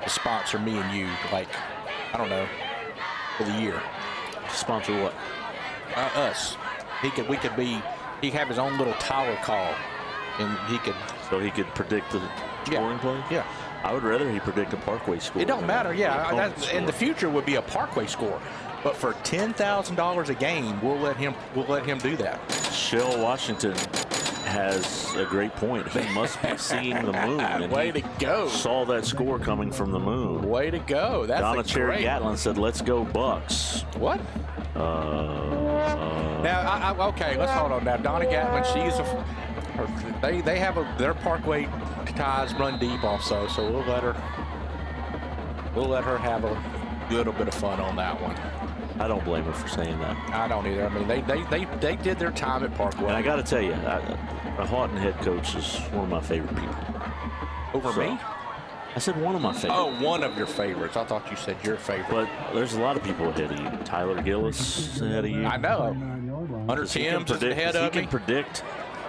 to sponsor me and you, like, I don't know, for the year. Sponsor what? Us. He'd have his own little Tyler call, and he could. So he could predict the scoring play? Yeah. I would rather he predict a Parkway score. It don't matter. Yeah, in the future would be a Parkway score, but for $10,000 a game, we'll let him do that. Shell Washington has a great point. He must be seeing the moon. And way to go. Saw that score coming from the moon. Way to go. That's Donna Cherry Gatlin said, let's go Bucks. What? Now, okay, let's hold on now. Donna Gatlin, they have their Parkway ties run deep also, so we'll let her have a little bit of fun on that one. I don't blame her for saying that. I don't either. I mean, they did their time at Parkway. And I got to tell you, a Haughton head coach is one of my favorite people. Over me? I said one of my favorites. Oh, one of your favorites. I thought you said your favorite. But there's a lot of people ahead of you. Tyler Gillis ahead of you. I know. Hunter Timms is ahead of me.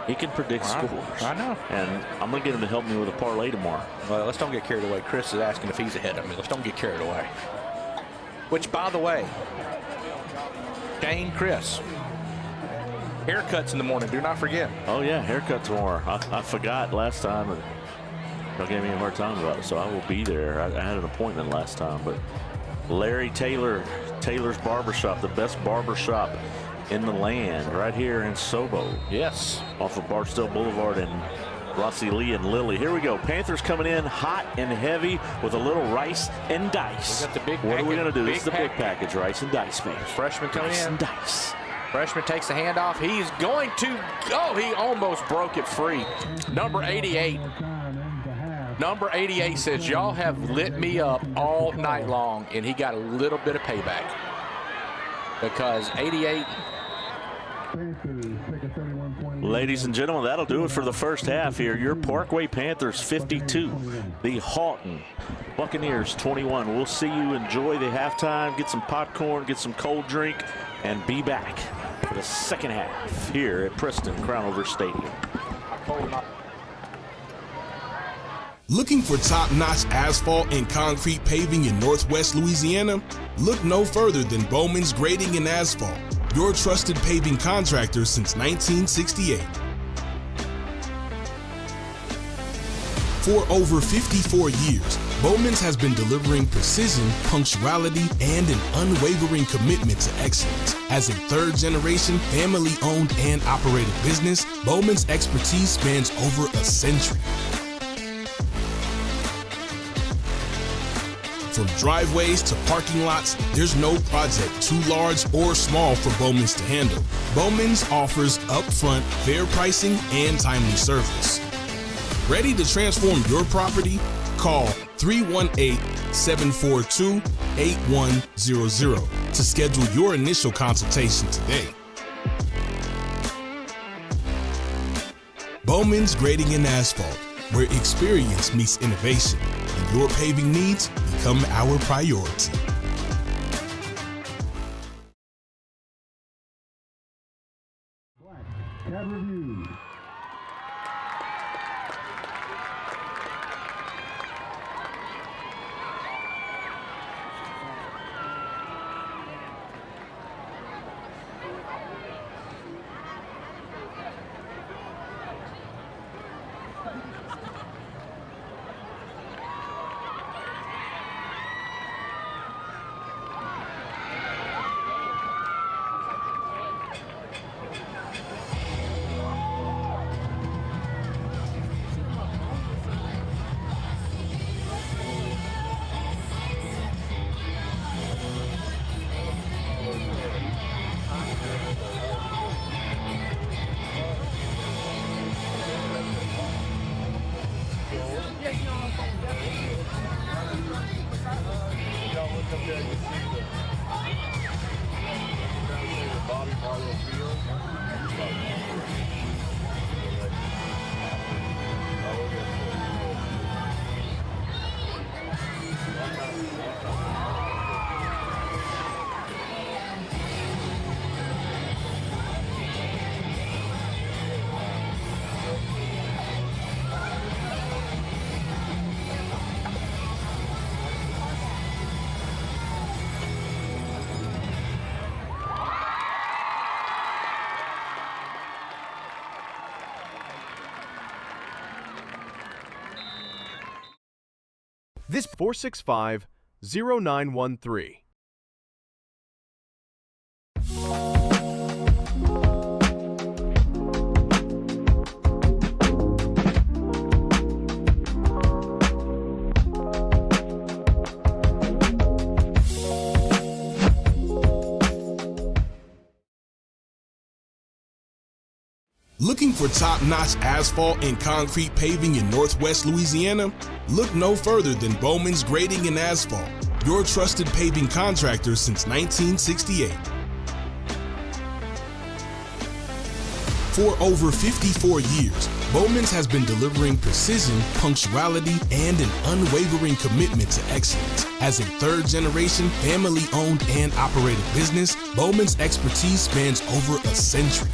He can predict scores. I know. And I'm going to get him to help me with a parlay tomorrow. Well, let's don't get carried away. Chris is asking if he's ahead of me. Let's don't get carried away. Which, by the way, Shane, Chris, haircuts in the morning. Do not forget. Oh, yeah, haircut tomorrow. I forgot last time, and y'all gave me a hard time about it, so I will be there. I had an appointment last time, but Larry Taylor's Barbershop, the best barbershop in the land, right here in Sobo. Yes. Off of Barstow Boulevard and Rossi Lee and Lilly. Here we go. Panthers coming in hot and heavy with a little rice and dice. We got the big what are we going to do? This is the big package. package, rice and dice, man. Freshman coming rice in. And dice. Freshman takes the handoff. He's going to go. He almost broke it free. Number 88. Number 88 says, y'all have lit me up all night long, and he got a little bit of payback. Because 88... Ladies and gentlemen, that'll do it for the first half here. Your Parkway Panthers 52, the Haughton Buccaneers 21. We'll see you enjoy the halftime, get some popcorn, get some cold drink, and be back for the second half here at Preston Crownover Stadium. Looking for top-notch asphalt and concrete paving in Northwest Louisiana? Look no further than Bowman's Grading and Asphalt, your trusted paving contractor since 1968. For over 54 years, Bowman's has been delivering precision, punctuality, and an unwavering commitment to excellence. As a third-generation, family-owned and operated business, Bowman's expertise spans over a century. From driveways to parking lots, there's no project too large or small for Bowman's to handle. Bowman's offers upfront, fair pricing and timely service. Ready to transform your property? Call 318-742-8100 to schedule your initial consultation today. Bowman's Grading and Asphalt, where experience meets innovation and your paving needs become our priority. Cat review. This 465-0913. Looking for top-notch asphalt and concrete paving in Northwest Louisiana? Look no further than Bowman's Grading and Asphalt, your trusted paving contractor since 1968. For over 54 years, Bowman's has been delivering precision, punctuality, and an unwavering commitment to excellence. As a third-generation, family-owned and operated business, Bowman's expertise spans over a century.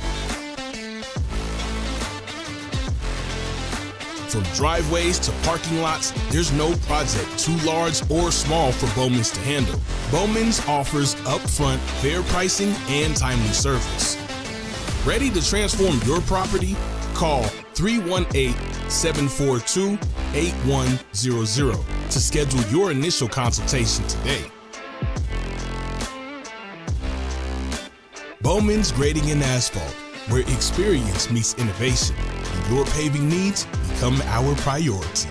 From driveways to parking lots, there's no project too large or small for Bowman's to handle. Bowman's offers upfront, fair pricing and timely service. Ready to transform your property? Call 318-742-8100 to schedule your initial consultation today. Bowman's Grading and Asphalt, where experience meets innovation and your paving needs become our priority.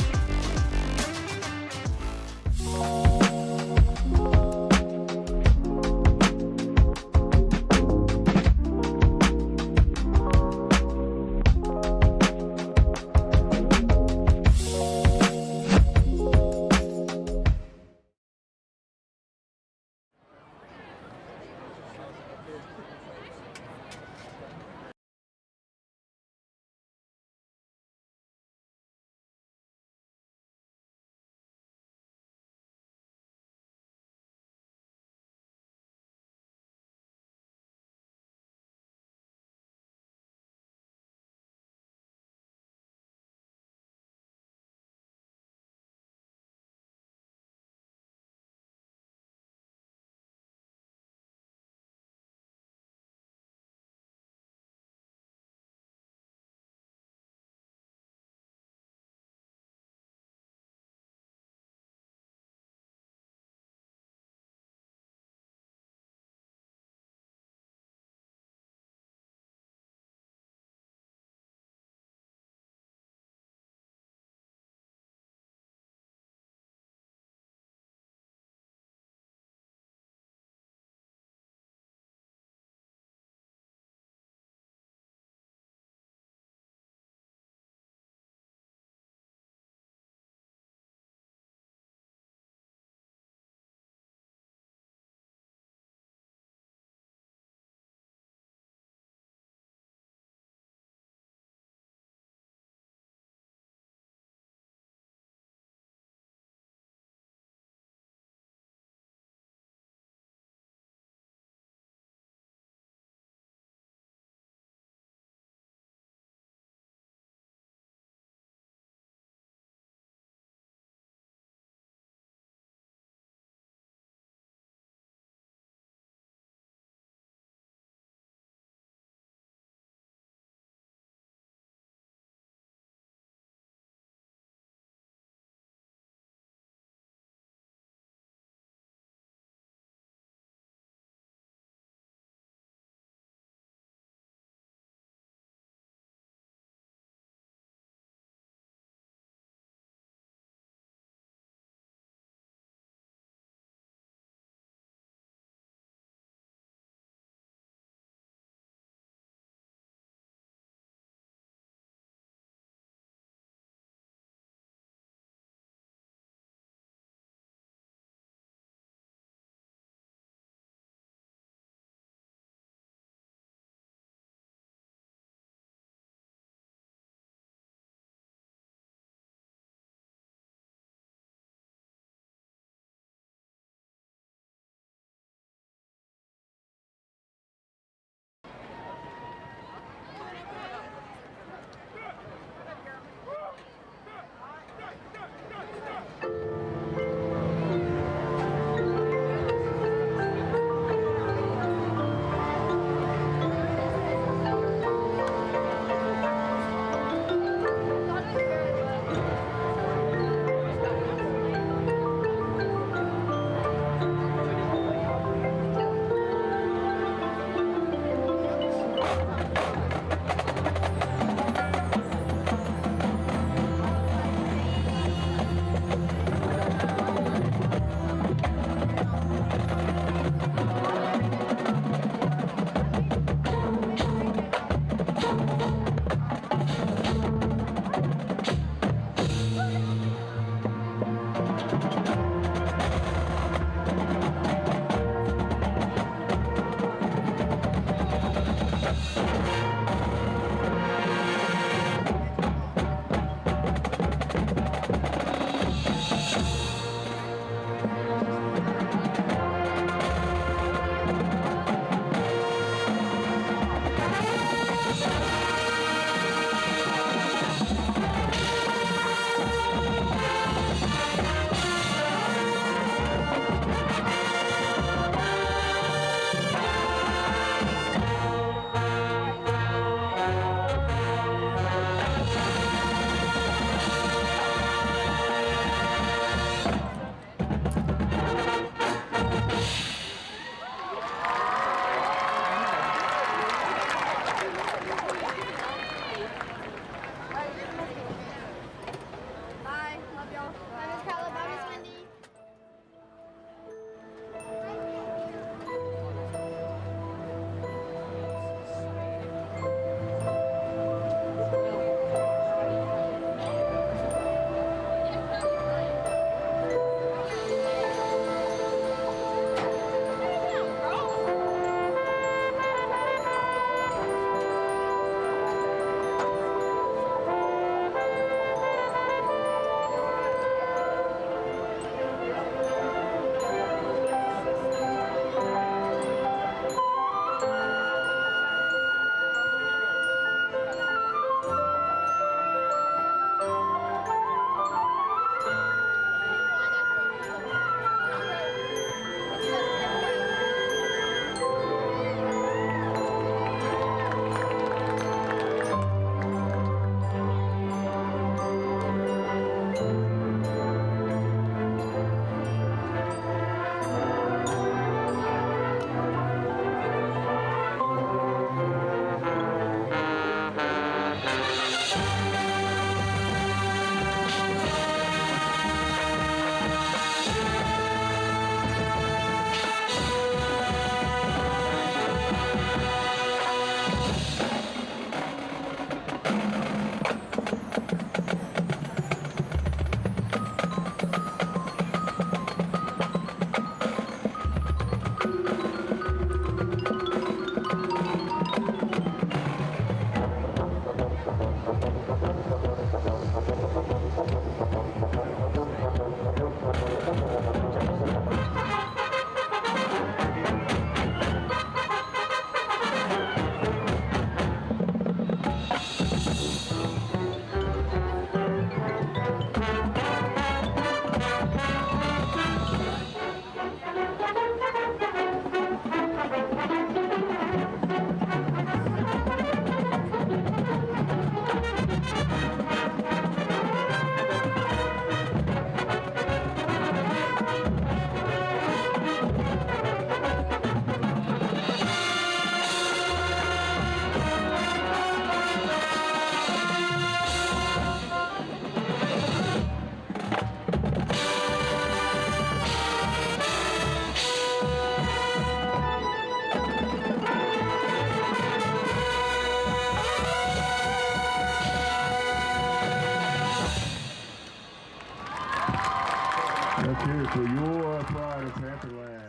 Pantherland.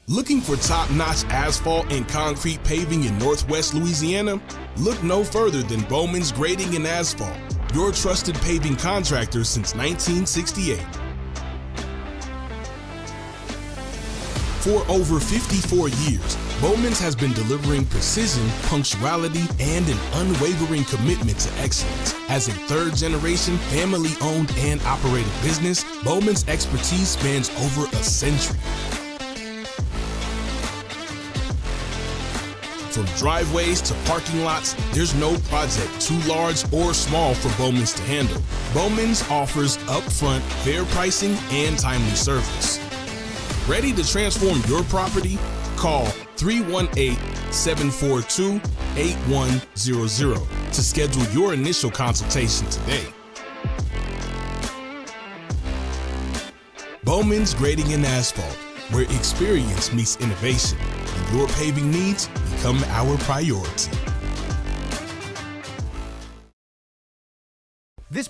Looking for top-notch asphalt and concrete paving in Northwest Louisiana? Look no further than Bowman's Grading and Asphalt, your trusted paving contractor since 1968. For over 54 years, Bowman's has been delivering precision, punctuality, and an unwavering commitment to excellence. As a third-generation, family-owned and operated business, Bowman's expertise spans over a century. From driveways to parking lots, there's no project too large or small for Bowman's to handle. Bowman's offers upfront, fair pricing, and timely service. Ready to transform your property? Call 318-742-8100 to schedule your initial consultation today. Bowman's Grading and Asphalt, where experience meets innovation and your paving needs become our priority. This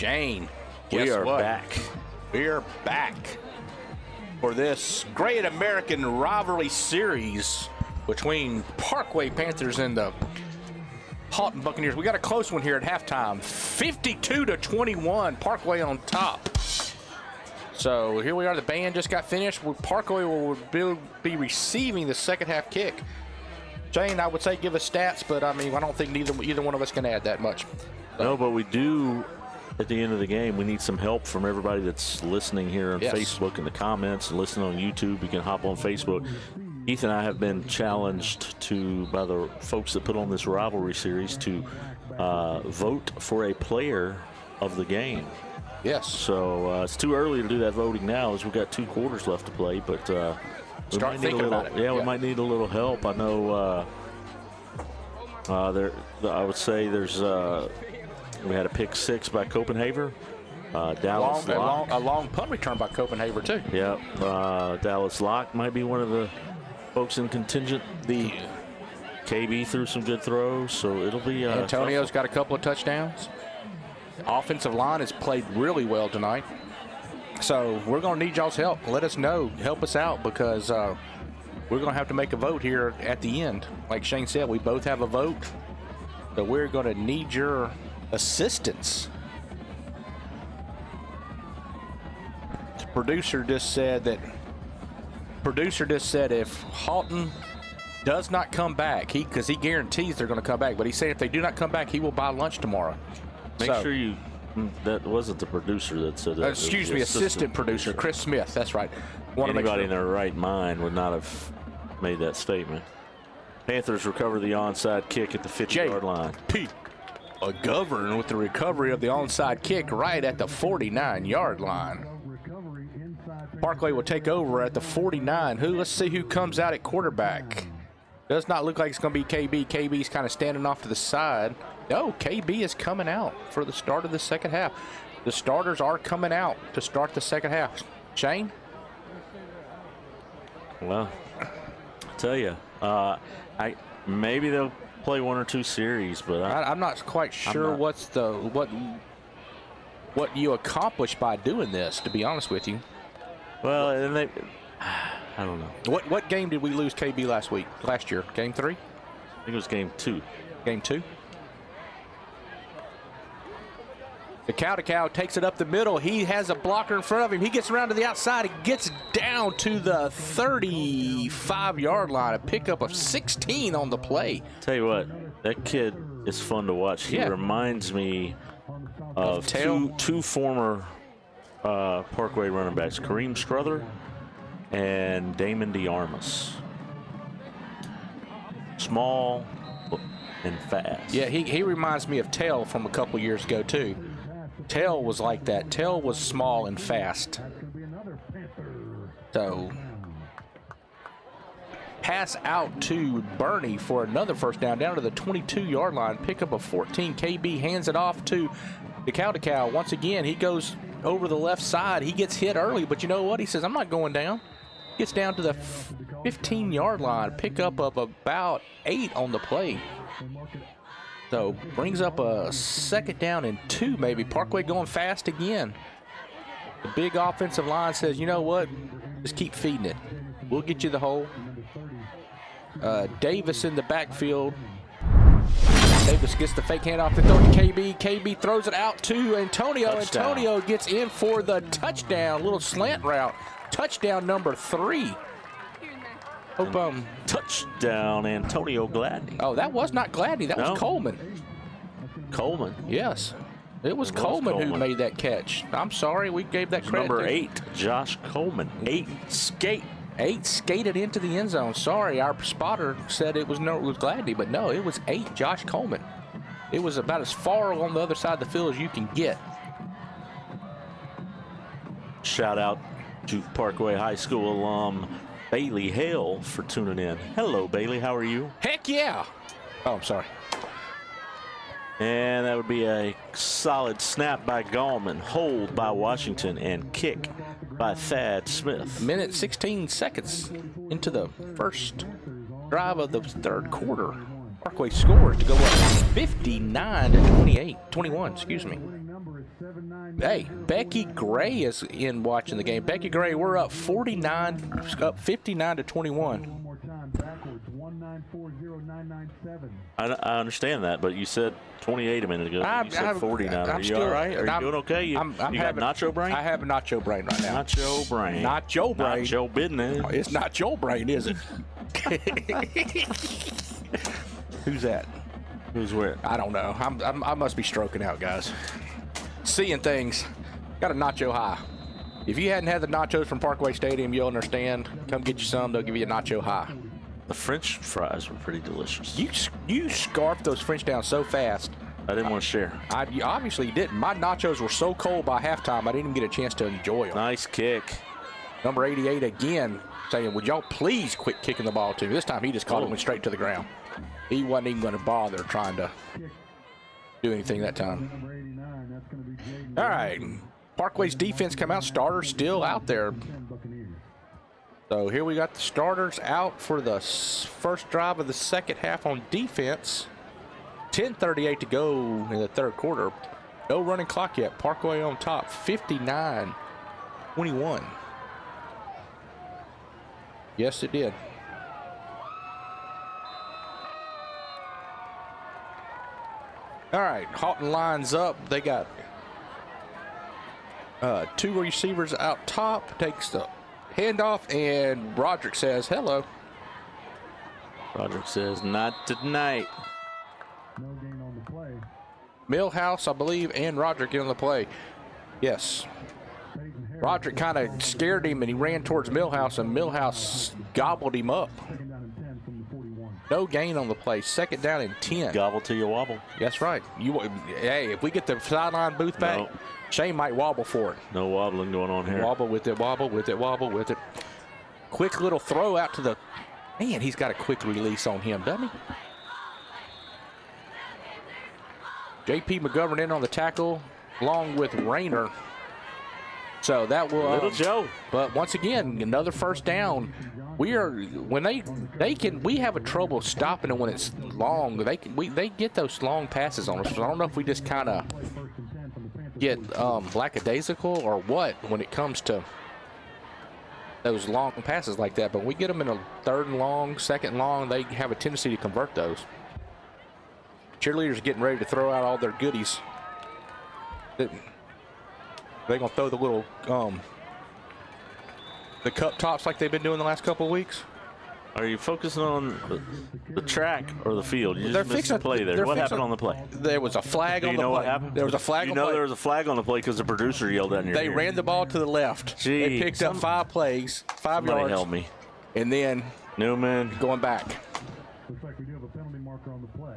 Shane, We guess are what? back. We are back for this Great American Rivalry Series between Parkway Panthers and the Haughton Buccaneers. We got a close one here at halftime. 52-21, Parkway on top. So here we are. The band just got finished. Parkway will be receiving the second half kick. Shane, I would say give us stats, but I mean, I don't think either one of us can add that much. No, but we do. At the end of the game, we need some help from everybody that's listening here on Facebook in the comments and listening on YouTube. You can hop on Facebook. Keith and I have been challenged by the folks that put on this rivalry series to vote for a player of the game. Yes. So it's too early to do that voting now, as we've got 2 quarters left to play. But we Start might need thinking a little, about it. Yeah, we might need a little help. I know. I would say there's. We had a pick 6 by Copenhagen. Dallas Locke. A long punt return by Copenhagen, too. Yep. Dallas Locke might be one of the folks in contingent. The KB threw some good throws, so it'll be. Antonio's got a couple of touchdowns. Offensive line has played really well tonight. So we're going to need y'all's help. Let us know. Help us out, because we're going to have to make a vote here at the end. Like Shane said, we both have a vote. So we're going to need your assistance. The producer just said if Haughton does not come back, because he guarantees they're going to come back, but he said if they do not come back, he will buy lunch tomorrow. Make sure you. That wasn't the producer that said that. Excuse me, assistant producer Chris Smith. That's right. Anybody in their right mind would not have made that statement. Panthers recover the onside kick at the 50-yard line. McGovern with the recovery of the onside kick right at the 49-yard line. Parkway will take over at the 49. Let's see who comes out at quarterback. Does not look like it's going to be KB. KB's kind of standing off to the side. No, KB is coming out for the start of the second half. The starters are coming out to start the second half. Shane? Well, I tell you, maybe they'll play 1 or 2 series, but I'm not quite sure what you accomplish by doing this, to be honest with you. Well, and I don't know. What game did we lose KB last year? Game 3? I think it was game 2. Game 2? The cow takes it up the middle. He has a blocker in front of him. He gets around to the outside. He gets down to the 35-yard line. A pickup of 16 on the play. Tell you what, that kid is fun to watch. He reminds me of two former Parkway running backs, Kareem Struther and Damon DeArmas. Small and fast. Yeah, he reminds me of Tell from a couple years ago, too. Tell was like that. Tell was small and fast. So, pass out to Bernie for another first down to the 22-yard line. Pickup of 14. KB hands it off to the cow. Once again, he goes over the left side. He gets hit early, but you know what? He says, I'm not going down. Gets down to the 15-yard line. Pickup of about 8 on the play. So, brings up a second down and 2 maybe. Parkway going fast again. The big offensive line says, you know what? Just keep feeding it. We'll get you the hole. Davis in the backfield. Davis gets the fake handoff to throw to KB. KB throws it out to Antonio. Touchdown. Antonio gets in for the touchdown. Little slant route. Touchdown number 3. Touchdown, Antonio Gladney. Oh, that was not Gladney. That was Coleman. Coleman. Yes. It was Coleman who made that catch. I'm sorry, we gave that credit. Number 8, Josh Coleman. 8 skate. 8 skated into the end zone. Sorry, our spotter said it was Gladney, but no, it was 8, Josh Coleman. It was about as far on the other side of the field as you can get. Shout out to Parkway High School alum Bailey Hale for tuning in. Hello, Bailey. How are you? Heck yeah. Oh, I'm sorry. And that would be a solid snap by Gallman, hold by Washington, and kick by Thad Smith. Minute 16 seconds into the first drive of the third quarter. Parkway scores to go up 59 to 21, excuse me. Hey, Becky Gray is in watching the game. Becky Gray, we're up 59 to 21. I understand that, but you said 28 a minute ago. You said 49. Are you all right? Are you doing okay? You got nacho brain? I have a nacho brain right now. Nacho brain. Nacho brain. Nacho business. It's not your brain, is it? Who's that? Who's where? I don't know. I must be stroking out, guys. Seeing things. Got a nacho high. If you hadn't had the nachos from Parkway Stadium, you'll understand. Come get you some. They'll give you a nacho high. The French fries were pretty delicious. You scarfed those French down so fast. I didn't want to share. You obviously didn't. My nachos were so cold by halftime, I didn't even get a chance to enjoy them. Nice kick. Number 88 again saying, would y'all please quit kicking the ball to me? This time he just caught it and went straight to the ground. He wasn't even going to bother trying to do anything that time. All right. Parkway's defense come out. Starters still out there. So here we got the starters out for the first drive of the second half on defense. 10:38 to go in the third quarter. No running clock yet. Parkway on top, 59-21. Yes, it did. All right, Haughton lines up. They got 2 receivers out top. Takes the handoff, and Roderick says hello. Roderick says not tonight. No gain on the play. Millhouse, I believe, and Roderick in on the play. Yes. Roderick kind of scared him, and he ran towards Millhouse, and Millhouse gobbled him up. Second down and 10 from the 41. No gain on the play. Second down and 10. Gobble till you wobble. That's right. Hey, if we get the sideline booth back, No. Shane might wobble for it. No wobbling going on here. Wobble with it, wobble with it, wobble with it. Quick little throw out to the... Man, he's got a quick release on him, doesn't he? J.P. McGovern in on the tackle, along with Rayner. So that will... Little Joe. But once again, another first down. We are... When they can... We have a trouble stopping it when it's long. They get those long passes on us. So I don't know if we just kind of get lackadaisical or what when it comes to those long passes like that. But when we get them in a third and long, second and long, they have a tendency to convert those. Cheerleaders are getting ready to throw out all their goodies. They're going to throw the little the cup tops like they've been doing the last couple of weeks. Are you focusing on the track or the field? You just missed the play there. What happened on the play? There was a flag on the play. Do you know what happened? There was a flag on the play. There was a flag on the play because the producer yelled out in your ear. They ran the ball to the left. Gee, they picked up 5 plays, 5 Somebody yards. help me. And then Newman going back. Looks like we do have a penalty marker on the play.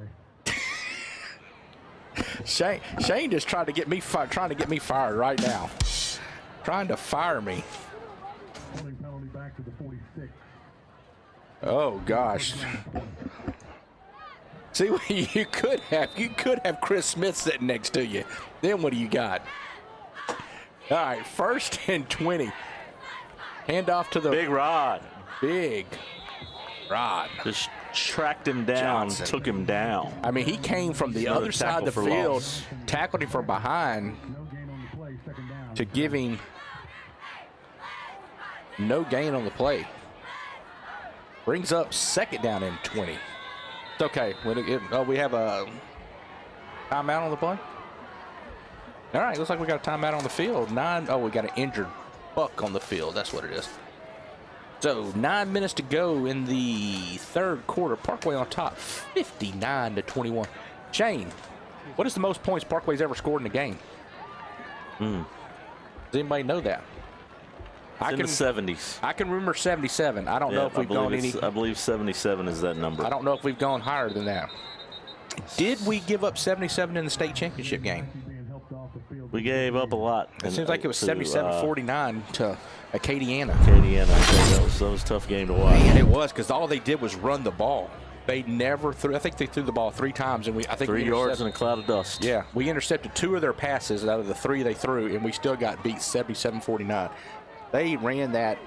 Shane just trying to get me fired right now. Trying to fire me. Holding penalty back to the 46. Oh gosh. See what you could have. You could have Chris Smith sitting next to you. Then what do you got? All right, 1st and 20. Hand off to the Big Rod. Big Rod. Just tracked him down, Johnson. took him down. I mean, he came from the Another other side of the tackle for field, loss. tackled him from behind No gain on the play. Second down. to give him no gain on the play. Brings up 2nd down and 20. It's okay. We have a timeout on the play. All right, looks like we got a timeout on the field. We got an injured buck on the field. That's what it is. So 9 minutes to go in the third quarter. Parkway on top, 59-21. Shane, what is the most points Parkway's ever scored in a game? Does anybody know that? In the 70s. I can remember 77. I don't know if we've gone any. I believe 77 is that number. I don't know if we've gone higher than that. Did we give up 77 in the state championship game? We gave up a lot. It seems like it was 77-49 to Acadiana. That was a tough game to watch. Man, it was, because all they did was run the ball. They never threw. I think they threw the ball 3 times, and I think 3 yards in a cloud of dust. Yeah, we intercepted 2 of their passes out of the 3 they threw, and we still got beat 77-49. They ran that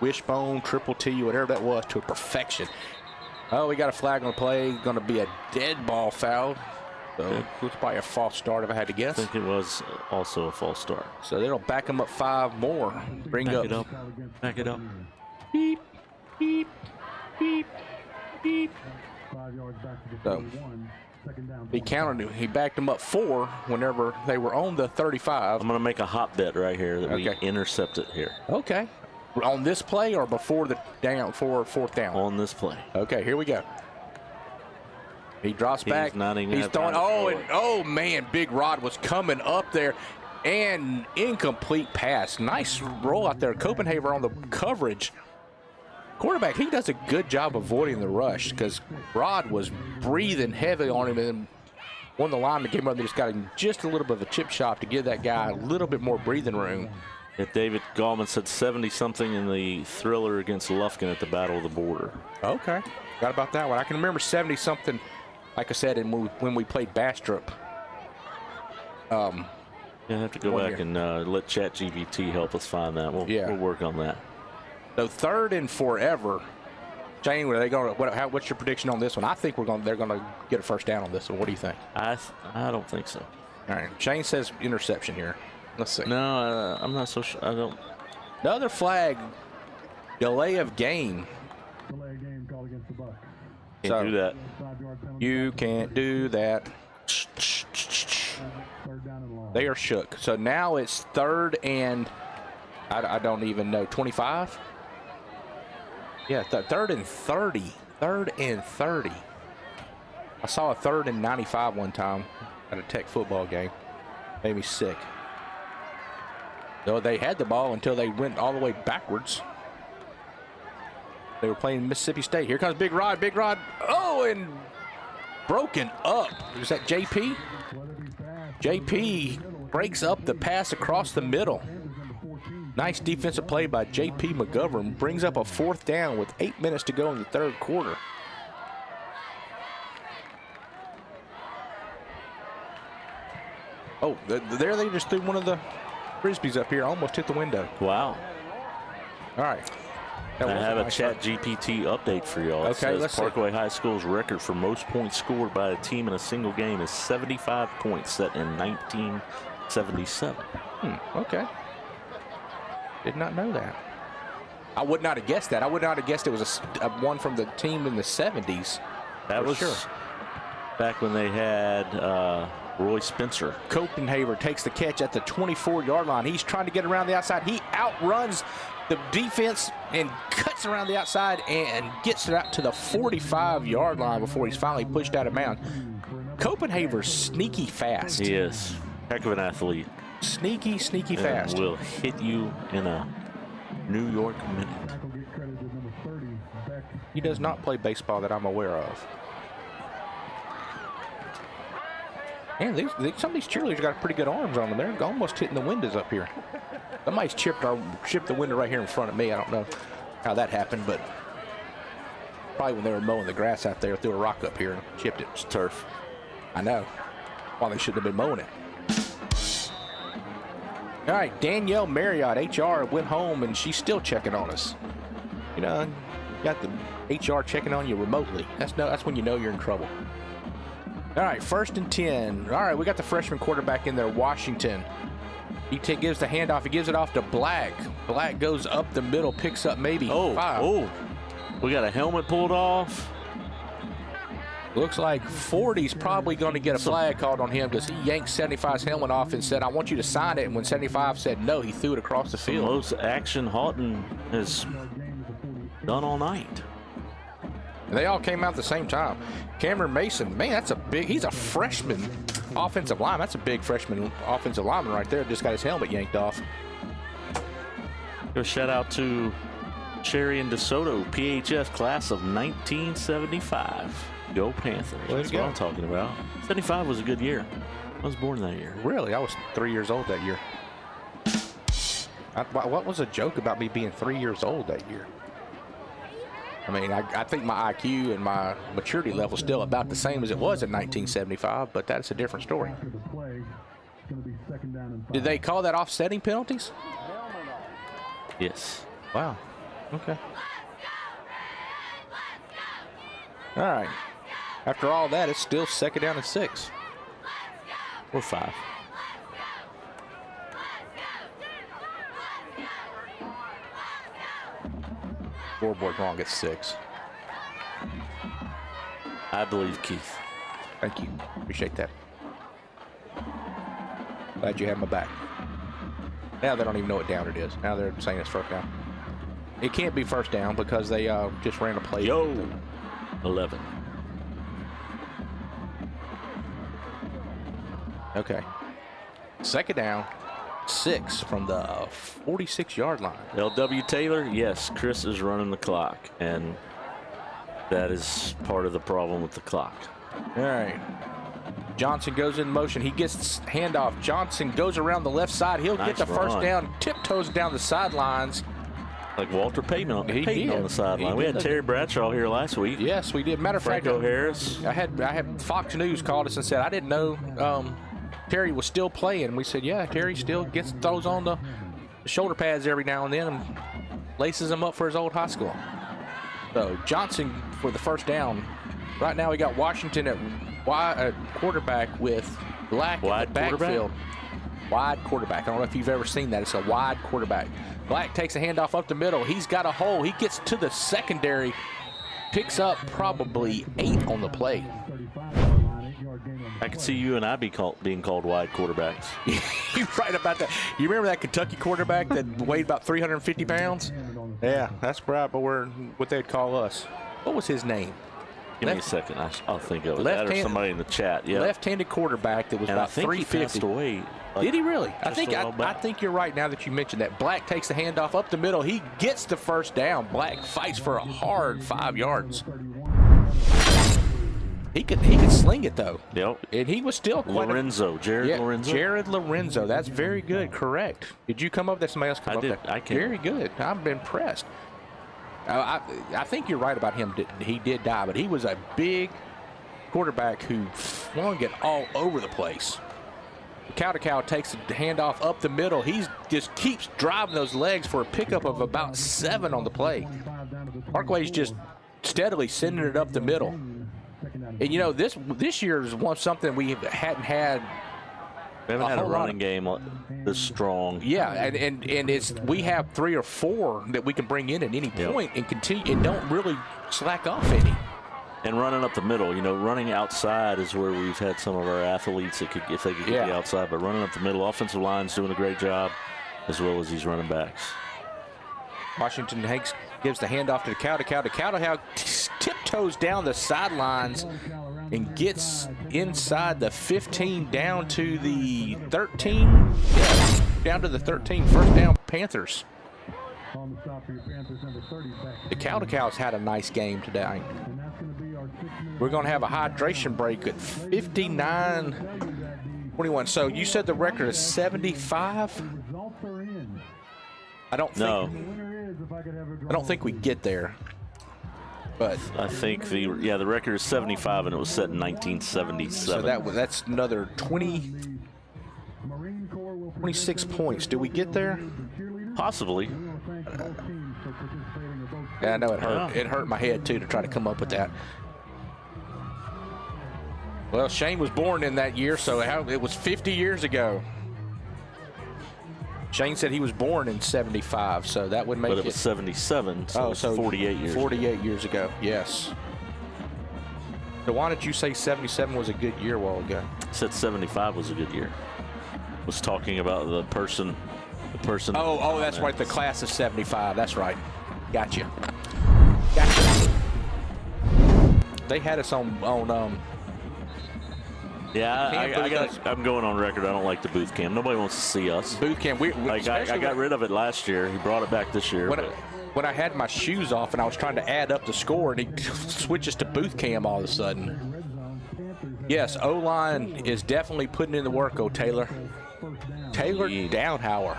wishbone, triple T, whatever that was, to a perfection. Oh, we got a flag on the play. Going to be a dead ball foul. So it's probably a false start if I had to guess. I think it was also a false start. So they'll back them up 5 more. Back it up. Back it up. Beep, beep, beep, beep. 5 yards back to the So 31. Second down. he counted. He backed them up 4 whenever they were on the 35. I'm going to make a hot bet right here that we Okay. intercept it here. Okay. On this play or before the fourth down? On this play. Okay, here we go. He drops back. not even He's had time throwing. to throw it. Man, Big Rod was coming up there. And incomplete pass. Nice roll out there. Copenhagen on the coverage. Quarterback, he does a good job avoiding the rush because Rod was breathing heavy on him, and one of the linemen came up and just got him just a little bit of a chip shot to give that guy a little bit more breathing room. Yeah, David Gallman said 70-something in the thriller against Lufkin at the Battle of the Border. Okay. Forgot about that one. I can remember 70-something, like I said, when we played Bastrop. Yeah, I have to go One back year. and let ChatGPT help us find that. We'll work on that. So 3rd and forever. Shane, are they going? What's your prediction on this one? I think they're going to get a first down on this one. What do you think? I don't think so. All right. Shane says interception here. Let's see. No, I'm not so sure. I don't. Another flag. Delay of game. Delay of game called against the Bucks. Can't do that. 5 yard penalty. You can't do that. Third down and long. They are shook. So now it's 3rd and I don't even know, 25? Yeah, 3rd and 30. 3rd and 30. I saw a 3rd and 95 one time at a Tech football game. Made me sick. So they had the ball until they went all the way backwards. They were playing Mississippi State. Here comes Big Rod. Big Rod. Oh, and broken up. Is that JP? JP breaks up the pass across the middle. Nice defensive play by JP McGovern. Brings up a 4th down with 8 minutes to go in the 3rd quarter. Oh, there they just threw one of the Frisbees up here. Almost hit the window. Wow. All right. I have a ChatGPT update for y'all. It Okay, says let's see. Parkway High School's record for most points scored by a team in a single game is 75 points, set in 1977. Okay. Did not know that. I would not have guessed that. I would not have guessed it was a one from the team in the 70s. That For was sure. back when they had Roy Spencer. Copenhagen takes the catch at the 24-yard line. He's trying to get around the outside. He outruns the defense and cuts around the outside and gets it out to the 45-yard line before he's finally pushed out of bounds. Copenhagen's sneaky fast. He is. Heck of an athlete. Sneaky And fast. will hit you in a New York minute. Tackle get credited with number 30, Beck. He does not play baseball that I'm aware of. Man, some of these cheerleaders got pretty good arms on them. They're almost hitting the windows up here. Somebody's chipped the window right here in front of me. I don't know how that happened, but probably when they were mowing the grass out there, threw a rock up here and chipped it. It's turf. I know. Well, they shouldn't have been mowing it. All right, Danielle Marriott, HR, went home, and she's still checking on us. You know, you got the HR checking on you remotely. That's when you know you're in trouble. All right, 1st and 10. All right, we got the freshman quarterback in there, Washington. He gives the handoff. He gives it off to Black. Black goes up the middle, picks up maybe 5. We got a helmet pulled off. Looks like 40's probably going to get a flag called on him because he yanked 75's helmet off and said, I want you to sign it. And when 75 said no, he threw it across the The field. most action Haughton has done all night. And they all came out at the same time. Cameron Mason, man, he's a freshman offensive lineman. That's a big freshman offensive lineman right there. Just got his helmet yanked off. Give a shout out to Sherry and DeSoto, PHS class of 1975. Go Panthers. That's what I'm talking about. 75 was a good year. I was born that year. Really? I was 3 years old that year. What was a joke about me being 3 years old that year? I mean, I think my IQ and my maturity level is still about the same as it was in 1975, but that's a different story. After the play, it's going to be 2nd down and 5. Did they call that offsetting penalties? Yes. Wow. Okay. All right. After all that, it's still 2nd down and 6. Or 5. Scoreboard wrong at 6. I believe Keith. Thank you. Appreciate that. Glad you have my back. Now they don't even know what down it is. Now they're saying it's 1st down. It can't be 1st down because they just ran a play. Yo, 11. Okay. 2nd down, 6 from the 46-yard line. LW Taylor, yes, Chris is running the clock, and that is part of the problem with the clock. All right. Johnson goes in motion. He gets handoff. Johnson goes around the left side. He'll Nice get the 1st run. down, tiptoes down the sidelines. Like Walter Payton on He did. the sideline. He We had did. Terry Bradshaw here last week. Yes, we did. Matter of fact, Franco Harris. I had Fox News called us and said, I didn't know Terry was still playing. We said, yeah, Terry still throws on the shoulder pads every now and then and laces them up for his old high school. So Johnson for the 1st down. Right now we got Washington at quarterback with Black Wide at the backfield. quarterback? Wide quarterback. I don't know if you've ever seen that. It's a wide quarterback. Black takes a handoff up the middle. He's got a hole. He gets to the secondary. Picks up probably 8 on the play. 35-yard line, 8-yard gain on the I could see you and I being called wide quarterbacks. You're right about that. You remember that Kentucky quarterback that weighed about 350 pounds? Yeah, that's right, but we're what they'd call us. What was his name? Give me a second. I'll think of it. That or Left-hand- somebody in the chat. Yeah. Left-handed quarterback that was and I about think he 350. passed away. Like, Did he really? I just think a while I back. think you're right now that you mentioned that. Black takes the handoff up the middle. He gets the 1st down. Black fights for a hard 5 yards. He could sling it though. Yep. And he was still quite Lorenzo, Jared Lorenzo. Jared Lorenzo. That's very good. Correct. Did you come up? That somebody else come I up? did. There? I came Very up. good. I'm impressed. I think you're right about him. He did die, but he was a big quarterback who flung it all over the place. Cow takes the handoff up the middle. He just keeps driving those legs for a pickup of about 7 on the play. Parkway's just steadily sending it up the middle. And you know, this year's something we hadn't had. We haven't had a whole lot running game this strong. Yeah, and we have 3 or 4 that we can bring in at any point and continue and don't really slack off any. And running up the middle, you know, running outside is where we've had some of our athletes that could, if they could get the outside, but running up the middle, offensive line's doing a great job, as well as these running backs. Washington Hanks gives the handoff to the Cow. Cow tiptoes down the sidelines and gets inside the 15 down to the 13. Yeah, down to the 13. 1st down Panthers. On the stop for your Panthers, number 30 back. The Cow's had a nice game today. And that's going to be our 6-minute. We're going to have a hydration break at 59-21. So you said the record is 75? Results are in. I don't think. No. The winner is, if I could have a draw. I don't think we get there. But I think the record is 75, and it was set in 1977. so that's another 20, Marine Corps will 26 points. Do we get there? Possibly. We want to thank both teams for participating in both. Yeah, I know it hurt. Yeah. It hurt my head too to try to come up with that. Well, Shane was born in that year, so it was 50 years ago. Shane said he was born in 75, so that would make But it was 77, so it's 48 years. 48 years ago, yes. So why did you say 77 was a good year a while ago? I said 75 was a good year. Was talking about the person. Oh, that's right, the class of 75. That's right. Gotcha. They had us on Yeah, I'm going on record. I don't like the booth cam. Nobody wants to see us. Boot camp. I got rid of it last year. He brought it back this year. When I had my shoes off and I was trying to add up the score, and he switches to booth cam all of a sudden. Yes, O-line is definitely putting in the work, Taylor. Taylor Downhauer.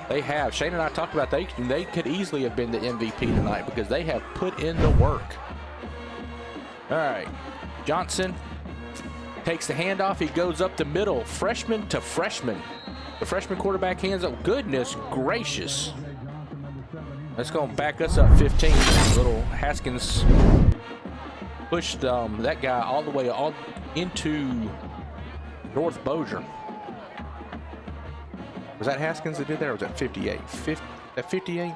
They have. Shane and I talked about they could easily have been the MVP tonight because they have put in the work. All right. Johnson takes the handoff. He goes up the middle. Freshman to freshman. The freshman quarterback hands up. Goodness gracious. That's going to back us up 15. Little Haskins pushed that guy all the way into North Bossier. Was that Haskins that did that, or was that 58? That 58?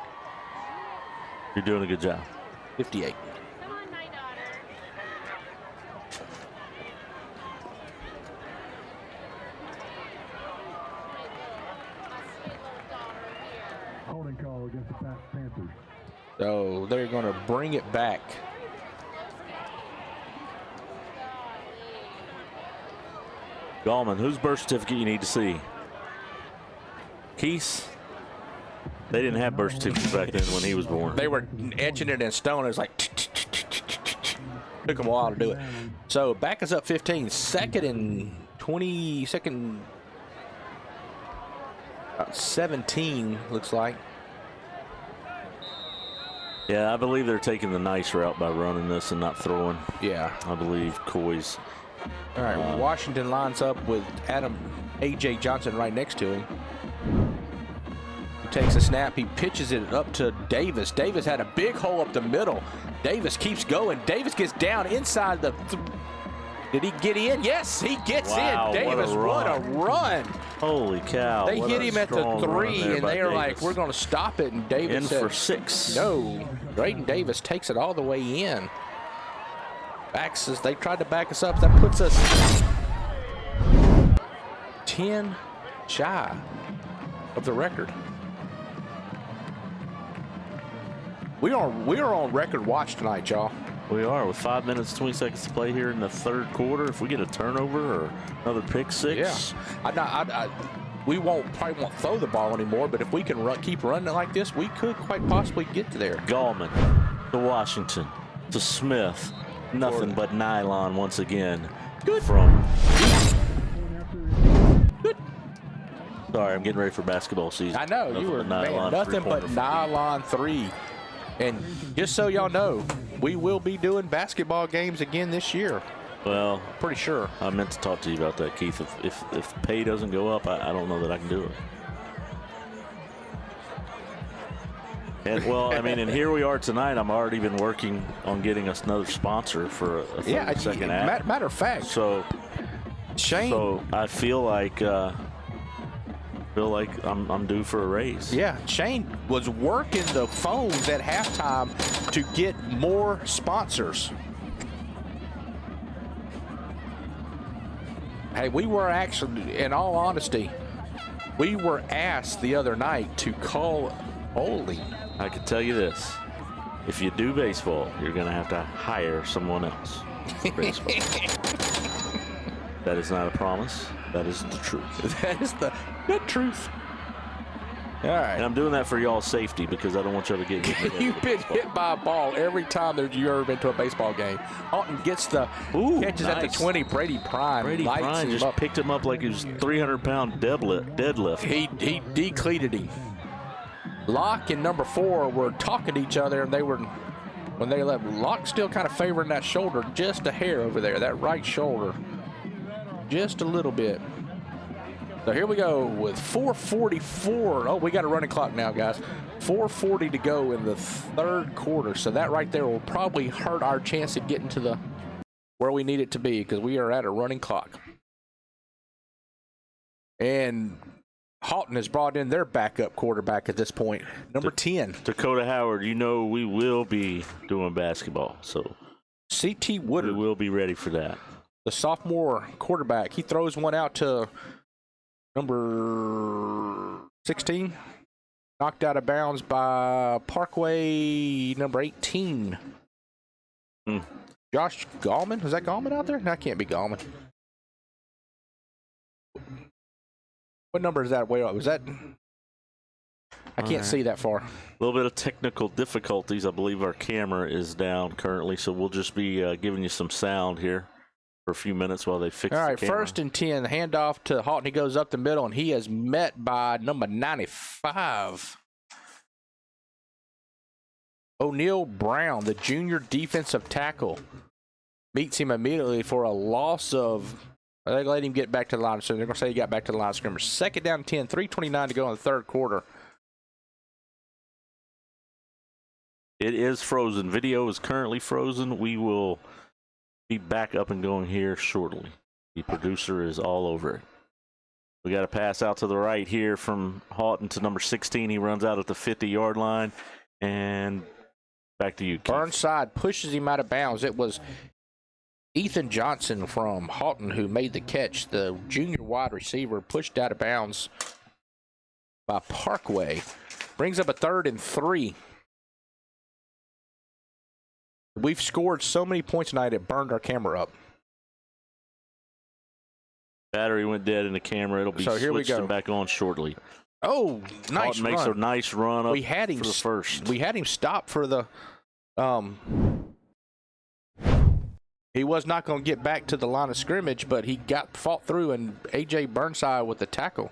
You're doing a good job. 58. Come on, my daughter. Holding call against the Panthers. So they're going to bring it back. Gallman, whose birth certificate you need to see? Keese? They didn't have birth certificates back then when he was born. They were etching it in stone. It was like took them a while to do it. So back us up 15. Second and 20. Second 17 looks like. Yeah, I believe they're taking the nice route by running this and not throwing. Yeah, I believe Coy's. all right. Washington lines up with A.J. Johnson right next to him. He takes a snap. He pitches it up to Davis. Davis had a big hole up the middle. Davis keeps going. Davis gets down inside the. Did he get in? Yes, he gets in. Davis, what a run. Holy cow. They hit him at the 3, and they are like, we're going to stop it. And Davis in said, for 6. No. Drayton Davis takes it all the way in. Backs us. They tried to back us up. That puts us 10 shy of the record. We are on record watch tonight, y'all. We are, with 5 minutes, 20 seconds to play here in the third quarter. If we get a turnover or another pick six. Yeah. We probably won't throw the ball anymore, but if we can keep running it like this, we could quite possibly get to there. Gallman to Washington to Smith. Nothing but nylon once again. Good. From. Good. Sorry, I'm getting ready for basketball season. I know. Nothing You were, but nylon nothing but three-pointer. nylon 3. And just so y'all know, we will be doing basketball games again this year. Well, Pretty sure. I meant to talk to you about that, Keith. If pay doesn't go up, I don't know that I can do it. And well, I mean, and here we are tonight. I'm already been working on getting us another sponsor for a second half. Matter of fact, So Shane. I feel like I'm due for a raise. Yeah, Shane was working the phones at halftime to get more sponsors. Hey, we were actually, in all honesty, we were asked the other night to call Ole. I can tell you this: if you do baseball, you're going to have to hire someone else for baseball. That is not a promise. That is the truth. That is the good truth. All right. And I'm doing that for y'all's safety because I don't want y'all to get hit. You've been hit by a ball every time you've ever been to a baseball game. Haughton gets the catches at the nice. 20. Brady Prime lights Prime him just up. picked him up like he was 300-pound deadlift. He decleated him. Locke and number 4 were talking to each other, and when they left, Locke still kind of favoring that shoulder just a hair over there, that right shoulder, just a little bit. So here we go with 4:44. Oh, we got a running clock now, guys. 4:40 to go in the third quarter. So that right there will probably hurt our chance of getting to where we need it to be because we are at a running clock. And Haughton has brought in their backup quarterback at this point, number 10. Dakota Howard, you know we will be doing basketball, so C.T. Woodard, we will be ready for that. the sophomore quarterback. He throws one out to number 16. Knocked out of bounds by Parkway, number 18. Josh Gallman? Was that Gallman out there? No, that can't be Gallman. What number is that way up? Was that? I can't see that far. A little bit of technical difficulties. I believe our camera is down currently, so we'll just be giving you some sound here for a few minutes while they fix All right, the camera. 1st and 10, handoff to Haughton. He goes up the middle, and he is met by number 95. O'Neal Brown, the junior defensive tackle, meets him immediately for a loss of, they let him get back to the line. So they're going to say he got back to the line of scrimmage. 2nd down 10, 3:29 to go in the 3rd quarter. It is frozen. Video is currently frozen. We will be back up and going here shortly. The producer is all over it. We got a pass out to the right here from Haughton to number 16. He runs out at the 50-yard line. And back to you, Keith. Burnside pushes him out of bounds. It was Ethan Johnson from Haughton who made the catch. The junior wide receiver pushed out of bounds by Parkway. Brings up a 3rd and 3. We've scored so many points tonight, it burned our camera up. Battery went dead in the camera. It'll be So here we switched go. and back on shortly. Oh, nice Haughton makes a run. nice run up We had him for the first. We had him stop for the he was not going to get back to the line of scrimmage, but he fought through, and A.J. Burnside with the tackle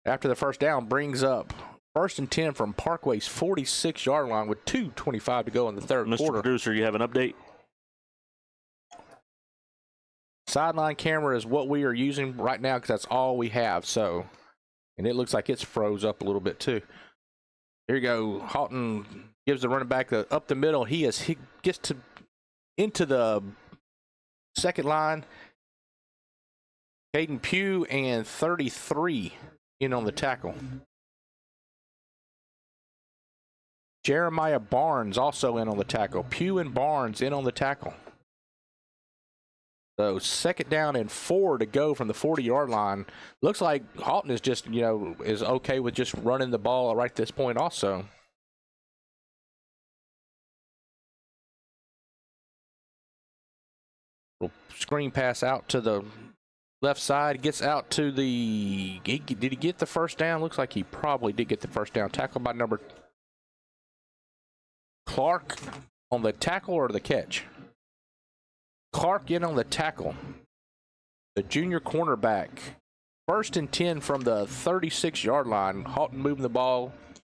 after the first down brings up 1st and 10 from Parkway's 46-yard line with 2:25 to go in the 3rd Mr. quarter. Producer, you have an update? Sideline camera is what we are using right now because that's all we have. So, and it looks like it's froze up a little bit too. Here you go. Haughton gives the running back up the middle. He gets into the 2nd line. Caden Pugh and 33 in on the tackle. Jeremiah Barnes also in on the tackle. Pugh and Barnes in on the tackle. So 2nd down and 4 to go from the 40-yard line. Looks like Haughton is just, is okay with just running the ball right at this point also. Little screen pass out to the left side. Gets out to the, did he get the first down? Looks like he probably did get the first down. Tackled by number Clark on the tackle or the catch? Clark in on the tackle. The junior cornerback. 1st and 10 from the 36-yard line. Haughton moving the ball a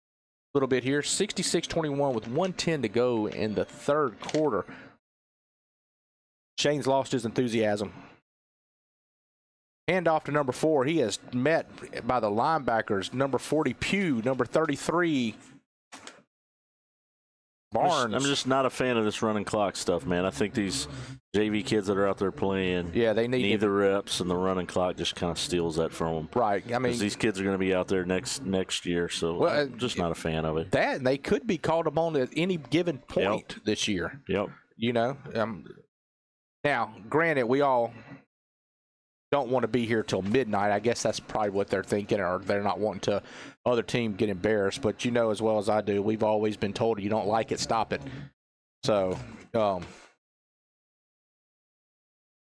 little bit here. 66-21 with 1:10 to go in the 3rd quarter. Shane's lost his enthusiasm. Handoff to number 4. He is met by the linebackers. Number 40, Pugh. Number 33, Barnes. I'm just not a fan of this running clock stuff, man. I think these JV kids that are out there playing, they need the reps, and the running clock just kind of steals that from them. Right. I mean, these kids are going to be out there next year, so I'm just not a fan of it. That, and they could be called upon at any given point this year. Yep. Now, granted, we all don't want to be here till midnight. I guess that's probably what they're thinking, or they're not wanting to other team get embarrassed. But you know as well as I do, we've always been told you don't like it, stop it. So,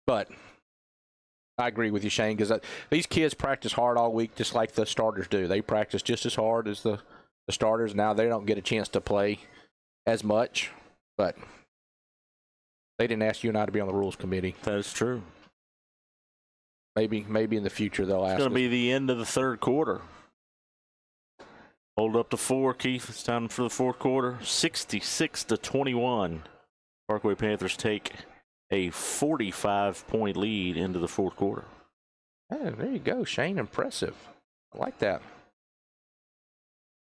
but I agree with you, Shane, because these kids practice hard all week just like the starters do. They practice just as hard as the starters. Now they don't get a chance to play as much, but they didn't ask you and I to be on the rules committee. That is true. Maybe in the future they'll ask us. It's going to be the end of the 3rd quarter. Hold up to 4, Keith. It's time for the 4th quarter. 66-21. Parkway Panthers take a 45-point lead into the 4th quarter. Hey, there you go, Shane. Impressive. I like that.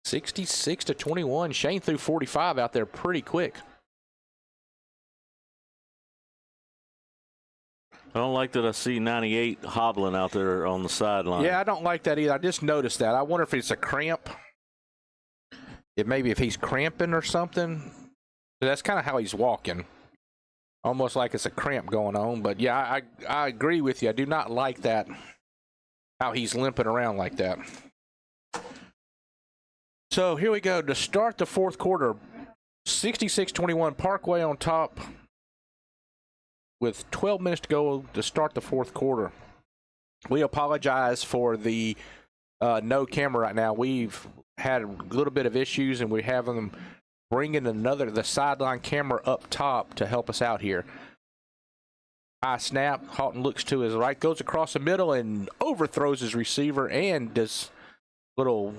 66-21. Shane threw 45 out there pretty quick. I don't like that I see 98 hobbling out there on the sideline. Yeah, I don't like that either. I just noticed that. I wonder if it's a cramp. If he's cramping or something. That's kind of how he's walking. Almost like it's a cramp going on. But yeah, I agree with you. I do not like that, how he's limping around like that. So here we go. To start the 4th quarter, 66-21, Parkway on top with 12 minutes to go to start the 4th quarter. We apologize for the no camera right now. We've had a little bit of issues, and we're having them bringing the sideline camera up top to help us out here. High snap. Haughton looks to his right, goes across the middle, and overthrows his receiver, and does little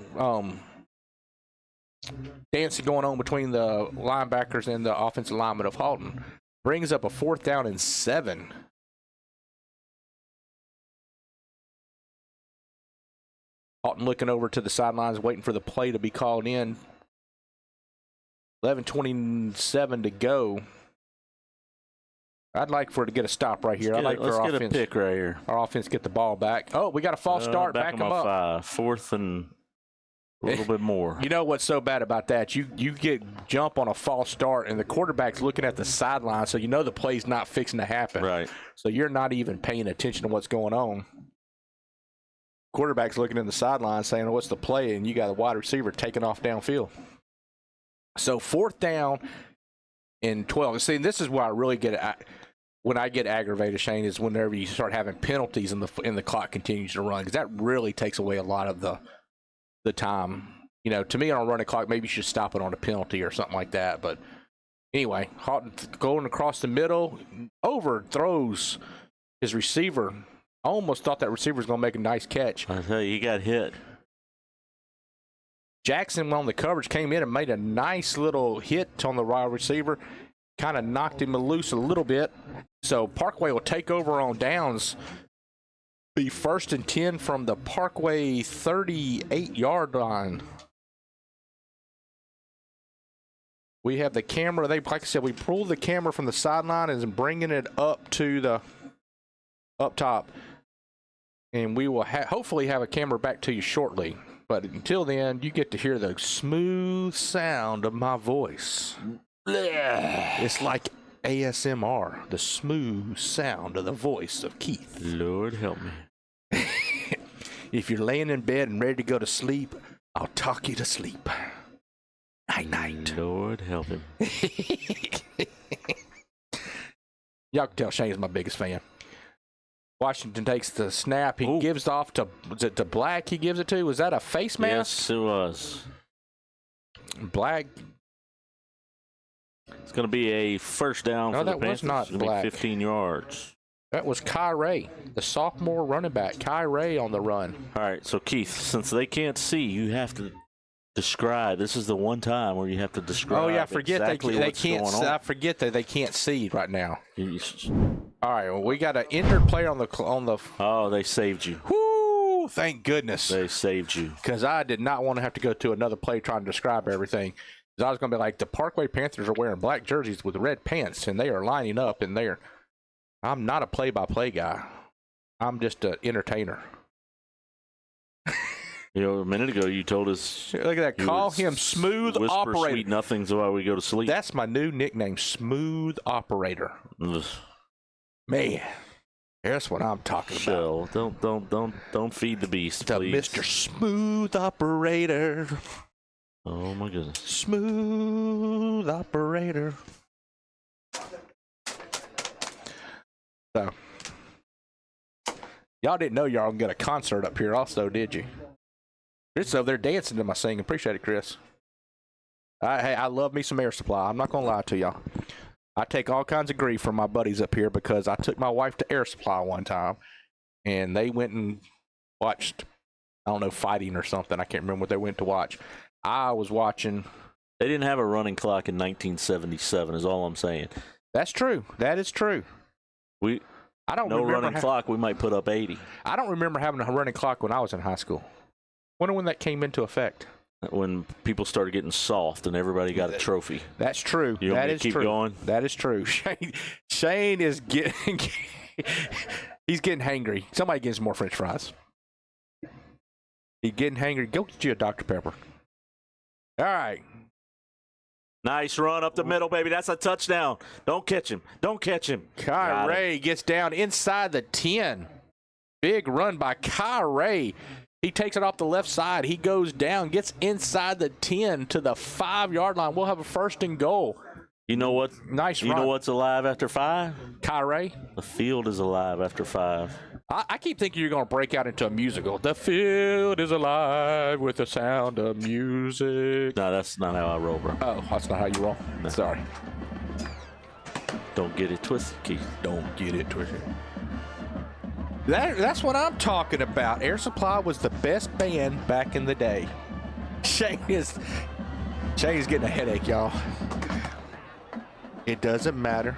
dancing going on between the linebackers and the offensive lineman of Haughton. Brings up a 4th down and 7. Haughton looking over to the sidelines, waiting for the play to be called in. 11:27 to go. I'd like for it to get a stop right here. I'd like for our offense, a pick right here. Our offense get the ball back. Oh, we got a false start. Back them up. 4th and a little bit more. You know what's so bad about that? You get jump on a false start, and the quarterback's looking at the sideline, so you know the play's not fixing to happen. Right. So you're not even paying attention to what's going on. Quarterback's looking in the sideline saying, what's the play? And you got a wide receiver taking off downfield. So 4th down and 12. See, this is where I really when I get aggravated, Shane, is whenever you start having penalties and the clock continues to run, because that really takes away a lot of the time. You know, to me, on a running clock, maybe you should stop it on a penalty or something like that. But anyway, Haughton going across the middle, overthrows his receiver. I almost thought that receiver was going to make a nice catch. I tell you, he got hit. Jackson on the coverage came in and made a nice little hit on the wide receiver, kind of knocked him loose a little bit. So Parkway will take over on downs, be 1st and 10 from the Parkway 38-yard line. We have the camera. Like I said, we pulled the camera from the sideline and bringing it up to the up top. And we will hopefully have a camera back to you shortly. But until then, you get to hear the smooth sound of my voice. It's like ASMR, the smooth sound of the voice of Keith. Lord help me. If you're laying in bed and ready to go to sleep, I'll talk you to sleep. Night, night. Lord help him. Y'all can tell Shane's my biggest fan. Washington takes the snap. He gives off to, was it to Black he gives it to? Was that a face mask? Yes, it was. Black. It's going to be a 1st down for the Panthers. No, that was not Black. 15 yards. That was Kai Ray, the sophomore running back. Kai Ray on the run. All right, so Keith, since they can't see, you have to describe. This is the one time where you have to describe. Oh yeah, I forget exactly they can't. Going on. I forget that they can't see right now. All right, well, we got an injured player on the. Oh, they saved you. Whoo! Thank goodness. They saved you. Because I did not want to have to go to another play trying to describe everything. Because I was going to be like, the Parkway Panthers are wearing black jerseys with red pants, and they are lining up, and they're. I'm not a play-by-play guy. I'm just an entertainer. You know, a minute ago you told us. Look at that. Call him Smooth Operator. Sweet nothings while we go to sleep. That's my new nickname, Smooth Operator. Ugh. Man, that's what I'm talking about. Don't feed the beast, please. Mr. Smooth Operator. Oh my goodness. Smooth Operator. So, y'all didn't know y'all gonna get a concert up here also, did you? Chris over there dancing to my singing. Appreciate it, Chris. Hey, I love me some Air Supply. I'm not gonna lie to y'all. I take all kinds of grief from my buddies up here because I took my wife to Air Supply one time, and they went and watched, I don't know, fighting or something. I can't remember what they went to watch. I was watching. They didn't have a running clock in 1977 is all I'm saying. That's true. That is true. I don't remember running clock, we might put up 80. I don't remember having a running clock when I was in high school. Wonder when that came into effect. When people started getting soft and everybody got a trophy. That's true. You want me to keep going? That is true. Shane is getting he's getting hangry. Somebody gets more French fries. He's getting hangry. Go get you a Dr. Pepper. All right. Nice run up the middle, baby. That's a touchdown. Don't catch him. Don't catch him. Kai Ray gets down inside the 10. Big run by Kai Ray. He takes it off the left side. He goes down, gets inside the 10 to the 5-yard line. We'll have a 1st and goal. You know what? Nice You run. know what's alive after 5? Kyrie. The field is alive after 5. I keep thinking you're going to break out into a musical. The field is alive with the sound of music. No, that's not how I roll, bro. Oh, that's not how you roll? No. Sorry. Don't get it twisted, Keith. Don't get it twisted. That's what I'm talking about. Air Supply was the best band back in the day. Shane's getting a headache, y'all. It doesn't matter.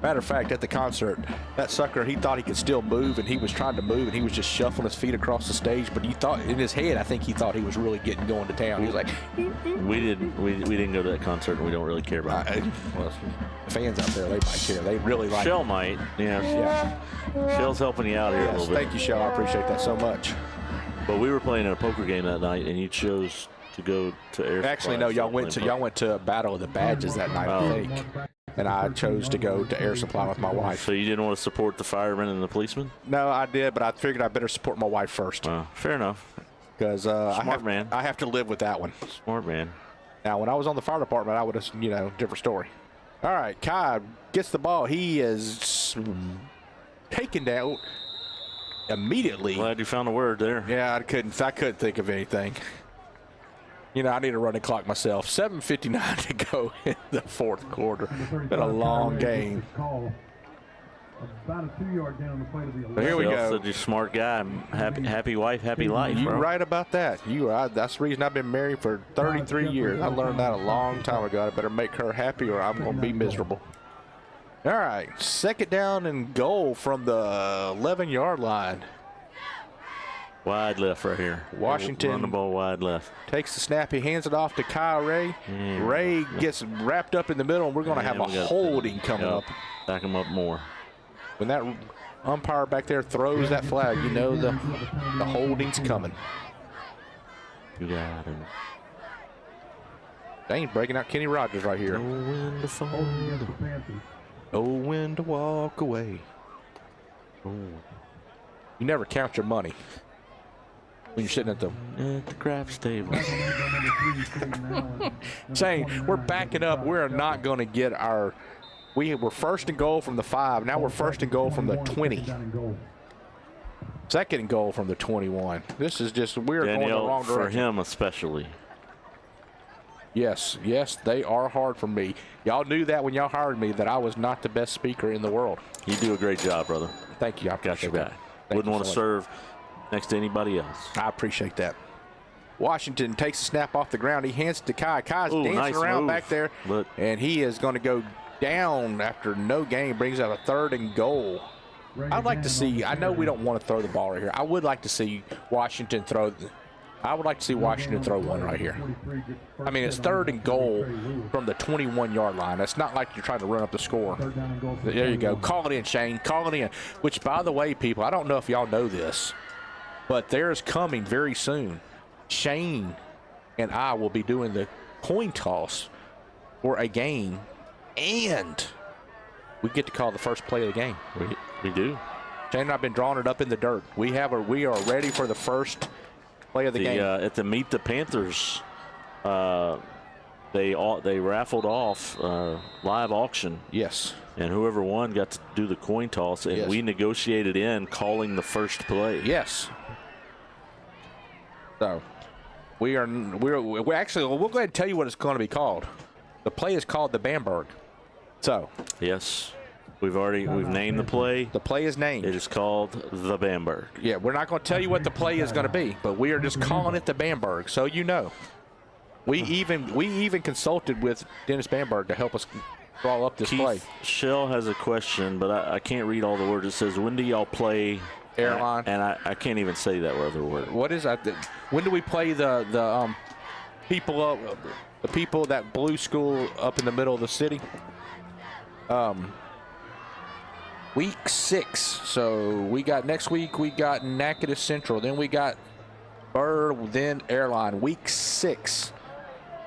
Matter of fact, at the concert, that sucker, he thought he could still move, and he was trying to move, and he was just shuffling his feet across the stage. But he thought, in his head, I think he thought he was really going to town. He was like, We didn't go to that concert, and we don't really care about it. well, the fans out there, they might care. They really like Shell it. might. Yeah. Yeah. Shell's helping you out here a Yes, little bit. thank you, Shell. I appreciate that so much. But we were playing in a poker game that night, and you chose to go to Air Actually, Supply no, instead y'all of went playing to Battle of the Badges that night, Oh. I think. And I chose to go to Air Supply with my poker. wife. So you didn't want to support the firemen and the policemen? No, I did, but I figured I better support my wife first Fair enough. because man. I have to live with that one. Smart man. Now, when I was on the fire department, I would have, different story. All right, Kai gets the ball. He is taken down immediately. Glad you found a word there. Yeah, I couldn't think of anything. I need to run the clock myself. 7:59 to go in the fourth quarter. Been a long game. About a 2-yard down the play to the 11. But here we Shell go. said you're a smart guy. Happy wife, happy life, You're bro. right about that. That's the reason I've been married for 33 years. I learned that a long time ago. I better make her happy or I'm going to be miserable. All right, second down and goal from the 11-yard line. Wide left right here. Washington Run the ball wide left. takes the snap. He hands it off to Kyle Ray. Ray gets wrapped up in the middle, and we're going to have a holding coming up. Back him up more. When that umpire back there throws that flag, you know the holding's coming. You got him. Dang, breaking out Kenny Rogers right here. Know when to fold. Know when to walk away. You never count your money when you're sitting at the craps table. saying we're backing up. We're not going to get our. We were first and goal from the 5. Now we're first and goal from the 20. Second and goal from the 21. This is just we're going the Danielle, wrong for direction. him especially. Yes, they are hard for me. Y'all knew that when y'all hired me that I was not the best speaker in the world. You do a great job, brother. Thank you. I Got your appreciate back. that. Thank Wouldn't you want to so much. serve next to anybody else. I appreciate that. Washington takes the snap off the ground. He hands it to Kai. Kai's Ooh, dancing nice around move. back there, But and he is going to go down after no gain. Brings out a third and goal. I'd like to see. I know we don't want to throw the ball right here. I would like to see Washington throw. I would like to see Washington throw one right here. I mean, it's third and goal from the 21-yard line. It's not like you're trying to run up the score. There you go. Call it in, Shane. Call it in. Which, by the way, people, I don't know if y'all know this, but there's coming very soon. Shane and I will be doing the coin toss for a game, and we get to call the first play of the game. we do. Shane and I have been drawing it up in the dirt. We are ready for the first play of the game. At the Meet the Panthers, they raffled off live auction. Yes. And whoever won got to do the coin toss, and Yes. we negotiated in calling the first play. Yes. So we're actually we'll go ahead and tell you what it's going to be called. The play is called the Bamberg. So Yes. We've named the play. the play is named. It is called the Bamberg. Yeah, we're not going to tell you what the play is going to be, but we are just calling it the Bamberg, so you know. We even consulted with Dennis Bamberg to help us draw up this play. Shell has a question, but I can't read all the words. It says, when do y'all play Airline. And I can't even say that other word. What is that? When do we play the people up, the people that blue school up in the middle of the city? Week 6. So we got next week. We got Natchitoches Central. Then we got Bird. Then Airline. Week 6,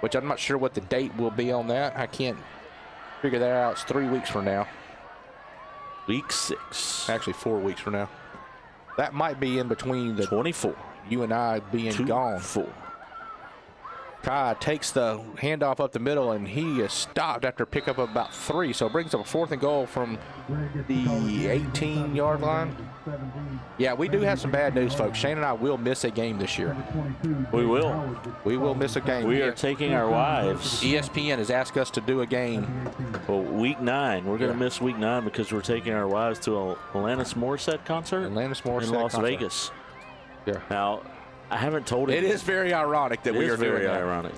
which I'm not sure what the date will be on that. I can't figure that out. It's 3 weeks from now. Week 6. Actually, 4 weeks from now. That might be in between the 24. you and I being gone. 4. takes the handoff up the middle, and he is stopped after a pickup of about 3. So it brings up a 4th and goal from the 18-yard line. Yeah, we do have some bad news, folks. Shane and I will miss a game this year. We will. We will miss a game. We are taking our wives. ESPN has asked us to do a game. Well, week 9. We're going to miss week 9 because we're taking our wives to a Alanis Morissette concert in Las Vegas. Yeah. Now, I haven't told it. It is very ironic that we are doing that. Very ironic.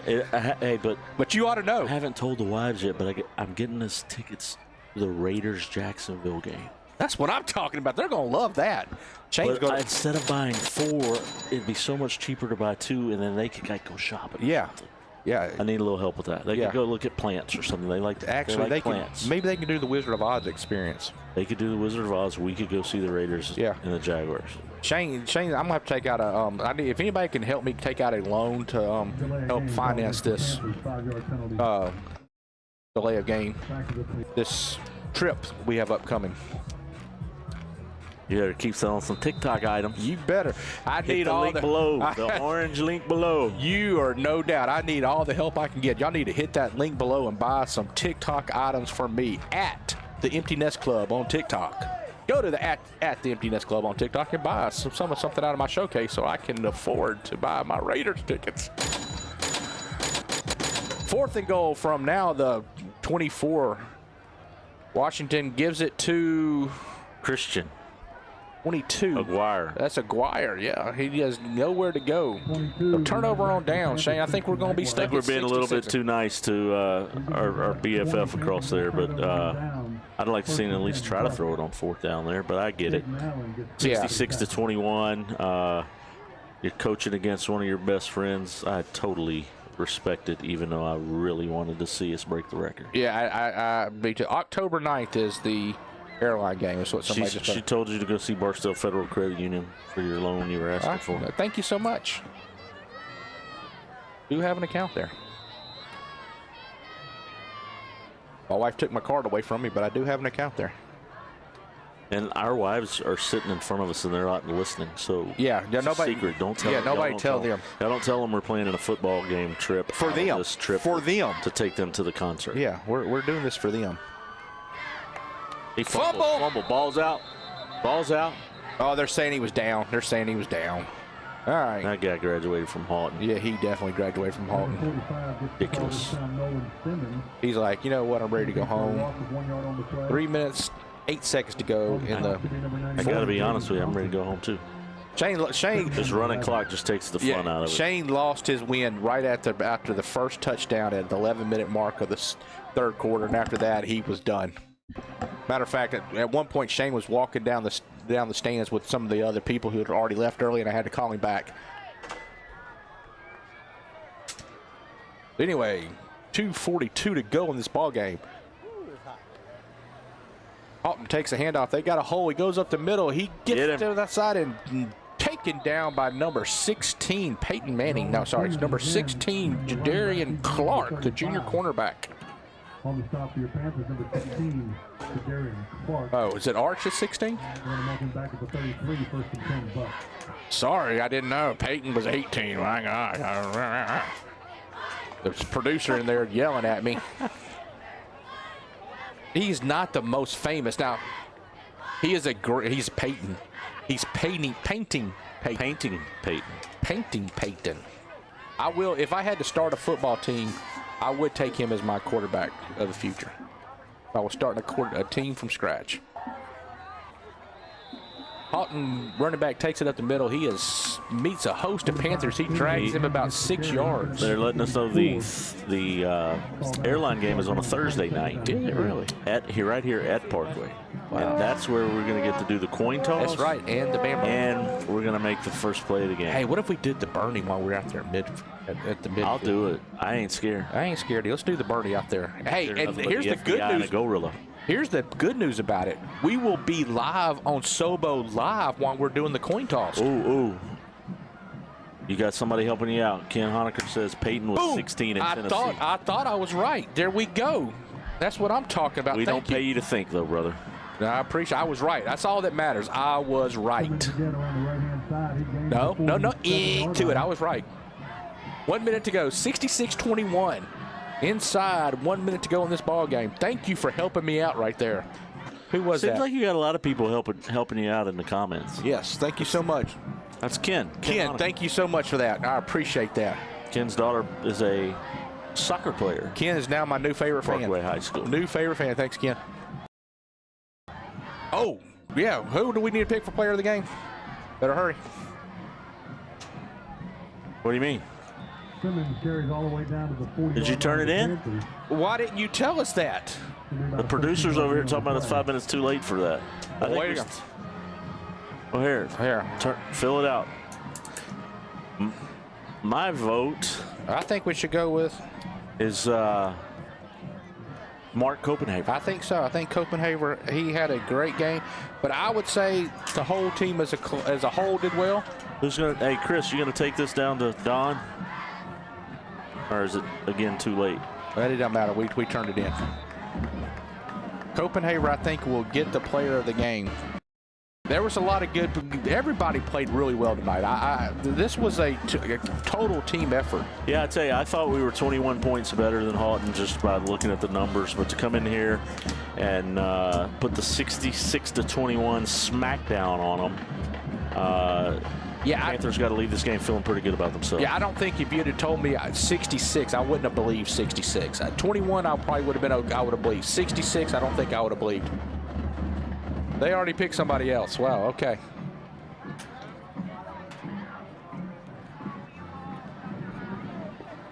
Hey, but you ought to know. I haven't told the wives yet, but I'm getting us tickets to the Raiders-Jacksonville game. That's what I'm talking about. They're going to love that. Instead of buying 4, it'd be so much cheaper to buy 2, and then they could go shopping. Yeah. Yeah. I need a little help with that. They could go look at plants or something. They like plants. Maybe they can do the Wizard of Oz experience. They could do the Wizard of Oz. We could go see the Raiders and the Jaguars. Shane, I'm gonna have to take out a. If anybody can help me take out a loan to help finance this delay of game, this trip we have upcoming. You better keep selling some TikTok items. You better. I need the all link below. The orange link below. You are no doubt. I need all the help I can get. Y'all need to hit that link below and buy some TikTok items for me at the Empty Nest Club on TikTok. Go to the at the Empty Nest Club on TikTok and buy something out of my showcase so I can afford to buy my Raiders tickets. 4th and goal from now the 24. Washington gives it to Christian. 22. Aguirre. That's Aguirre, yeah. He has nowhere to go. So turnover on down, Shane. I think we're going to be stuck. I think we're being a little bit too nice to our BFF across there, but I'd like to see him at least try to throw it on 4th down there, but I get it. 66-21. You're coaching against one of your best friends. I totally respect it, even though I really wanted to see us break the record. Yeah, October 9th is the airline game. Is what somebody just she told you to go see Barstow Federal Credit Union for your loan you were asking for. Thank you so much. Do have an account there. My wife took my card away from me, but I do have an account there. And our wives are sitting in front of us and they're not listening. So nobody. Secret. Don't tell. Yeah, nobody tell them. I don't tell them we're planning a football game trip for them. This trip for them to take them to the concert. Yeah, we're doing this for them. He fumble. Ball's out. Oh, they're saying he was down. All right. That guy graduated from Haughton. Yeah, he definitely graduated from Haughton. Ridiculous. He's like, you know what? I'm ready to go home. 3 minutes, 8 seconds to go in the. I got to be honest with you. I'm ready to go home too. Shane. This running clock just takes the fun out of it. Shane lost his wind right after the first touchdown at the 11-minute mark of the 3rd quarter, and after that, he was done. Matter of fact, at one point, Shane was walking down the stands with some of the other people who had already left early, and I had to call him back. Anyway, 2:42 to go in this ball game. Haughton takes a handoff. They got a hole. He goes up the middle. He gets to that side and taken down by number 16, Peyton Manning. No, sorry, it's number 16, Jadarian Clark, the junior cornerback. On the stop for your Panthers, number 16, Jadarian Clark. Oh, is it Arch at 16? Back at the 33, 1st and 10 Bucks. Sorry, I didn't know. Peyton was 18. My God. There's a producer in there yelling at me. He's not the most famous. Now, he's Peyton. He's painting Peyton. I will, if I had to start a football team, I would take him as my quarterback of the future. I was starting a team from scratch. Haughton, running back, takes it up the middle. He meets a host of Panthers. He drags him about 6 yards. They're letting us know the airline game is on a Thursday night. Is it really? Right here at Parkway. Wow. And that's where we're going to get to do the coin toss. That's right, and the bamboo. And we're going to make the first play of the game. Hey, what if we did the Bernie while we're out there at the mid? I'll do it. I ain't scared. Let's do the Bernie out there. Hey, and here's the good news. And a gorilla. Here's the good news about it. We will be live on Sobo Live while we're doing the coin toss. Ooh. You got somebody helping you out. Ken Honecker says Peyton was 16 in Tennessee. I thought I was right. There we go. That's what I'm talking about. We don't pay you to think, though, brother. I appreciate. I was right. That's all that matters. I was right. No. To it. I was right. 1 minute to go, 66-21. Inside, 1 minute to go in this ball game. Thank you for helping me out right there. Who was that? Seems like you got a lot of people helping you out in the comments. Yes, thank you so much. That's Ken. Ken, thank you so much for that. I appreciate that. Ken's daughter is a soccer player. Ken is now my new favorite fan. Parkway High School. New favorite fan. Thanks, Ken. Oh, yeah. Who do we need to pick for player of the game? Better hurry. What do you mean? Simmons carries all the way down to the 40. Did you turn it in? Why didn't you tell us that? The producers over here talking about it's 5 minutes too late for that. I think Wait a minute. Oh, here. Fill it out. My vote I think we should go with. is Mark Copenhagen. I think so. I think Copenhagen, he had a great game. But I would say the whole team as a whole did well. Who's gonna? Hey, Chris, you gonna take this down to Don, or is it again too late? But it doesn't matter. We turned it in. Copenhagen, I think, will get the player of the game. There was a lot of good. Everybody played really well tonight. This was a total team effort. Yeah, I tell you, I thought we were 21 points better than Haughton just by looking at the numbers. But to come in here and put the 66-21 smackdown on them, Panthers got to leave this game feeling pretty good about themselves. Yeah, I don't think if you'd have told me 66, I wouldn't have believed 66. 21, I probably would have been. I would have believed. 66, I don't think I would have believed. They already picked somebody else. Wow, okay.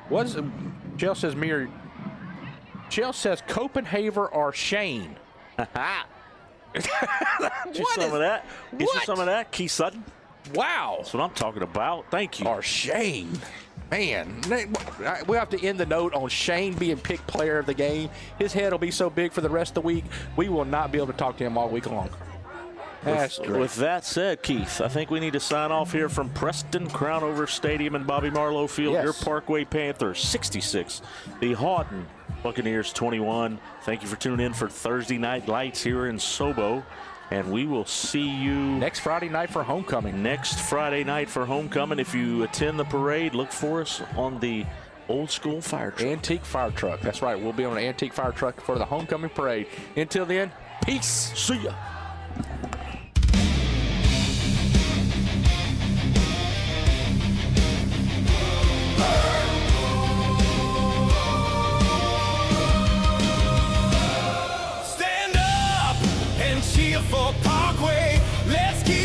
What is it? Chell says mirror. Chell says Copenhagen or Shane. Get you some of that. Get you some of that, Keith Sutton. Wow. That's what I'm talking about. Thank you. Or Shane. Man, we have to end the note on Shane being picked player of the game. His head will be so big for the rest of the week, we will not be able to talk to him all week long. With that said, Keith, I think we need to sign off here from Preston Crownover Stadium in Bobby Marlowe Field. Yes. Your Parkway Panthers 66, the Haughton Buccaneers 21. Thank you for tuning in for Thursday Night Lights here in Sobo. And we will see you next Friday night for homecoming. Next Friday night for homecoming. If you attend the parade, look for us on the old school fire truck. Antique fire truck. That's right. We'll be on an antique fire truck for the homecoming parade. Until then, peace. See ya. Stand up and cheer for Parkway. Let's keep